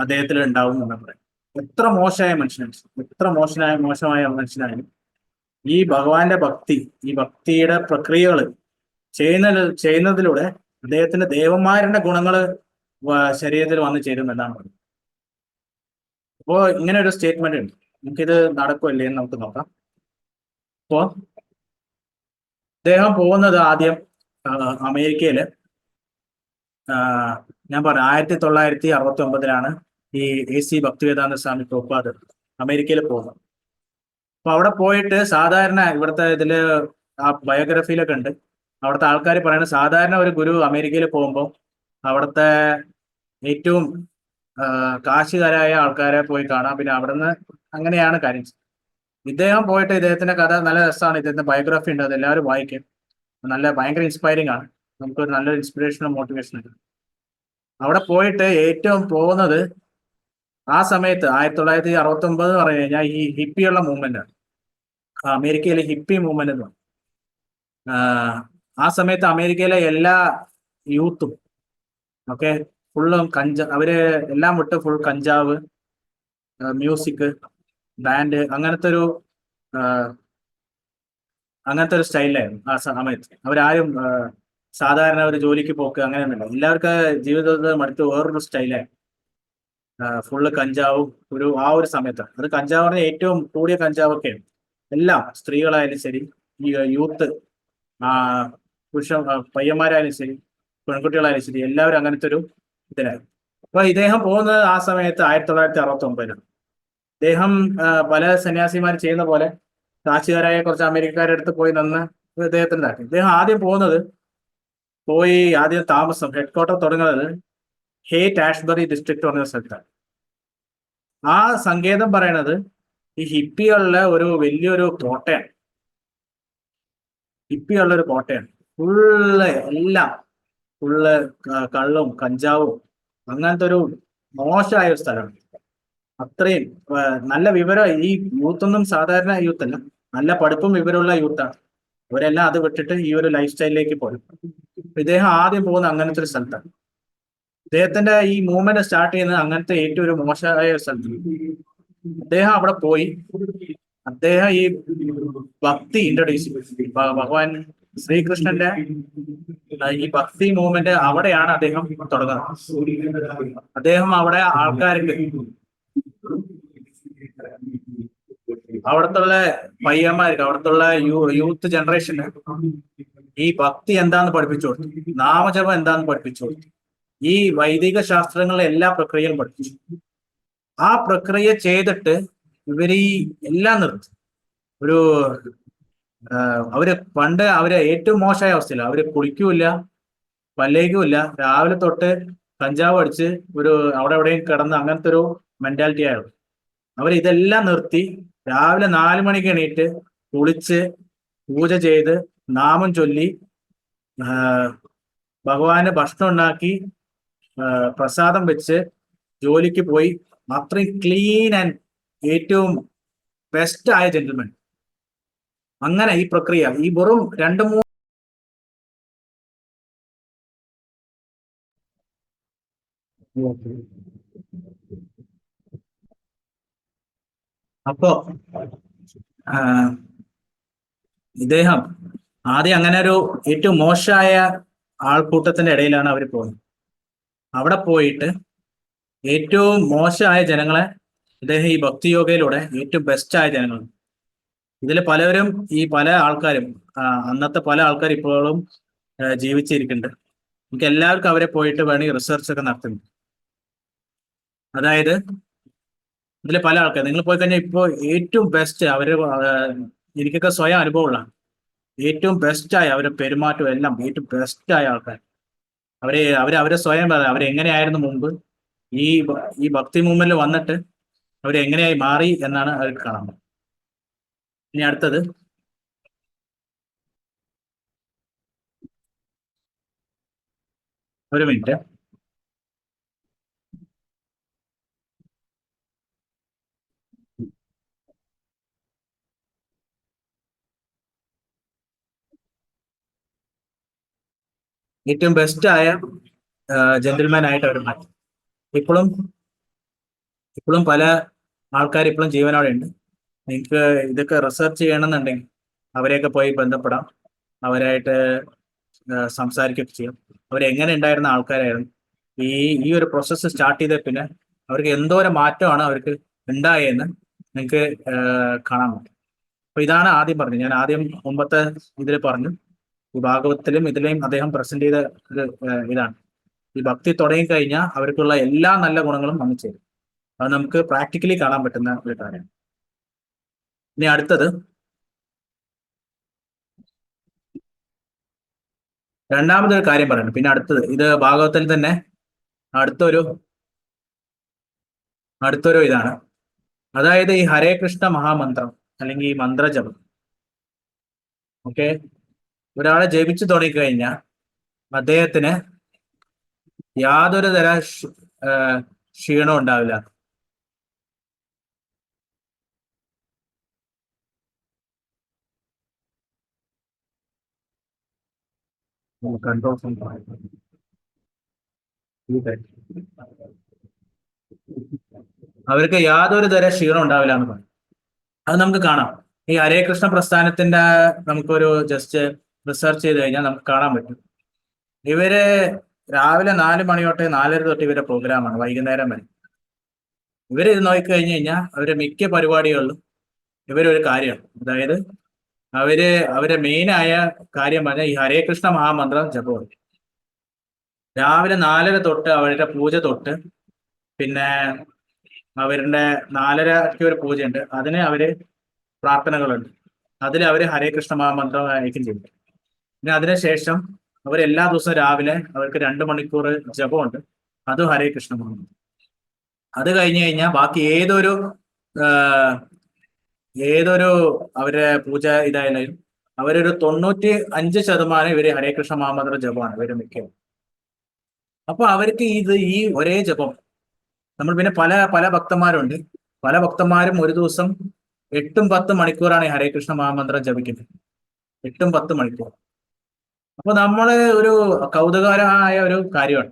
അദ്ദേഹത്തിൽ ഉണ്ടാവും എന്ന് പറയാം. എത്ര മോശമായ മോശമായ മനുഷ്യനായാലും ഈ ഭഗവാന്റെ ഈ ഭക്തിയുടെ പ്രക്രിയകൾ ചെയ്യുന്നതിലൂടെ അദ്ദേഹത്തിന്റെ ദേവന്മാരുടെ ഗുണങ്ങൾ ശരീരത്തിൽ വന്നു ചേരും എന്നാണ് പറയുന്നത്. അപ്പോ ഇങ്ങനെ ഒരു സ്റ്റേറ്റ്മെന്റ് ഉണ്ട്. നമുക്കിത് നടക്കുമല്ലേ എന്ന് നമുക്ക് നോക്കാം. അപ്പോ അദ്ദേഹം പോകുന്നത് ആദ്യം അമേരിക്കയില്, ഞാൻ പറഞ്ഞു 1969 ഈ AC ഭക്തിവേദാന്ത സ്വാമി പ്രഭുപാദ് അമേരിക്കയിൽ പോകുന്നത്. അപ്പൊ അവിടെ പോയിട്ട് സാധാരണ ഇവിടുത്തെ ഇതില് ആ ബയോഗ്രഫിയിലൊക്കെ ഉണ്ട്, അവിടുത്തെ ആൾക്കാർ പറയുന്നത് സാധാരണ ഒരു ഗുരു അമേരിക്കയിൽ പോകുമ്പോൾ അവിടുത്തെ ഏറ്റവും കാശുകാരായ ആൾക്കാരെ പോയി കാണാം, പിന്നെ അവിടുന്ന് അങ്ങനെയാണ് കാര്യം. ഇദ്ദേഹം പോയിട്ട് ഇദ്ദേഹത്തിന്റെ കഥ നല്ല രസമാണ്, ഇദ്ദേഹത്തിന്റെ ബയോഗ്രഫി ഉണ്ട്, അത് എല്ലാവരും വായിക്കും. ഭയങ്കര ഇൻസ്പയറിംഗ് ആണ്, നമുക്കൊരു നല്ലൊരു ഇൻസ്പിറേഷനും മോട്ടിവേഷൻ ഉണ്ട്. അവിടെ പോയിട്ട് ഏറ്റവും പോകുന്നത് ആ സമയത്ത് 1969 എന്ന് പറഞ്ഞു കഴിഞ്ഞാൽ ഈ ഹിപ്പിയുള്ള മൂവ്മെന്റ് ആണ്. അമേരിക്കയിലെ ഹിപ്പി മൂവ്മെന്റ് എന്ന് പറഞ്ഞു. ആ സമയത്ത് അമേരിക്കയിലെ എല്ലാ യൂത്തും ഒക്കെ ഫുള്ളും അവര് എല്ലാം വിട്ട് ഫുൾ കഞ്ചാവ്, മ്യൂസിക്, ബാൻഡ്, അങ്ങനത്തെ ഒരു സ്റ്റൈലായിരുന്നു ആ സമയത്ത്. അവരാരും സാധാരണ ഒരു ജോലിക്ക് പോക്ക് അങ്ങനെയൊന്നുമില്ല. എല്ലാവർക്കും ജീവിതത്തിൽ മടുത്ത് വേറൊരു സ്റ്റൈലായിരുന്നു. ഫുള്ള് കഞ്ചാവും ആ ഒരു സമയത്ത്. അത് കഞ്ചാവ് ഏറ്റവും കൂടിയ കഞ്ചാവൊക്കെയാണ്. എല്ലാം സ്ത്രീകളായാലും ശരി, ഈ യൂത്ത് പയ്യന്മാരായാലും ശരി, പെൺകുട്ടികളായാലും ശരി, എല്ലാവരും അങ്ങനത്തെ ഒരു ഇതിലായിരുന്നു. അപ്പൊ ഇദ്ദേഹം പോകുന്നത് ആ സമയത്ത് 1969. ഇദ്ദേഹം പല സന്യാസിമാർ ചെയ്യുന്ന പോലെ കാശുകാരായ കുറച്ച് അമേരിക്കക്കാരുടെ അടുത്ത് പോയി നിന്ന് ഇദ്ദേഹത്തിന്റെ ഇദ്ദേഹം ആദ്യം ആദ്യം താമസം ഹെഡ് ക്വാർട്ടർ തുടങ്ങുന്നത് ഹേറ്റ് ആഷ്ബറി ഡിസ്ട്രിക്ട് പറഞ്ഞ സ്ഥലത്താണ്. ആ സങ്കേതം പറയണത് ഈ ഹിപ്പികളുടെ ഒരു വലിയൊരു കോട്ടയാണ്. ഫുള്ള് കള്ളും കഞ്ചാവും അങ്ങനത്തെ ഒരു മോശമായ ഒരു സ്ഥലമാണ്. അത്രയും നല്ല വിവരം, ഈ യൂത്തൊന്നും സാധാരണ യൂത്തല്ല, നല്ല പഠിപ്പും വിവരമുള്ള യൂത്താണ്. അവരെല്ലാം അത് വിട്ടിട്ട് ഈ ഒരു ലൈഫ് സ്റ്റൈലിലേക്ക് പോയി. ഇദ്ദേഹം ആദ്യം പോകുന്ന അങ്ങനത്തെ ഒരു സ്ഥലത്താണ്. ഇദ്ദേഹത്തിന്റെ ഈ മൂവ്മെന്റ് സ്റ്റാർട്ട് ചെയ്യുന്നത് അങ്ങനത്തെ ഏറ്റവും ഒരു മോശമായ ഒരു സ്ഥലത്ത്. അദ്ദേഹം അവിടെ പോയി അദ്ദേഹം ഈ ഭക്തി ഇൻട്രൊഡ്യൂസ് ചെയ്തു. ഭഗവാൻ ശ്രീകൃഷ്ണന്റെ ഈ ഭക്തി മൂവ്മെന്റ് അവിടെയാണ് അദ്ദേഹം തുടങ്ങുന്നത്. അദ്ദേഹം അവിടെ ആൾക്കാർക്ക്, അവിടത്തുള്ള പയ്യന്മാർക്ക്, അവിടത്തുള്ള യൂത്ത് ജനറേഷന് ഈ ഭക്തി എന്താന്ന് പഠിപ്പിച്ചു കൊടുത്തു, നാമജപം എന്താന്ന് പഠിപ്പിച്ചു കൊടുത്തു, ഈ വൈദിക ശാസ്ത്രങ്ങളിലെ എല്ലാ പ്രക്രിയകളും പഠിപ്പിച്ചു. ആ പ്രക്രിയ ചെയ്തിട്ട് ഇവര് എല്ലാം നിർത്തി. അവര് ഏറ്റവും മോശമായ അവസ്ഥയില്ല. അവര് കുളിക്കൂല, പല്ലേക്കുമില്ല, രാവിലെ തൊട്ട് കഞ്ചാവ് അടിച്ച് അവിടെ എവിടെയും കിടന്ന് അങ്ങനത്തെ ഒരു മെന്റാലിറ്റി ആയിരുന്നു. അവരിതെല്ലാം നിർത്തി രാവിലെ 4 മണിക്ക് എണീറ്റ് കുളിച്ച് പൂജ ചെയ്ത് നാമം ചൊല്ലി ഭഗവാന് ഭക്ഷണം ഉണ്ടാക്കി പ്രസാദം വെച്ച് ജോലിക്ക് പോയി. അത്രയും ക്ലീൻ ആൻഡ് ഏറ്റവും ബെസ്റ്റ് ആയ ജെന്റിൽമാൻ. അങ്ങനെ ഈ പ്രക്രിയ ഈ വെറും 2-3 അപ്പോ ഇദ്ദേഹം ആദ്യം അങ്ങനെ ഒരു ഏറ്റവും മോശമായ ആൾക്കൂട്ടത്തിന്റെ ഇടയിലാണ് അവർ പോകുന്നത്. അവിടെ പോയിട്ട് ഏറ്റവും മോശമായ ജനങ്ങളെ ഇദ്ദേഹം ഈ ഭക്തിയോഗയിലൂടെ ഏറ്റവും ബെസ്റ്റ് ആയ ജനങ്ങൾ, ഇതിൽ പലവരും ഈ പല ആൾക്കാരും അന്നത്തെ പല ആൾക്കാർ ഇപ്പോഴും ജീവിച്ചിരിക്കുന്നുണ്ട്. നമുക്ക് എല്ലാവർക്കും അവരെ പോയിട്ട് വേണമെങ്കിൽ റിസർച്ച് ഒക്കെ നടത്തുന്നു. അതായത് ഇതിൽ പല ആൾക്കാർ നിങ്ങൾ പോയി കഴിഞ്ഞാൽ ഇപ്പോൾ ഏറ്റവും ബെസ്റ്റ് അവര് എനിക്കൊക്കെ സ്വയം അനുഭവമുള്ളതാണ്. ഏറ്റവും ബെസ്റ്റായ അവരുടെ പെരുമാറ്റം എല്ലാം ഏറ്റവും ബെസ്റ്റായ ആൾക്കാർ. അവരെ സ്വയം പറയാം അവരെങ്ങനെയായിരുന്നു മുമ്പ്, ഈ ഭക്തി മൂവ്മെന്റിൽ വന്നിട്ട് അവരെങ്ങനെയായി മാറി എന്നാണ് അവർക്ക് കാണാൻ. ഇനി അടുത്തത് ഒരു മിനിറ്റ്. ഏറ്റവും ബെസ്റ്റായ ജെന്റിൽമാൻ ആയിട്ട് അവർ മാറ്റി. ഇപ്പോഴും പല ആൾക്കാർ ഇപ്പോഴും ജീവനോടെ ഉണ്ട്. നിങ്ങൾക്ക് ഇതൊക്കെ റിസർച്ച് ചെയ്യണമെന്നുണ്ടെങ്കിൽ അവരെയൊക്കെ പോയി ബന്ധപ്പെടാം, അവരായിട്ട് സംസാരിക്കുകയൊക്കെ ചെയ്യാം. അവരെങ്ങനെ ഉണ്ടായിരുന്ന ആൾക്കാരായിരുന്നു. ഈ ഒരു പ്രോസസ്സ് സ്റ്റാർട്ട് ചെയ്ത പിന്നെ അവർക്ക് എന്തോരം മാറ്റമാണ് അവർക്ക് ഉണ്ടായെന്ന് നിങ്ങൾക്ക് കാണാൻ പറ്റും. അപ്പൊ ഇതാണ് ആദ്യം പറഞ്ഞത്. ഞാൻ ആദ്യം മുമ്പത്തെ ഇതിൽ പറഞ്ഞു, ഈ ഭാഗവത്തിലും ഇതിലെയും അദ്ദേഹം പ്രസന്റ് ചെയ്ത ഒരു ഇതാണ്, ഈ ഭക്തി തുടങ്ങിക്കഴിഞ്ഞാൽ അവർക്കുള്ള എല്ലാ നല്ല ഗുണങ്ങളും വന്നു ചേരും. അത് നമുക്ക് പ്രാക്ടിക്കലി കാണാൻ പറ്റുന്ന ഒരു കാര്യമാണ്. ഇനി അടുത്തത് രണ്ടാമതൊരു കാര്യം പറയണം. പിന്നെ അടുത്തത് ഇത് ഭാഗവത്തിൽ തന്നെ അടുത്തൊരു ഇതാണ്. അതായത് ഈ ഹരേ കൃഷ്ണ മഹാമന്ത്രം അല്ലെങ്കിൽ ഈ മന്ത്രജപം. ഓക്കെ, ഒരാളെ ജപിച്ചു തുടങ്ങിക്കഴിഞ്ഞാൽ അദ്ദേഹത്തിന് യാതൊരു തര ക്ഷീണവും ഉണ്ടാവില്ല. കൺട്രോൾ അവർക്ക് യാതൊരു തര ക്ഷീണം ഉണ്ടാവില്ല എന്ന് പറയും. അത് നമുക്ക് കാണാം. ഈ ഹരേ കൃഷ്ണ പ്രസ്ഥാനത്തിന്റെ നമുക്കൊരു ജസ്റ്റ് റിസർച്ച് ചെയ്ത് കഴിഞ്ഞാൽ നമുക്ക് കാണാൻ പറ്റും. ഇവര് രാവിലെ 4 മണി തൊട്ട് 4:30 തൊട്ട് ഇവരുടെ പ്രോഗ്രാമാണ് വൈകുന്നേരം വരെ. ഇവര് ഇത് നോക്കിക്കഴിഞ്ഞു കഴിഞ്ഞാൽ അവരുടെ മിക്ക പരിപാടികളിലും ഇവരൊരു കാര്യമാണ്. അതായത് അവരെ മെയിനായ കാര്യം പറഞ്ഞാൽ ഈ ഹരേ കൃഷ്ണ മഹാമന്ത്രം ജപം. രാവിലെ 4:30 തൊട്ട് അവരുടെ പൂജ തൊട്ട് പിന്നെ അവരുടെ 4:30ക്ക് ഒരു പൂജയുണ്ട്, അതിന് അവര് പ്രാർത്ഥനകളുണ്ട്, അതിൽ അവര് ഹരേ കൃഷ്ണ മഹാമന്ത്രം ആയിരിക്കും ചെയ്യും. പിന്നെ അതിനുശേഷം അവർ എല്ലാ ദിവസവും രാവിലെ അവർക്ക് 2 മണിക്കൂർ ജപമുണ്ട്, അതും ഹരേ കൃഷ്ണ മഹാമന്ത്രം. അത് കഴിഞ്ഞു കഴിഞ്ഞാൽ ബാക്കി ഏതൊരു അവരുടെ പൂജ ഇതായാലും അവരൊരു 95% ഇവര് ഹരേ കൃഷ്ണ മഹാമന്ത്ര ജപമാണ് ഇവര് മിക്കതും. അപ്പൊ അവർക്ക് ഈ ഒരേ ജപം നമ്മൾ പിന്നെ പല ഭക്തന്മാരുണ്ട്. പല ഭക്തന്മാരും ഒരു ദിവസം 8-10 മണിക്കൂറാണ് ഈ ഹരേ കൃഷ്ണ മഹാമന്ത്രം ജപിക്കുന്നത്. 8-10 മണിക്കൂർ. അപ്പൊ നമ്മള് ഒരു കൗതുകകരമായ ഒരു കാര്യമാണ്.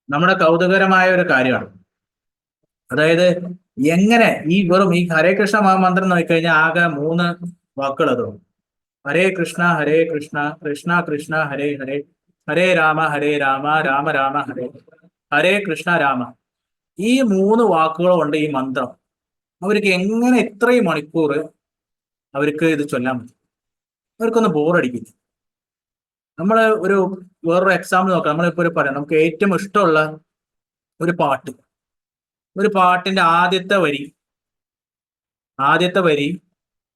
നമ്മുടെ കൗതുകകരമായ ഒരു കാര്യമാണ്. അതായത് എങ്ങനെ ഈ ഹരേ കൃഷ്ണ മഹാമന്ത്രം നോക്കിക്കഴിഞ്ഞാൽ ആകെ 3 വാക്കുകൾ അതുള്ളൂ. ഹരേ കൃഷ്ണ കൃഷ്ണ കൃഷ്ണ ഹരേ ഹരേ, ഹരേ രാമ രാമ രാമ ഹരേ, ഹരേ കൃഷ്ണ രാമ. ഈ 3 വാക്കുകൾ കൊണ്ട് ഈ മന്ത്രം അവർക്ക് എങ്ങനെ ഇത്രയും മണിക്കൂർ അവർക്ക് ഇത് ചൊല്ലാൻ പറ്റും? അവർക്കൊന്ന് ബോറടിക്കില്ല. നമ്മള് വേറൊരു എക്സാമ്പിൾ നോക്കാം. നമ്മളിപ്പോ പറയാം, നമുക്ക് ഏറ്റവും ഇഷ്ടമുള്ള ഒരു പാട്ടിന്റെ ആദ്യത്തെ വരി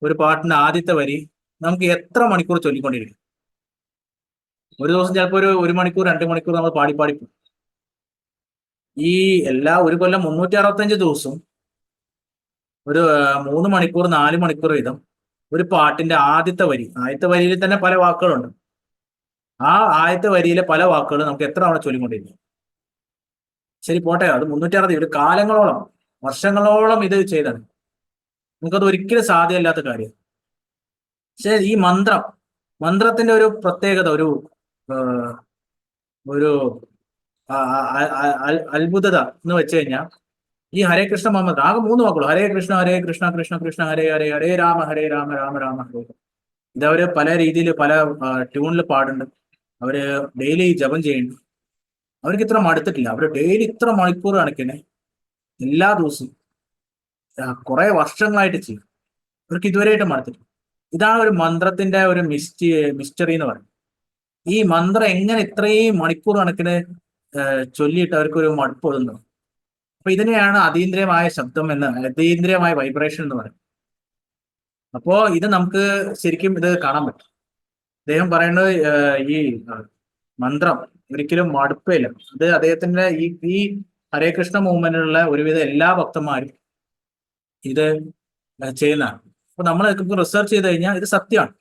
ഒരു പാട്ടിന്റെ ആദ്യത്തെ വരി നമുക്ക് എത്ര മണിക്കൂർ ചൊല്ലിക്കൊണ്ടിരിക്കും? ഒരു ദിവസം ചിലപ്പോൾ ഒരു മണിക്കൂർ 2 മണിക്കൂർ നമ്മൾ പാടി പാടി പോകും. ഈ ഒരു കൊല്ലം 365 ദിവസവും ഒരു 3 മണിക്കൂർ 4 മണിക്കൂർ വീതം ഒരു പാട്ടിന്റെ ആദ്യത്തെ വരിയിൽ തന്നെ പല വാക്കുകളുണ്ട്. ആ ആദ്യത്തെ വരിയിലെ പല വാക്കുകളും നമുക്ക് എത്ര തവണ ചൊല്ലിക്കൊണ്ടിരിക്കും. ശരി പോട്ടെ, അത് 360 ഒരു കാലങ്ങളോളം വർഷങ്ങളോളം ഇത് ചെയ്താണ്. നമുക്കത് ഒരിക്കലും സാധ്യമല്ലാത്ത കാര്യം. പക്ഷെ ഈ മന്ത്രത്തിന്റെ ഒരു പ്രത്യേകത, ഒരു അത്ഭുതത എന്ന് വെച്ച് കഴിഞ്ഞാൽ, ഈ ഹരേ കൃഷ്ണ മുഹമ്മദ് ആകെ 3 വാക്കുള്ളൂ. ഹരേ കൃഷ്ണ കൃഷ്ണ കൃഷ്ണ ഹരേ ഹരേ, ഹരേ രാമ രാമ രാമ ഹരേ. ഇതവര് പല രീതിയിൽ പല ട്യൂണിൽ പാടുന്നുണ്ട്. അവര് ഡെയിലി ജപം ചെയ്യുന്നുണ്ട്. അവർക്ക് ഇത്ര മടുത്തിട്ടില്ല. അവര് ഡെയിലി ഇത്ര മണിക്കൂർ കണക്കിന് എല്ലാ ദിവസവും കുറെ വർഷങ്ങളായിട്ട് ചെയ്യും. അവർക്ക് ഇതുവരെയായിട്ട് മടുത്തിട്ടില്ല. ഇതാണ് ഒരു മന്ത്രത്തിന്റെ ഒരു മിസ്റ്ററി എന്ന് പറയുന്നത്. ഈ മന്ത്രം എങ്ങനെ ഇത്രയും മണിക്കൂർ കണക്കിന് ചൊല്ലിയിട്ട് അവർക്ക് ഒരു മടുപ്പ് വരുന്നു. അപ്പൊ ഇതിനെയാണ് അതീന്ദ്രിയമായ ശബ്ദം അതീന്ദ്രിയമായ വൈബ്രേഷൻ എന്ന് പറയുന്നത്. അപ്പോ ഇത് നമുക്ക് ശരിക്കും ഇത് കാണാൻ പറ്റും. അദ്ദേഹം പറയുന്നത് ഈ മന്ത്രം ഒരിക്കലും മടുപ്പില്ല. അത് അദ്ദേഹത്തിന്റെ ഈ ഹരേ കൃഷ്ണ മൂവ്മെന്റിലുള്ള ഒരുവിധ എല്ലാ ഭക്തന്മാരും ഇത് ചെയ്യുന്നതാണ്. അപ്പൊ നമ്മൾ റിസർച്ച് ചെയ്ത് കഴിഞ്ഞാൽ ഇത് സത്യമാണ്.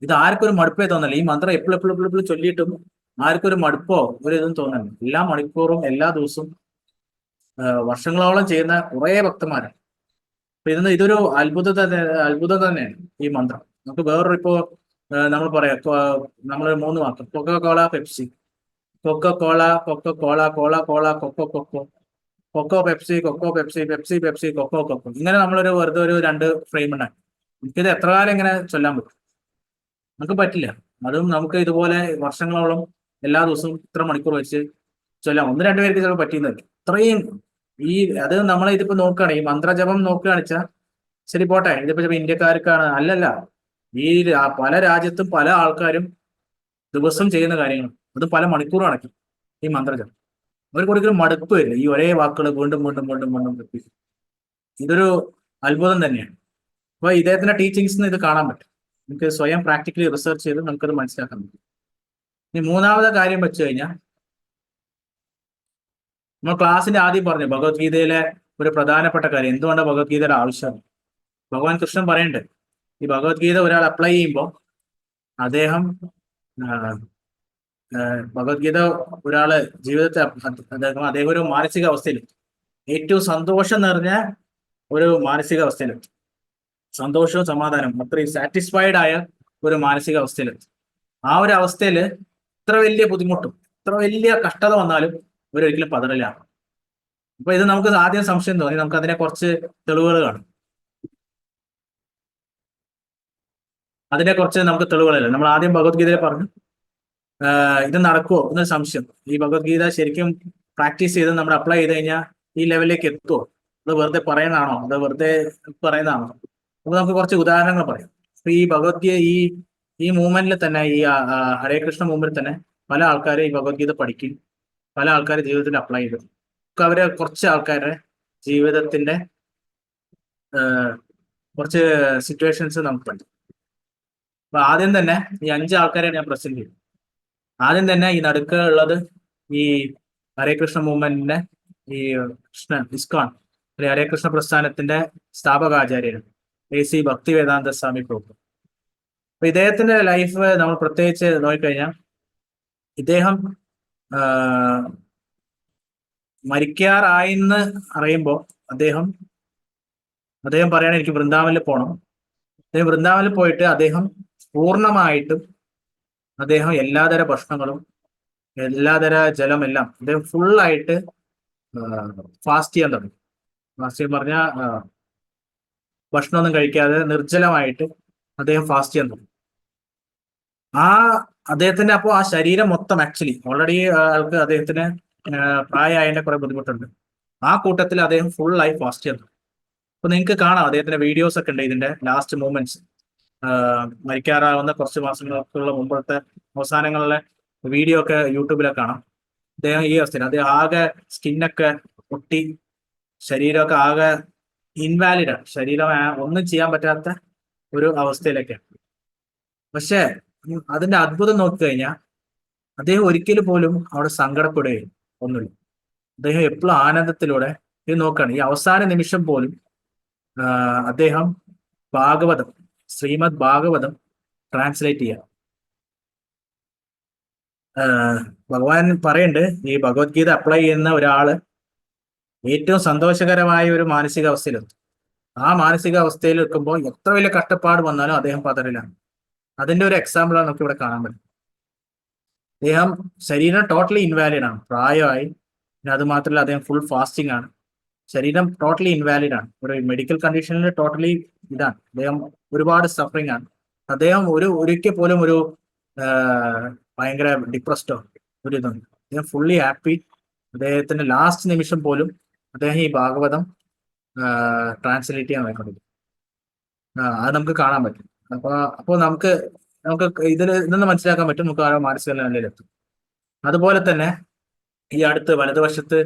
ഇത് ആർക്കൊരു മടുപ്പേ തോന്നില്ല. ഈ മന്ത്രം എപ്പോഴും ചൊല്ലിയിട്ടും ആർക്കൊരു മടുപ്പോ ഒരു ഇതും തോന്നില്ല. എല്ലാ മണിക്കൂറും എല്ലാ ദിവസവും വർഷങ്ങളോളം ചെയ്യുന്ന കുറെ ഭക്തന്മാരാണ്. അപ്പൊ ഇതൊരു അത്ഭുതം തന്നെയാണ് ഈ മന്ത്രം. നമുക്ക് വേറൊരു നമ്മൾ പറയാം, നമ്മൾ 3 വാക്ക് Coca Cola Pepsi, Coca Cola Coca Cola cola cola coca coca, coca Pepsi Pepsi Pepsi coca coca. ഇങ്ങനെ നമ്മളൊരു വെറുതെ ഒരു 2 ഫ്രെയിം ഉണ്ടായി. നമുക്കിത് എത്ര കാലം ഇങ്ങനെ ചൊല്ലാൻ പറ്റും? നമുക്ക് പറ്റില്ല. അതും നമുക്ക് ഇതുപോലെ വർഷങ്ങളോളം എല്ലാ ദിവസവും ഇത്ര മണിക്കൂർ വെച്ച് ചൊല്ലാം. 1-2 പേർക്ക് ചിലപ്പോൾ പറ്റിയെന്നില്ല. ഇത്രയും അത് നമ്മളെ ഇതിപ്പോ നോക്കുകയാണ്, ഈ മന്ത്രജപം നോക്കുകയാണ് വെച്ചാൽ ശരി പോട്ടെ, ഇതിപ്പോ ഇന്ത്യക്കാർക്കാണ് അല്ലല്ല. ഈ പല രാജ്യത്തും പല ആൾക്കാരും ദിവസം ചെയ്യുന്ന കാര്യങ്ങൾ, അത് പല മണിക്കൂർ കണക്കും ഈ മന്ത്രജപം. അവർക്ക് ഒരിക്കലും മടുപ്പ് വരില്ല. ഈ ഒരേ വാക്കുകൾ വീണ്ടും വീണ്ടും വീണ്ടും വീണ്ടും റിപ്പീറ്റ്. ഇതൊരു അത്ഭുതം തന്നെയാണ്. അപ്പൊ ഇദ്ദേഹത്തിന്റെ ടീച്ചിങ്സിന് ഇത് കാണാൻ പറ്റും. നമുക്ക് സ്വയം പ്രാക്ടിക്കലി റിസർച്ച് ചെയ്ത് നമുക്കത് മനസ്സിലാക്കാൻ പറ്റും. ഇനി 3ാമത്തെ കാര്യം വെച്ച് കഴിഞ്ഞാൽ, നമ്മൾ ക്ലാസ്സിന്റെ ആദ്യം പറഞ്ഞു ഭഗവത്ഗീതയിലെ ഒരു പ്രധാനപ്പെട്ട കാര്യം എന്തുകൊണ്ടാണ് ഭഗവത്ഗീതയുടെ ആവശ്യം. ഭഗവാൻ കൃഷ്ണൻ പറയണ്ടേ, ഈ ഭഗവത്ഗീത ഒരാൾ അപ്ലൈ ചെയ്യുമ്പോൾ അദ്ദേഹം ഭഗവത്ഗീത ഒരാള് ജീവിതത്തെ അദ്ദേഹം ഒരു മാനസിക അവസ്ഥയിൽ ഏറ്റവും സന്തോഷം നിറഞ്ഞ ഒരു മാനസിക അവസ്ഥയിൽ, സന്തോഷവും സമാധാനവും അത്രയും സാറ്റിസ്ഫൈഡ് ആയ ഒരു മാനസിക അവസ്ഥയിൽ, ആ ഒരു അവസ്ഥയിൽ ഇത്ര വലിയ ബുദ്ധിമുട്ടും ഇത്ര വലിയ കഷ്ടത വന്നാലും ഇവരൊരിക്കലും പതറില്ല. അപ്പൊ ഇത് നമുക്ക് ആദ്യം സംശയം തോന്നി. നമുക്ക് അതിനെ കുറച്ച് തെളിവുകൾ കാണും. നമുക്ക് തെളിവുകളില്ല. നമ്മൾ ആദ്യം ഭഗവത്ഗീതയിൽ പറഞ്ഞു ഇത് നടക്കുമോ എന്നൊരു സംശയം. ഈ ഭഗവത്ഗീത ശരിക്കും പ്രാക്ടീസ് ചെയ്ത് നമ്മൾ അപ്ലൈ ചെയ്ത് കഴിഞ്ഞാൽ ഈ ലെവലിലേക്ക് എത്തുമോ? അത് വെറുതെ പറയുന്നതാണോ? അത് വെറുതെ പറയുന്നതാണോ? അപ്പൊ നമുക്ക് കുറച്ച് ഉദാഹരണങ്ങൾ പറയാം. അപ്പൊ ഈ ഭഗവത്ഗീത ഈ മൂവ്മെന്റിൽ തന്നെ, ഈ ഹരേ കൃഷ്ണ മൂവ്മെന്റിൽ തന്നെ പല ആൾക്കാരും ഈ ഭഗവത്ഗീത പഠിക്കും, പല ആൾക്കാർ ജീവിതത്തിൽ അപ്ലൈ ചെയ്തു. അവരെ കുറച്ച് ആൾക്കാരുടെ ജീവിതത്തിന്റെ കുറച്ച് സിറ്റുവേഷൻസ് നമുക്ക് പഠിക്കും. അപ്പൊ ആദ്യം തന്നെ ഈ 5 ആൾക്കാരെ ഞാൻ പ്രസന്റ് ചെയ്യും. ആദ്യം തന്നെ ഈ നടുക്ക് ഉള്ളത് ഈ ഹരേ കൃഷ്ണ മൂവ്മെന്റിന്റെ ഈ ഇസ്കോൺ ഹരേ കൃഷ്ണ പ്രസ്ഥാനത്തിന്റെ സ്ഥാപകാചാര്യൻ AC ഭക്തിവേദാന്ത സ്വാമി പ്രഭു. അപ്പൊ ഇദ്ദേഹത്തിന്റെ ലൈഫ് നമ്മൾ പ്രത്യേകിച്ച് നോക്കിക്കഴിഞ്ഞാൽ, ഇദ്ദേഹം മരിക്കാറായിന്ന് അറിയുമ്പോൾ അദ്ദേഹം പറയണ എനിക്ക് വൃന്ദാവനിൽ പോകണം. അദ്ദേഹം വൃന്ദാവനിൽ പോയിട്ട് അദ്ദേഹം പൂർണ്ണമായിട്ടും എല്ലാതര ഭക്ഷണങ്ങളും എല്ലാതര ജലമെല്ലാം അദ്ദേഹം ഫുള്ളായിട്ട് ഫാസ്റ്റ് ചെയ്യാൻ തുടങ്ങി. ഫാസ്റ്റ് ചെയ്യാൻ പറഞ്ഞാൽ ഭക്ഷണമൊന്നും കഴിക്കാതെ നിർജ്ജലമായിട്ട് അദ്ദേഹം ഫാസ്റ്റ് ചെയ്യാൻ തുടങ്ങി. അദ്ദേഹത്തിന്റെ അപ്പോൾ ആ ശരീരം മൊത്തം ആക്ച്വലി ഓൾറെഡി ആൾക്ക് അദ്ദേഹത്തിന് പ്രായമായതിന്റെ കുറെ ബുദ്ധിമുട്ടുണ്ട്. ആ കൂട്ടത്തിൽ അദ്ദേഹം ഫുള്ളായി ഫാസ്റ്റ് ചെയ്യാൻ തുടങ്ങി. അപ്പൊ നിങ്ങൾക്ക് കാണാം അദ്ദേഹത്തിന്റെ വീഡിയോസ് ഒക്കെ ഉണ്ട്. ഇതിന്റെ ലാസ്റ്റ് മൂമെന്റ്സ്, മരിക്കാറാവുന്ന കുറച്ച് മാസങ്ങൾക്കുള്ള മുമ്പത്തെ അവസാനങ്ങളിലെ വീഡിയോ ഒക്കെ യൂട്യൂബിലൊക്കെ കാണാം. അദ്ദേഹം ഈ അവസ്ഥയിൽ അദ്ദേഹം ആകെ സ്കിന്നൊക്കെ പൊട്ടി, ശരീരമൊക്കെ ആകെ ഇൻവാലിഡാണ്. ശരീരം ഒന്നും ചെയ്യാൻ പറ്റാത്ത ഒരു അവസ്ഥയിലൊക്കെയാണ്. പക്ഷെ അതിന്റെ അത്ഭുതം നോക്കിക്കഴിഞ്ഞാൽ അദ്ദേഹം ഒരിക്കലും പോലും അവിടെ സങ്കടപ്പെടുകയും ഒന്നുമില്ല. അദ്ദേഹം എപ്പോഴും ആനന്ദത്തിലൂടെ ഇത് നോക്കുകയാണ്. ഈ അവസാന നിമിഷം പോലും അദ്ദേഹം ഭാഗവതം, ശ്രീമദ് ഭാഗവതം ട്രാൻസ്ലേറ്റ് ചെയ്യാം. ഭഗവാൻ പറയുന്നുണ്ട്, ഈ ഭഗവത്ഗീത അപ്ലൈ ചെയ്യുന്ന ഒരാള് ഏറ്റവും സന്തോഷകരമായ ഒരു മാനസികാവസ്ഥയിലെത്തും. ആ മാനസികാവസ്ഥയിൽ എത്തുമ്പോൾ എത്ര വലിയ കഷ്ടപ്പാട് വന്നാലും അദ്ദേഹം പതറിലാണ്. അതിന്റെ ഒരു എക്സാമ്പിളാണ് നമുക്ക് ഇവിടെ കാണാൻ പറ്റും. അദ്ദേഹം ശരീരം ടോട്ടലി ഇൻവാലിഡ് ആണ്, പ്രായമായി. പിന്നെ അത് മാത്രമല്ല അദ്ദേഹം ഫുൾ ഫാസ്റ്റിംഗ് ആണ്. ശരീരം ടോട്ടലി ഇൻവാലിഡ് ആണ്, ഒരു മെഡിക്കൽ കണ്ടീഷനിൽ ടോട്ടലി ഇതാണ്. അദ്ദേഹം ഒരുപാട് സഫറിങ് ആണ്. അദ്ദേഹം ഒരിക്കൽ പോലും ഒരു ഭയങ്കര ഡിപ്രസ്ഡോ ഒരു ഇതുണ്ട്. അദ്ദേഹം ഫുള്ളി ഹാപ്പി. അദ്ദേഹത്തിന്റെ ലാസ്റ്റ് നിമിഷം പോലും അദ്ദേഹം ഈ ഭാഗവതം ട്രാൻസ്ലേറ്റ് ചെയ്യാൻ നോക്കുന്നത്. അത് നമുക്ക് കാണാൻ പറ്റും. അപ്പോൾ നമുക്ക് ഇതൊന്ന് മനസ്സിലാക്കാൻ പറ്റും, നമുക്ക് ആ മാനസിക നിലയിലെത്തും. അതുപോലെ തന്നെ ഈ അടുത്ത് വലതുവശത്ത്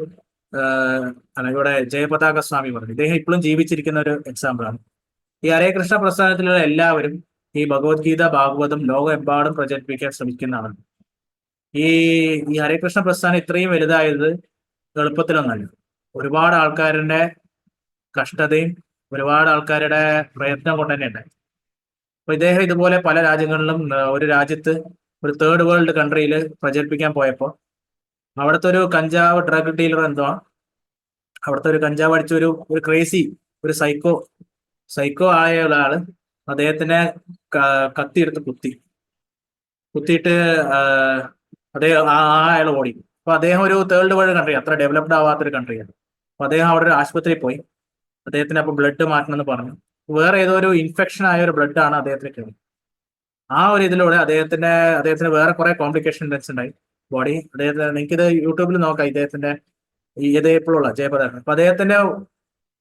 ഇവിടെ ജയപതാക സ്വാമി പറഞ്ഞു, ഇദ്ദേഹം ഇപ്പോഴും ജീവിച്ചിരിക്കുന്ന ഒരു എക്സാമ്പിൾ ആണ്. ഈ ഹരേ കൃഷ്ണ പ്രസ്ഥാനത്തിലുള്ള എല്ലാവരും ഈ ഭഗവത്ഗീത ഭാഗവതം ലോകമെമ്പാടും പ്രചരിപ്പിക്കാൻ ശ്രമിക്കുന്നതാണ്. ഈ ഹരേ കൃഷ്ണ പ്രസ്ഥാനം ഇത്രയും വലുതായത് എളുപ്പത്തിലൊന്നല്ല. ഒരുപാട് ആൾക്കാരുടെ കഷ്ടതയും ഒരുപാട് ആൾക്കാരുടെ പ്രയത്നം കൊണ്ട് തന്നെ ഉണ്ടായി. അപ്പൊ ഇദ്ദേഹം ഇതുപോലെ പല രാജ്യങ്ങളിലും, ഒരു രാജ്യത്ത് ഒരു തേർഡ് വേൾഡ് കൺട്രിയിൽ പ്രചരിപ്പിക്കാൻ പോയപ്പോൾ അവിടുത്തെ ഒരു കഞ്ചാവ് ഡ്രഗ് ഡീലർ എന്തോ, അവിടുത്തെ ഒരു കഞ്ചാവ് അടിച്ച ഒരു ക്രേസി, ഒരു സൈക്കോ ആയ ഒരാള് അദ്ദേഹത്തിനെ കത്തിയെടുത്ത് കുത്തിയിട്ട് അയാൾ ഓടി. അപ്പൊ അദ്ദേഹം ഒരു തേർഡ് വേൾഡ് കൺട്രി, അത്ര ഡെവലപ്ഡ് ആവാത്തൊരു കൺട്രിയാണ്. അപ്പൊ അദ്ദേഹം അവിടെ ഒരു ആശുപത്രിയിൽ പോയി. അദ്ദേഹത്തിന് അപ്പൊ ബ്ലഡ് മാറ്റണം എന്ന് പറഞ്ഞു. വേറെ ഏതോ ഒരു ഇൻഫെക്ഷൻ ആയ ഒരു ബ്ലഡ് ആണ് അദ്ദേഹത്തിന് കിട്ടുന്നത്. ആ ഒരു ഇതിലൂടെ അദ്ദേഹത്തിന് വേറെ കുറെ കോംപ്ലിക്കേഷൻസ് ഉണ്ടായി ബോഡി. നിങ്ങൾക്കിത് യൂട്യൂബിൽ നോക്കാം, ഇദ്ദേഹത്തിന്റെ ഇതേപ്പോഴുള്ള ജയപതാക. അപ്പൊ അദ്ദേഹത്തിന്റെ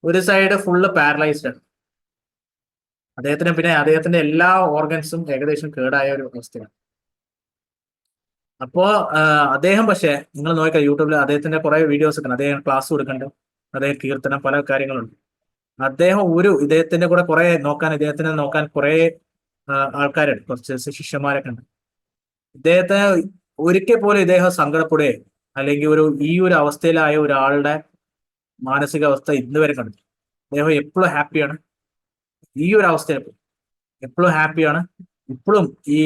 ഒരു സൈഡ് ഫുള്ള് പാരലൈസ്ഡ് ആണ് പിന്നെ അദ്ദേഹത്തിന്റെ എല്ലാ ഓർഗൻസും ഏകദേശം കേടായ ഒരു അവസ്ഥയാണ്. അപ്പോ അദ്ദേഹം, പക്ഷേ നിങ്ങൾ നോക്കാം യൂട്യൂബിൽ അദ്ദേഹത്തിന്റെ കുറെ വീഡിയോസ് ഒക്കെ, അദ്ദേഹം ക്ലാസ് കൊടുക്കുന്നുണ്ട്, അദ്ദേഹം കീർത്തനം, പല കാര്യങ്ങളുണ്ട്. അദ്ദേഹം ഇദ്ദേഹത്തിന്റെ കൂടെ ഇദ്ദേഹത്തിനെ നോക്കാൻ കുറെ ആൾക്കാരുണ്ട്, കുറച്ച് ശിഷ്യന്മാരൊക്കെ ഉണ്ട്. ഇദ്ദേഹത്തെ ഒരിക്കൽ പോലും ഇദ്ദേഹം സങ്കടപ്പെടുകയോ അല്ലെങ്കിൽ ഈ ഒരു അവസ്ഥയിലായ ഒരാളുടെ മാനസികാവസ്ഥ ഇന്ന് വരെ കണ്ടു. അദ്ദേഹം എപ്പോഴും ഹാപ്പിയാണ്. ഈ ഒരു അവസ്ഥയിൽ എപ്പോഴും ഹാപ്പിയാണ്. ഇപ്പോഴും ഈ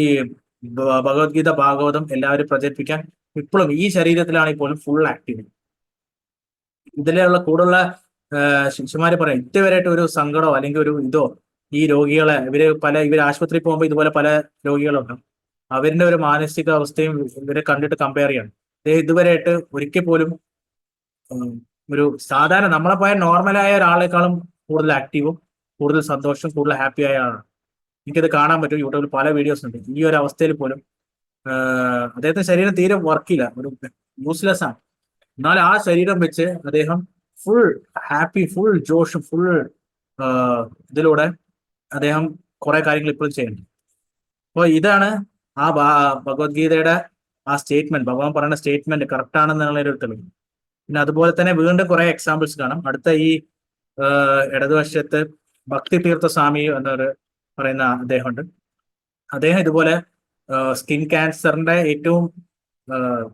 ഭഗവത്ഗീത ഭാഗവതം എല്ലാവരും പ്രചരിപ്പിക്കാൻ ഇപ്പോഴും ഈ ശരീരത്തിലാണെങ്കിൽ പോലും ഫുൾ ആക്റ്റീവ്. ഇതിലുള്ള കൂടുതലുള്ള ശിഷ്യന്മാര് പറയാം, ഇതുവരെയായിട്ട് ഒരു സങ്കടമോ അല്ലെങ്കിൽ ഒരു ഇതോ ഈ രോഗികളെ ഇവർ ആശുപത്രിയിൽ പോകുമ്പോൾ ഇതുപോലെ പല രോഗികളുണ്ട്, അവരുടെ ഒരു മാനസികാവസ്ഥയും ഇവരെ കണ്ടിട്ട് കമ്പയർ ചെയ്യണം. ഇതുവരെയായിട്ട് ഒരിക്കൽ പോലും ഒരു സാധാരണ നമ്മളെ പോയ നോർമലായ ഒരാളെക്കാളും കൂടുതൽ ആക്റ്റീവും കൂടുതൽ സന്തോഷവും കൂടുതൽ ഹാപ്പി ആയ ആളാണ്. എനിക്കത് കാണാൻ പറ്റും. യൂട്യൂബിൽ പല വീഡിയോസ് ഉണ്ട്. ഈ ഒരു അവസ്ഥയിൽ പോലും അദ്ദേഹത്തിന്റെ ശരീരം തീരെ വർക്കില്ല, ഒരു യൂസ്ലെസ് ആണ്. എന്നാൽ ആ ശരീരം വെച്ച് അദ്ദേഹം full happy, full Josh, full ഇതിലൂടെ അദ്ദേഹം കുറെ കാര്യങ്ങൾ ഇപ്പോഴും ചെയ്യുന്നുണ്ട്. അപ്പോൾ ഇതാണ് ആ ഭഗവത്ഗീതയുടെ ആ സ്റ്റേറ്റ്മെന്റ്, ഭഗവാൻ പറയുന്ന സ്റ്റേറ്റ്മെന്റ് കറക്റ്റ് ആണെന്നുള്ള ഒരു തെളിവ്. പിന്നെ അതുപോലെ തന്നെ വീണ്ടും കുറെ എക്സാമ്പിൾസ് കാണാം. അടുത്ത ഈ ഇടതുവശത്ത് ഭക്തി തീർത്ഥ സ്വാമി എന്നൊരു പറയുന്ന അദ്ദേഹമുണ്ട്. അദ്ദേഹം ഇതുപോലെ സ്കിൻ ക്യാൻസറിന്റെ ഏറ്റവും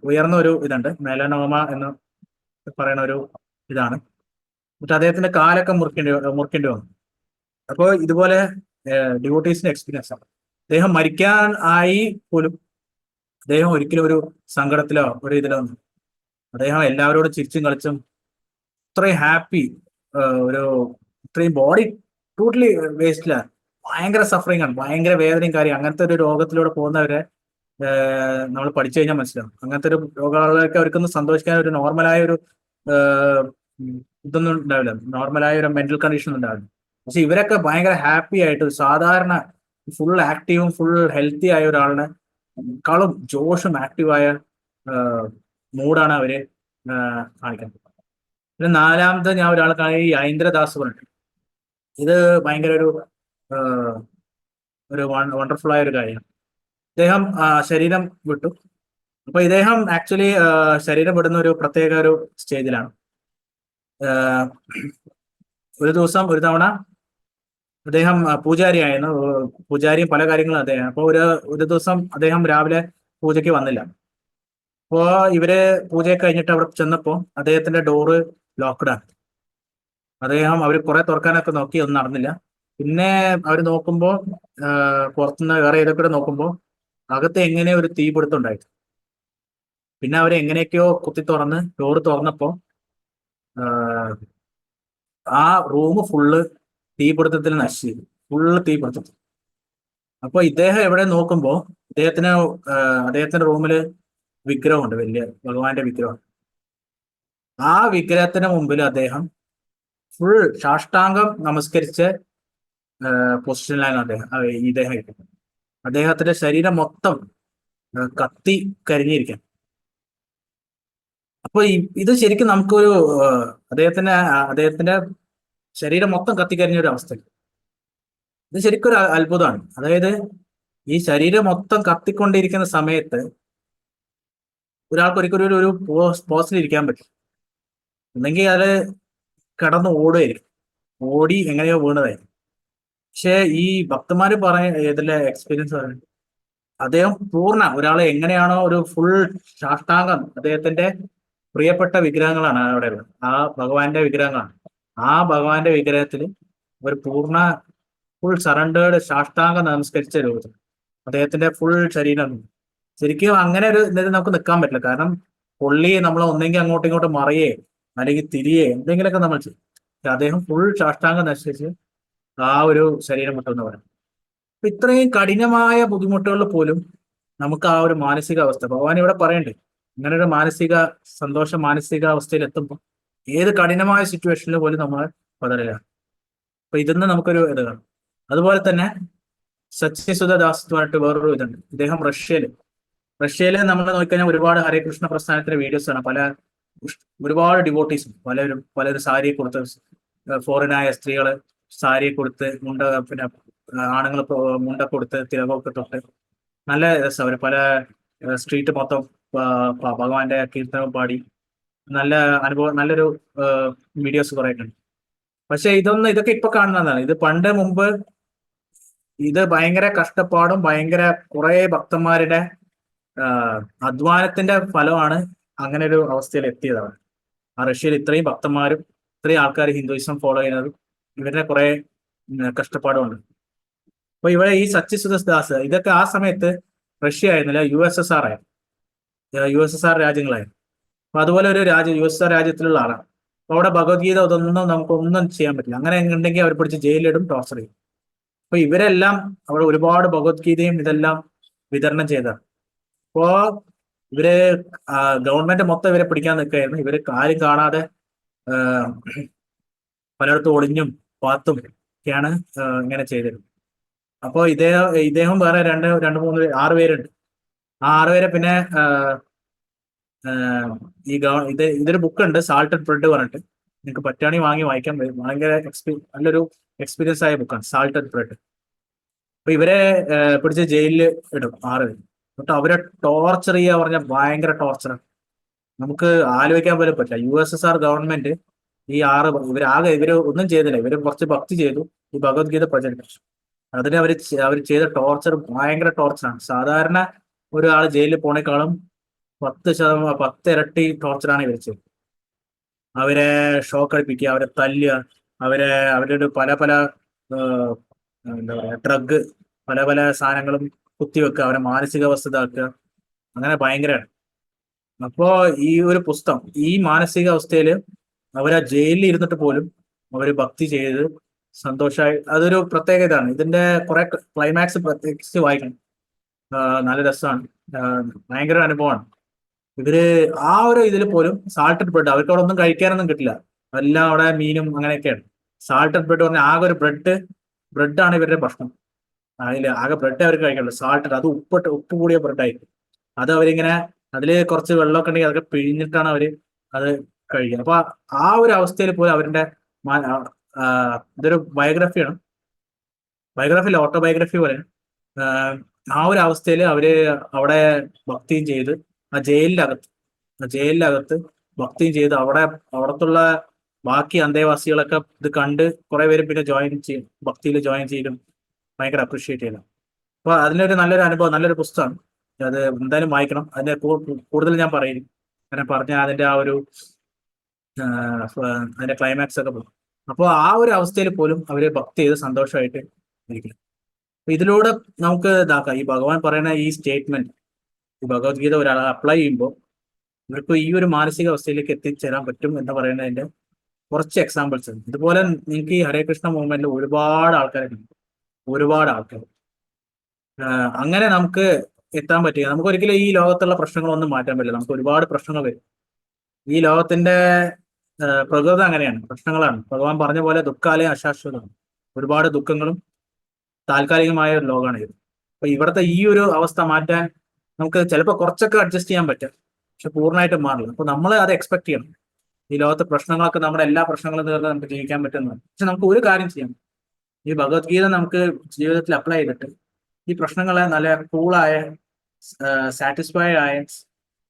ഉയർന്ന ഒരു ഇതുണ്ട്, മെലനോമ എന്ന് പറയുന്ന ഒരു ഇതാണ്. എന്നിട്ട് അദ്ദേഹത്തിന്റെ കാലൊക്കെ മുറിക്കേണ്ടി വന്നു. അപ്പോൾ ഇതുപോലെ ഡിവോട്ടീസിന്റെ എക്സ്പീരിയൻസ് ആണ്. അദ്ദേഹം മരിക്കാൻ ആയി പോലും അദ്ദേഹം ഒരിക്കലും ഒരു സങ്കടത്തിലോ ഒരു ഇതിലോ ഒന്നും, അദ്ദേഹം എല്ലാവരോടും ചിരിച്ചും കളിച്ചും ഇത്രയും ഹാപ്പി, ഇത്രയും ബോഡി ടോട്ടലി വേസ്റ്റിലാണ്, ഭയങ്കര സഫറിങ് ആണ്, ഭയങ്കര വേദനയും കാര്യം. അങ്ങനത്തെ ഒരു രോഗത്തിലൂടെ പോകുന്നവരെ നമ്മൾ പഠിച്ചു കഴിഞ്ഞാൽ മനസ്സിലാവും. അങ്ങനത്തെ ഒരു രോഗങ്ങളൊക്കെ അവർക്കൊന്ന് സന്തോഷിക്കാൻ ഒരു നോർമലായ ഒരു ഇതൊന്നും ഉണ്ടാവില്ല, നോർമലായ ഒരു മെന്റൽ കണ്ടീഷൻ ഉണ്ടാവില്ല. പക്ഷെ ഇവരൊക്കെ ഭയങ്കര ഹാപ്പി ആയിട്ട് സാധാരണ ഫുൾ ആക്റ്റീവും ഫുൾ ഹെൽത്തി ആയ ഒരാളിനെ ക്കാളും ജോഷും ആക്റ്റീവായ മൂഡാണ് അവര് കാണിക്കുന്നത്. പിന്നെ നാലാമത്തെ ഞാൻ ഒരാൾ കാണി, ഈ ഐന്ദ്രദാസ് പറഞ്ഞു. ഇത് ഭയങ്കര ഒരു വണ്ടർഫുൾ ആയ ഒരു കാര്യമാണ്. ഇദ്ദേഹം ശരീരം വിട്ടു. അപ്പൊ ഇദ്ദേഹം ആക്ച്വലി ശരീരം വിടുന്ന ഒരു പ്രത്യേക ഒരു സ്റ്റേജിലാണ്. ഒരു തവണ അദ്ദേഹം പൂജാരിയായിരുന്നു, പൂജാരിയും പല കാര്യങ്ങളും അദ്ദേഹം. അപ്പോൾ ഒരു ദിവസം അദ്ദേഹം രാവിലെ പൂജയ്ക്ക് വന്നില്ല. അപ്പോ ഇവര് പൂജയൊക്കെ കഴിഞ്ഞിട്ട് അവിടെ ചെന്നപ്പോ അദ്ദേഹത്തിന്റെ ഡോറ് ലോക്ക്ഡാണ്. അവർ കുറെ തുറക്കാനൊക്കെ നോക്കി, ഒന്നും നടന്നില്ല. പിന്നെ അവർ നോക്കുമ്പോൾ പുറത്തുനിന്ന് വേറെ ഏതൊക്കെ നോക്കുമ്പോൾ അകത്ത് എങ്ങനെ ഒരു തീപിടുത്തം ഉണ്ടായിട്ട്. പിന്നെ അവരെങ്ങനെയൊക്കെയോ കുത്തി തുറന്ന് ഡോറ് തുറന്നപ്പോ ആ റൂം ഫുള്ള് തീപിടുത്തത്തിൽ നശിച്ചു, ഫുള്ള് തീപിടുത്തത്തിൽ. അപ്പൊ ഇദ്ദേഹം എവിടെ നോക്കുമ്പോ അദ്ദേഹത്തിന്റെ റൂമില് വിഗ്രഹമുണ്ട്, വലിയ ഭഗവാന്റെ വിഗ്രഹം. ആ വിഗ്രഹത്തിന് മുമ്പിൽ അദ്ദേഹം ഫുൾ സാഷ്ടാംഗം നമസ്കരിച്ച പൊസിഷനിലാണ് ഇദ്ദേഹം ഇരിക്കുന്നത്. അദ്ദേഹത്തിന്റെ ശരീരം മൊത്തം കത്തി കരിഞ്ഞിരിക്കാം. അപ്പൊ ഇത് ശരിക്കും നമുക്കൊരു അദ്ദേഹത്തിന്റെ ശരീരം മൊത്തം കത്തിക്കരിഞ്ഞ ഒരു അവസ്ഥ. ഇത് ശരിക്കും ഒരു അത്ഭുതമാണ്. അതായത് ഈ ശരീരം മൊത്തം കത്തിക്കൊണ്ടിരിക്കുന്ന സമയത്ത് ഒരാൾക്ക് ഒരിക്കലും ഒരു പോസ്റ്റിൽ ഇരിക്കാൻ പറ്റും, അല്ലെങ്കിൽ അത് കടന്ന് ഓടുകയായിരിക്കും, ഓടി എങ്ങനെയോ വീണതായിരിക്കും. പക്ഷെ ഈ ഭക്തന്മാര് ഇതിലെ എക്സ്പീരിയൻസ് പറയുന്നത് അദ്ദേഹം ഒരാളെ എങ്ങനെയാണോ ഒരു ഫുൾ സാഷ്ടാംഗം, അദ്ദേഹത്തിന്റെ പ്രിയപ്പെട്ട വിഗ്രഹങ്ങളാണ് അവിടെ ഉള്ളത്, ആ ഭഗവാന്റെ വിഗ്രഹങ്ങളാണ്. ആ ഭഗവാന്റെ വിഗ്രഹത്തിൽ ഒരു ഫുൾ സറണ്ടേർഡ് സാഷ്ടാംഗം നമസ്കരിച്ച രൂപത്തിൽ അദ്ദേഹത്തിന്റെ ഫുൾ ശരീരം. ശരിക്കും അങ്ങനെ ഒരു ഇതിൽ നമുക്ക് നിൽക്കാൻ പറ്റില്ല. കാരണം പുള്ളി നമ്മൾ ഒന്നെങ്കിൽ അങ്ങോട്ടും ഇങ്ങോട്ടും മറിയേ അല്ലെങ്കിൽ തിരിയേ എന്തെങ്കിലുമൊക്കെ നമ്മൾ ചെയ്യും. അദ്ദേഹം ഫുൾ സാഷ്ടാംഗം നശിച്ച് ആ ഒരു ശരീരം വിട്ടെന്ന് പറയും. അപ്പൊ ഇത്രയും കഠിനമായ ബുദ്ധിമുട്ടുകളിൽ പോലും നമുക്ക് ആ ഒരു മാനസികാവസ്ഥ ഭഗവാൻ ഇവിടെ പറയണ്ടേ, ഇങ്ങനെ ഒരു മാനസികാവസ്ഥയിൽ എത്തുമ്പോൾ ഏത് കഠിനമായ സിറ്റുവേഷനിൽ പോലും നമ്മൾ പതറില്ല. അപ്പൊ ഇതിന്ന് നമുക്കൊരു ഇത് കാണും. അതുപോലെ തന്നെ സത്യസുധ ദാസ് എന്ന് പറഞ്ഞിട്ട് വേറൊരു ഇതുണ്ട്. ഇദ്ദേഹം റഷ്യയില് നമ്മൾ നോക്കിക്കഴിഞ്ഞാൽ ഒരുപാട് ഹരേകൃഷ്ണ പ്രസ്ഥാനത്തിന്റെ വീഡിയോസ് ആണ്. ഒരുപാട് ഡിവോട്ടീസും പലരും സാരി കൊടുത്ത്, ഫോറിനായ സ്ത്രീകള് സാരി കൊടുത്ത്, പിന്നെ ആണുങ്ങൾ മുണ്ട കൊടുത്ത് തിലകമൊക്കെ തൊട്ട് നല്ല രസം. അവർ പല സ്ട്രീറ്റ് മൊത്തം ഭഗവാന്റെ കീർത്തനവും പാടി നല്ല അനുഭവം, നല്ലൊരു വീഡിയോസ് കുറെ ഉണ്ട്. പക്ഷെ ഇതൊക്കെ ഇപ്പൊ കാണുന്നതാണ്. ഇത് മുമ്പ് ഇത് ഭയങ്കര കഷ്ടപ്പാടും ഭയങ്കര കുറെ ഭക്തന്മാരുടെ അധ്വാനത്തിന്റെ ഫലമാണ് അങ്ങനെ ഒരു അവസ്ഥയിൽ എത്തിയതാണ്. ആ റഷ്യയിൽ ഇത്രയും ഭക്തന്മാരും ഇത്രയും ആൾക്കാർ ഹിന്ദുയിസം ഫോളോ ചെയ്യുന്നതും ഇവരുടെ കുറെ കഷ്ടപ്പാടുമുണ്ട്. അപ്പൊ ഇവിടെ ഈ സത്യസുധ ദാസ് ഇതൊക്കെ ആ സമയത്ത് റഷ്യ ആയിരുന്നില്ല, USSR ആയിരുന്നു, USSR രാജ്യങ്ങളായിരുന്നു. അപ്പൊ അതുപോലെ ഒരു USSR രാജ്യത്തിലുള്ള ആളാണ്. അപ്പൊ അവിടെ ഭഗവത്ഗീത ഇതൊന്നും നമുക്കൊന്നും ചെയ്യാൻ പറ്റില്ല. അങ്ങനെ ഉണ്ടെങ്കിൽ അവർ പിടിച്ച് ജയിലിലിടും, ടോർച്ചർ ചെയ്യും. അപ്പൊ ഇവരെല്ലാം അവിടെ ഒരുപാട് ഭഗവത്ഗീതയും ഇതെല്ലാം വിതരണം ചെയ്തതാണ്. അപ്പോ ഇവര് ഗവൺമെന്റ് മൊത്തം ഇവരെ പിടിക്കാൻ നിൽക്കുകയായിരുന്നു. ഇവര് കാര്യം കാണാതെ പലയിടത്തും ഒളിഞ്ഞും പാത്തും ഒക്കെയാണ് ഇങ്ങനെ ചെയ്തിരുന്നത്. അപ്പോൾ ഇദ്ദേഹം വേറെ രണ്ട് മൂന്ന് 6 പേരുണ്ട്. ആ 6 പേരെ പിന്നെ ഇതൊരു ബുക്കുണ്ട്, സാൾട്ടഡ് ബ്രെഡ് പറഞ്ഞിട്ട്, നിങ്ങൾക്ക് പറ്റുകയാണെങ്കിൽ വായിക്കാൻ പറ്റും. ഭയങ്കര നല്ലൊരു എക്സ്പീരിയൻസ് ആയ ബുക്കാണ് സാൾട്ടഡ് ബ്രെഡ്. അപ്പൊ ഇവരെ പിടിച്ച് ജയിലിൽ ഇടും 6 പേര്. എന്നിട്ട് അവരെ ടോർച്ചർ ചെയ്യുക പറഞ്ഞാൽ ഭയങ്കര ടോർച്ചറാണ്. നമുക്ക് ആലോചിക്കാൻ പോലും പറ്റില്ല. USSR ഗവൺമെന്റ് ഇവര് ഒന്നും ചെയ്തില്ല. ഇവര് കുറച്ച് ഭക്തി ചെയ്തു, ഈ ഭഗവത്ഗീത പ്രചരിപ്പിച്ചു. അതിന് അവർ ചെയ്ത ടോർച്ചർ ഭയങ്കര ടോർച്ചറാണ്. സാധാരണ ഒരാൾ ജയിലിൽ പോണേക്കാളും 10 ഇരട്ടി ടോർച്ചറാണ് ഇവർ ചെയ്തത്. അവരെ ഷോക്ക് അടിപ്പിക്കുക, അവരെ തല്ലുക, അവരുടെ പല എന്താ പറയാ ഡ്രഗ് പല സാധനങ്ങളും കുത്തിവെക്കുക, അവരെ മാനസികാവസ്ഥ ഇതാക്കുക, അങ്ങനെ ഭയങ്കരമാണ്. അപ്പോ ഈ ഒരു പുസ്തകം ഈ മാനസികാവസ്ഥയില് അവരാ ജയിലിൽ ഇരുന്നിട്ട് പോലും അവര് ഭക്തി ചെയ്ത് സന്തോഷമായി, അതൊരു പ്രത്യേക ഇതാണ്. ഇതിന്റെ കുറെ ക്ലൈമാക്സ് പ്രത്യേകിച്ച് വായിക്കണം, നല്ല രസമാണ്, ഭയങ്കര അനുഭവമാണ്. ഇവര് ആ ഒരു ഇതിൽ പോലും സാൾട്ടഡ് ബ്രെഡ്, അവർക്ക് അവിടെ ഒന്നും കഴിക്കാനൊന്നും കിട്ടില്ല, എല്ലാം അവിടെ മീനും അങ്ങനെയൊക്കെയാണ്. സാൾട്ടഡ് ബ്രെഡ് പറഞ്ഞാൽ ആകെ ഒരു ബ്രെഡാണ് ഇവരുടെ ഭക്ഷണം. ആകെ ബ്രെഡ് അവർക്ക് കഴിക്കുള്ളൂ, സാൾട്ടഡ്, അത് ഉപ്പ് കൂടിയ ബ്രെഡായിരിക്കും. അത് അവരിങ്ങനെ അതില് കുറച്ച് വെള്ളമൊക്കെ ഉണ്ടെങ്കിൽ അതൊക്കെ പിഴിഞ്ഞിട്ടാണ് അവര് അത് കഴിക്കുന്നത്. അപ്പൊ ആ ഒരു അവസ്ഥയിൽ പോലും അവരുടെ ഇതൊരു ബയോഗ്രഫിയാണ്, ഓട്ടോബയോഗ്രഫി പോലെ. ആ ഒരു അവസ്ഥയിൽ അവര് അവിടെ ഭക്തിയും ചെയ്ത് ആ ജയിലിനകത്ത് ഭക്തിയും ചെയ്ത് അവിടത്തുള്ള ബാക്കി അന്തേവാസികളൊക്കെ ഇത് കണ്ട് കുറെ പേര് പിന്നെ ഭക്തിയിൽ ജോയിൻ ചെയ്തും ഭയങ്കര അപ്രീഷിയേറ്റ് ചെയ്യണം. അപ്പൊ അതിനൊരു നല്ലൊരു അനുഭവം, നല്ലൊരു പുസ്തകമാണ്. അത് എന്തായാലും വായിക്കണം. അതിന്റെ കൂടുതൽ ഞാൻ പറയും, അങ്ങനെ പറഞ്ഞ അതിന്റെ ആ ഒരു അതിന്റെ ക്ലൈമാക്സ് ഒക്കെ പോകും. അപ്പോൾ ആ ഒരു അവസ്ഥയിൽ പോലും അവര് ഭക്തി ചെയ്ത് സന്തോഷമായിട്ട് ഇരിക്കും. അപ്പൊ ഇതിലൂടെ നമുക്ക് ഇതാക്കാം, ഈ ഭഗവാൻ പറയുന്ന ഈ സ്റ്റേറ്റ്മെന്റ്, ഈ ഭഗവത്ഗീത ഒരാൾ അപ്ലൈ ചെയ്യുമ്പോൾ ഇവർക്ക് ഈ ഒരു മാനസികാവസ്ഥയിലേക്ക് എത്തിച്ചേരാൻ പറ്റും എന്ന് പറയുന്നതിന്റെ കുറച്ച് എക്സാമ്പിൾസ് ഉണ്ട്. ഇതുപോലെ നിങ്ങൾക്ക് ഈ ഹരേ കൃഷ്ണ മൂവ്മെന്റിൽ ഒരുപാട് ആൾക്കാരുണ്ട്, ഒരുപാട് ആൾക്കാർ. അങ്ങനെ നമുക്ക് എത്താൻ പറ്റുക. നമുക്ക് ഒരിക്കലും ഈ ലോകത്തുള്ള പ്രശ്നങ്ങളൊന്നും മാറ്റാൻ പറ്റില്ല. നമുക്ക് ഒരുപാട് പ്രശ്നങ്ങൾ വരും. ഈ ലോകത്തിന്റെ പ്രകൃതം അങ്ങനെയാണ്, പ്രശ്നങ്ങളാണ്. ഭഗവാൻ പറഞ്ഞ പോലെ ദുഃഖാലയം അശാശ്വതമാണ്. ഒരുപാട് ദുഃഖങ്ങളും താൽക്കാലികമായ ഒരു ലോകമാണ് ഇത്. അപ്പൊ ഇവിടുത്തെ ഈ ഒരു അവസ്ഥ മാറ്റാൻ നമുക്ക് ചിലപ്പോൾ കുറച്ചൊക്കെ അഡ്ജസ്റ്റ് ചെയ്യാൻ പറ്റും, പക്ഷെ പൂർണ്ണമായിട്ടും മാറില്ല. അപ്പൊ നമ്മൾ അത് എക്സ്പെക്ട് ചെയ്യണം. ഈ ലോകത്തെ പ്രശ്നങ്ങളൊക്കെ നമ്മുടെ എല്ലാ പ്രശ്നങ്ങളും തീർന്ന് നമുക്ക് ജീവിക്കാൻ പറ്റുന്നതാണ്. പക്ഷെ നമുക്ക് ഒരു കാര്യം ചെയ്യാം, ഈ ഭഗവത്ഗീത നമുക്ക് ജീവിതത്തിൽ അപ്ലൈ ചെയ്തിട്ട് ഈ പ്രശ്നങ്ങളെ നല്ല കൂളായ, സാറ്റിസ്ഫൈഡ് ആയ,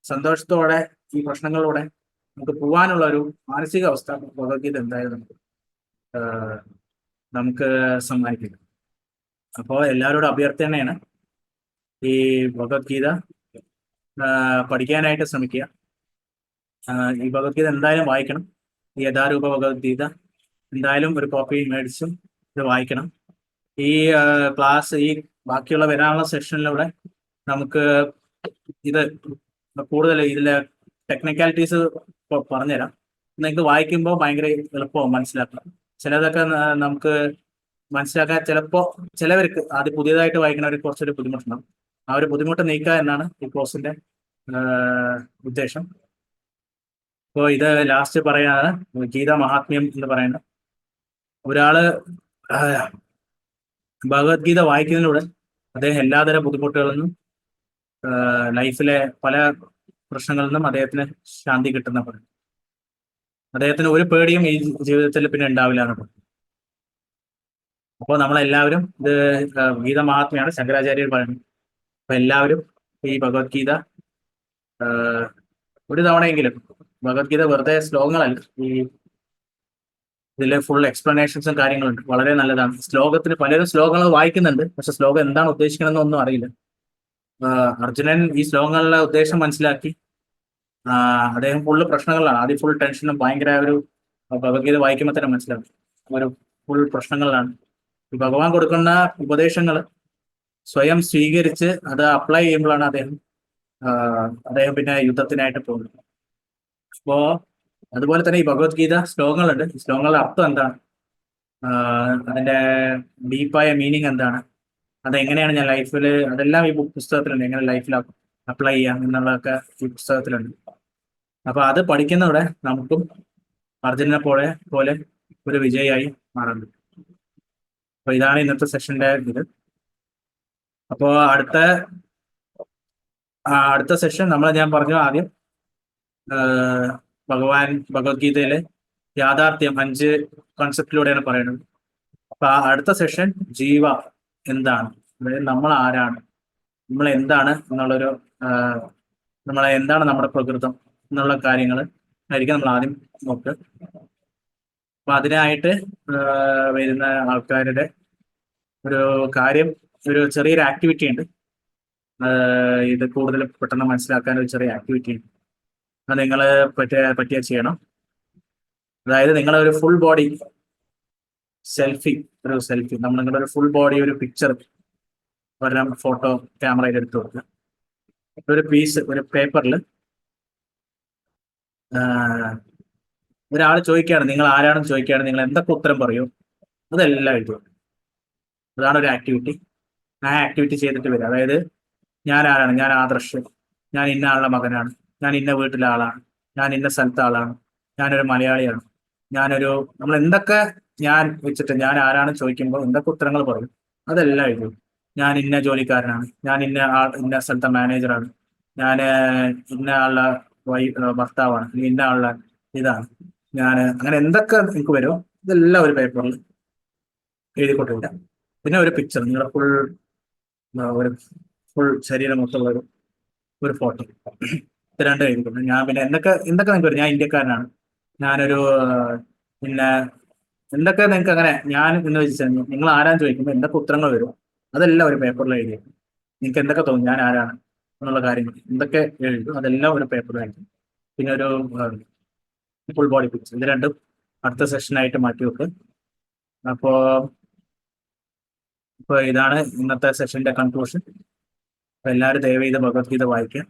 സന്തോഷത്തോടെ ഈ പ്രശ്നങ്ങളിലൂടെ നമുക്ക് പോകാനുള്ള ഒരു മാനസികാവസ്ഥ ഭഗവത്ഗീത എന്തായാലും നമുക്ക് സമ്മാനിക്കും. അപ്പോൾ എല്ലാവരോടും അഭ്യർത്ഥനയാണ് ഈ ഭഗവത്ഗീത പഠിക്കാനായിട്ട് ശ്രമിക്കുക. ഈ ഭഗവത്ഗീത എന്തായാലും വായിക്കണം. ഈ യഥാരൂപ ഭഗവത്ഗീത എന്തായാലും ഒരു കോപ്പി മേടിച്ചും ഇത് വായിക്കണം. ഈ ക്ലാസ്, ഈ ബാക്കിയുള്ള വരാനുള്ള സെഷനിലൂടെ നമുക്ക് ഇത് കൂടുതൽ ഇതിലെ ടെക്നിക്കാലിറ്റീസ് പറഞ്ഞുതരാം. നിങ്ങൾക്ക് വായിക്കുമ്പോൾ ഭയങ്കര എളുപ്പമാവും മനസ്സിലാക്കാം. ചിലതൊക്കെ നമുക്ക് മനസ്സിലാക്കാൻ ചിലവർക്ക് ആദ്യം പുതിയതായിട്ട് വായിക്കുന്നവർക്ക് കുറച്ചൊരു ബുദ്ധിമുട്ടുണ്ടാവും. ആ ഒരു ബുദ്ധിമുട്ട് നീക്കുക എന്നാണ് ഈ കോഴ്സിന്റെ ഉദ്ദേശം. അപ്പോൾ ഇത് ലാസ്റ്റ് പറയാണ് ഗീത മഹാത്മ്യം എന്ന് പറയുന്നത്. ഒരാള് ഭഗവത്ഗീത വായിക്കുന്നതിലൂടെ അദ്ദേഹം എല്ലാതരം ബുദ്ധിമുട്ടുകളിൽ നിന്നും ലൈഫിലെ പല പ്രശ്നങ്ങളിൽ നിന്നും അദ്ദേഹത്തിന് ശാന്തി കിട്ടുന്ന പറയും. അദ്ദേഹത്തിന് ഒരു പേടിയും ഈ ജീവിതത്തിൽ പിന്നെ ഉണ്ടാവില്ല എന്ന് പറയും. അപ്പോൾ നമ്മളെല്ലാവരും, ഇത് ഗീത മഹാത്മ്യാണ് ശങ്കരാചാര്യർ പറയുന്നത്. അപ്പൊ എല്ലാവരും ഈ ഭഗവത്ഗീത ഒരു തവണയെങ്കിലും, ഭഗവത്ഗീത വെറുതെ ശ്ലോകങ്ങളല്ല, ഈ ഇതിലെ ഫുൾ എക്സ്പ്ലനേഷൻസും കാര്യങ്ങളുണ്ട്, വളരെ നല്ലതാണ്. ശ്ലോകത്തിന് പലരും ശ്ലോകങ്ങൾ വായിക്കുന്നുണ്ട്, പക്ഷെ ശ്ലോകം എന്താണ് ഉദ്ദേശിക്കണമെന്നൊന്നും അറിയില്ല. അർജുനൻ ഈ ശ്ലോകങ്ങളിലെ ഉദ്ദേശം മനസ്സിലാക്കി അദ്ദേഹം ഫുള്ള് പ്രശ്നങ്ങളിലാണ്. ആദ്യം ഫുൾ ടെൻഷനും ഭയങ്കര ഒരു ഭഗവത്ഗീത വായിക്കുമ്പോൾ തന്നെ മനസ്സിലാക്കും ഒരു ഫുൾ പ്രശ്നങ്ങളിലാണ്. ഈ ഭഗവാൻ കൊടുക്കുന്ന ഉപദേശങ്ങൾ സ്വയം സ്വീകരിച്ച് അത് അപ്ലൈ ചെയ്യുമ്പോഴാണ് അദ്ദേഹം പിന്നെ യുദ്ധത്തിനായിട്ട് പോകുന്നത്. അപ്പോ അതുപോലെ തന്നെ ഈ ഭഗവത്ഗീത ശ്ലോകങ്ങളുണ്ട്. ഈ ശ്ലോകങ്ങളുടെ അർത്ഥം എന്താണ്, അതിന്റെ ഡീപ്പായ മീനിങ് എന്താണ്, അതെങ്ങനെയാണ് ഞാൻ ലൈഫിൽ, അതെല്ലാം ഈ പുസ്തകത്തിലുണ്ട്. എങ്ങനെ ലൈഫിൽ അപ്ലൈ ചെയ്യാം എന്നുള്ളതൊക്കെ ഈ പുസ്തകത്തിലുണ്ട്. അപ്പൊ അത് പഠിക്കുന്നതോടെ നമുക്കും അർജുനനെ പോലെ ഒരു വിജയിയായി മാറുന്നുണ്ട്. അപ്പൊ ഇതാണ് ഇന്നത്തെ സെഷന്റെ ഇത്. അപ്പോ അടുത്ത സെഷൻ ഞാൻ പറഞ്ഞു ആദ്യം ഭഗവത്ഗീതയിലെ യാഥാർത്ഥ്യം 5 കൺസെപ്റ്റിലൂടെയാണ് പറയുന്നത്. അപ്പൊ അടുത്ത സെഷൻ ജീവ എന്താണ്, അതായത് നമ്മൾ ആരാണ്, നമ്മൾ എന്താണ് എന്നുള്ളൊരു എന്താണ് നമ്മുടെ പ്രകൃതം എന്നുള്ള കാര്യങ്ങൾ ആയിരിക്കും നമ്മൾ ആദ്യം നോക്കുക. അപ്പൊ അതിനായിട്ട് വരുന്ന ആൾക്കാരുടെ ഒരു കാര്യം, ഒരു ചെറിയൊരു ആക്ടിവിറ്റി ഉണ്ട്. ഇത് കൂടുതൽ പെട്ടെന്ന് മനസ്സിലാക്കാൻ ഒരു ചെറിയ ആക്ടിവിറ്റി ഉണ്ട്. അത് നിങ്ങൾ പറ്റിയ ചെയ്യണം. അതായത് നിങ്ങളൊരു ഫുൾ ബോഡി സെൽഫി നിങ്ങളുടെ ഒരു ഫുൾ ബോഡി ഒരു പിക്ചർ ഒരെണ്ണം ഫോട്ടോ ക്യാമറയിൽ എടുത്തു കൊടുക്കുക. ഒരു പീസ്, ഒരു പേപ്പറിൽ ഒരാൾ ചോദിക്കുകയാണ് നിങ്ങൾ ആരാണെന്ന് ചോദിക്കുകയാണ്, നിങ്ങൾ എന്തൊക്കെ ഉത്തരം പറയും അതെല്ലാം എഴുതുക. അതാണ് ഒരു ആക്ടിവിറ്റി. ആ ആക്ടിവിറ്റി ചെയ്തിട്ട് വരിക. അതായത് ഞാൻ ആരാണ്, ഞാൻ ആദർശ്, ഞാൻ ഇന്ന ആളുടെ മകനാണ്, ഞാൻ ഇന്ന വീട്ടിലെ ആളാണ്, ഞാൻ ഇന്ന സ്ഥലത്തെ ആളാണ്, ഞാനൊരു മലയാളിയാണ്, നമ്മൾ എന്തൊക്കെ ഞാൻ വെച്ചിട്ട് ഞാൻ ആരാണ് ചോദിക്കുമ്പോൾ എന്തൊക്കെ ഉത്തരങ്ങൾ പറയും അതെല്ലാം എഴുതും. ഞാൻ ഇന്ന ജോലിക്കാരനാണ്, ഞാൻ ഇന്ന സ്ഥലത്തെ മാനേജറാണ്, ഞാൻ ഇന്ന ആളുടെ ഭർത്താവാണ്, ഇന്ന ആളുടെ ഇതാണ് ഞാൻ, അങ്ങനെ എന്തൊക്കെ നിങ്ങൾക്ക് വരുമോ ഇതെല്ലാം ഒരു പേപ്പറിൽ എഴുതിക്കൊണ്ടില്ല. പിന്നെ ഒരു പിക്ചർ, നിങ്ങളുടെ ഫുൾ ശരീരം മൊത്തമുള്ള ഒരു ഫോട്ടോ, ഇത് രണ്ടും എഴുതിക്കൊണ്ട് ഞാൻ പിന്നെ എന്തൊക്കെ നിങ്ങൾക്ക് വരും. ഞാൻ ഇന്ത്യക്കാരനാണ്, ഞാനൊരു പിന്നെ എന്തൊക്കെ നിങ്ങൾക്ക് അങ്ങനെ ഞാൻ എന്ന് വെച്ചാൽ നിങ്ങൾ ആരാന്ന് ചോദിക്കുമ്പോൾ എന്തൊക്കെ ഉത്തരങ്ങൾ വരും അതെല്ലാം ഒരു പേപ്പറിൽ എഴുതി. നിങ്ങൾക്ക് എന്തൊക്കെ തോന്നും ഞാൻ ആരാണ്, എന്നുള്ള കാര്യങ്ങൾ എന്തൊക്കെ എഴുതും അതെല്ലാം ഒരു പേപ്പറിലായിരിക്കും. പിന്നെ ഒരു ഫുൾ ബോഡി പിക്ചർ, ഇത് രണ്ടും അടുത്ത സെഷനായിട്ട് മാറ്റി വെക്കുക. അപ്പോൾ ഇതാണ് ഇന്നത്തെ സെഷന്റെ കൺക്ലൂഷൻ. അപ്പോൾ എല്ലാവരും ദയവ് ചെയ്ത് ഭഗവത്ഗീത വായിക്കുക.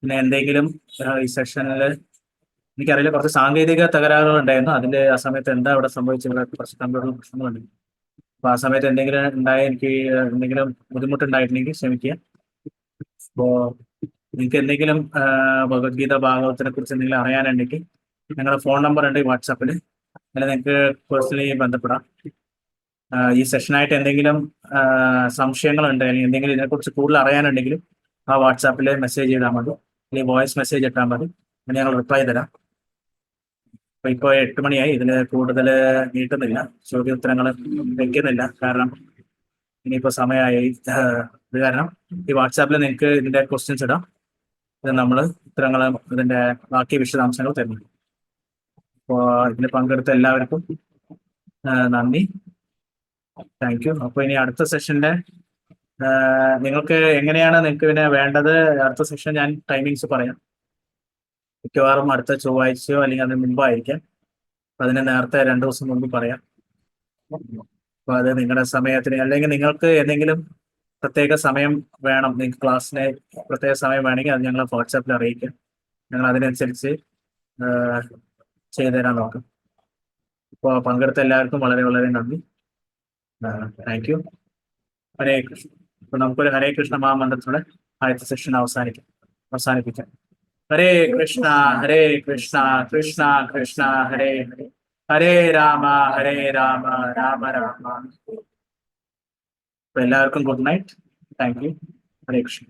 പിന്നെ എന്തെങ്കിലും ഈ സെഷനിൽ എനിക്കറിയില്ല, കുറച്ച് സാങ്കേതിക തകരാറുകൾ ഉണ്ടായിരുന്നു. അതിന്റെ ആ സമയത്ത് എന്താ അവിടെ സംഭവിച്ചത്, കുറച്ച് കമ്പ്യൂട്ടർ പ്രശ്നങ്ങളുണ്ട്. അപ്പോൾ ആ സമയത്ത് എന്തെങ്കിലും എനിക്ക് എന്തെങ്കിലും ബുദ്ധിമുട്ടുണ്ടായിട്ടുണ്ടെങ്കിൽ ക്ഷമിക്കുക. അപ്പോൾ നിങ്ങൾക്ക് എന്തെങ്കിലും ഭഗവത്ഗീത ഭാഗവത്തിനെ കുറിച്ച് എന്തെങ്കിലും അറിയാനുണ്ടെങ്കിൽ ഞങ്ങളുടെ ഫോൺ നമ്പർ ഉണ്ട് വാട്സാപ്പിൽ, അല്ലെങ്കിൽ നിങ്ങൾക്ക് പേഴ്സണലി ബന്ധപ്പെടാം. ഈ സെഷനായിട്ട് എന്തെങ്കിലും സംശയങ്ങളുണ്ട് അല്ലെങ്കിൽ എന്തെങ്കിലും ഇതിനെക്കുറിച്ച് കൂടുതൽ അറിയാനുണ്ടെങ്കിലും ആ വാട്സാപ്പിൽ മെസ്സേജ് ചെയ്താൽ മതി, അല്ലെങ്കിൽ വോയിസ് മെസ്സേജ് ഇട്ടാൽ മതി, അതിന് ഞങ്ങൾ റിപ്ലൈ തരാം. അപ്പോൾ 8 മണിയായി, ഇതിൽ കൂടുതൽ നീട്ടുന്നില്ല, ചോദ്യോത്തരങ്ങൾ വെക്കുന്നില്ല, കാരണം ഇനിയിപ്പോൾ സമയമായി. ഇത് കാരണം ഈ വാട്സാപ്പിൽ നിങ്ങൾക്ക് ഇതിന്റെ ക്വസ്റ്റ്യൻസ് ഇടാം, ഇത് നമ്മൾ ഉത്തരങ്ങൾ ഇതിന്റെ ബാക്കി വിശദാംശങ്ങൾ തരുന്നു. അപ്പോൾ ഇതിന് പങ്കെടുത്ത എല്ലാവർക്കും നന്ദി, താങ്ക് യു. അപ്പോൾ ഇനി അടുത്ത സെഷന്റെ നിങ്ങൾക്ക് എങ്ങനെയാണ് നിങ്ങൾക്ക് പിന്നെ വേണ്ടത്, അടുത്ത സെഷൻ ഞാൻ ടൈമിങ്സ് പറയാം. മിക്കവാറും അടുത്ത ചൊവ്വാഴ്ചയോ അല്ലെങ്കിൽ അതിന് മുമ്പായിരിക്കാം. അപ്പം അതിന് നേരത്തെ 2 ദിവസം മുമ്പ് പറയാം. അപ്പോൾ അത് നിങ്ങളുടെ സമയത്തിന്, അല്ലെങ്കിൽ നിങ്ങൾക്ക് എന്തെങ്കിലും പ്രത്യേക സമയം വേണം, നിങ്ങൾക്ക് ക്ലാസ്സിന് പ്രത്യേക സമയം വേണമെങ്കിൽ അത് ഞങ്ങൾ വാട്സാപ്പിൽ അറിയിക്കാം. ഞങ്ങൾ അതിനനുസരിച്ച് ചെയ്തു തരാൻ നോക്കാം. ഇപ്പോൾ പങ്കെടുത്ത എല്ലാവർക്കും വളരെ വളരെ നന്ദി, താങ്ക് യു. ഹരേ കൃഷ്ണ. അപ്പോൾ നമുക്കൊരു ഹരേ കൃഷ്ണ മഹാമന്ത്രത്തോടെ ആദ്യത്തെ സെഷൻ അവസാനിപ്പിക്കാം. ഹരേ കൃഷ്ണ കൃഷ്ണ കൃഷ്ണ ഹരേ ഹരേ, ഹരേ രാമ രാമ രാമ. അപ്പോൾ എല്ലാവർക്കും good night, thank you, Hare Krishna.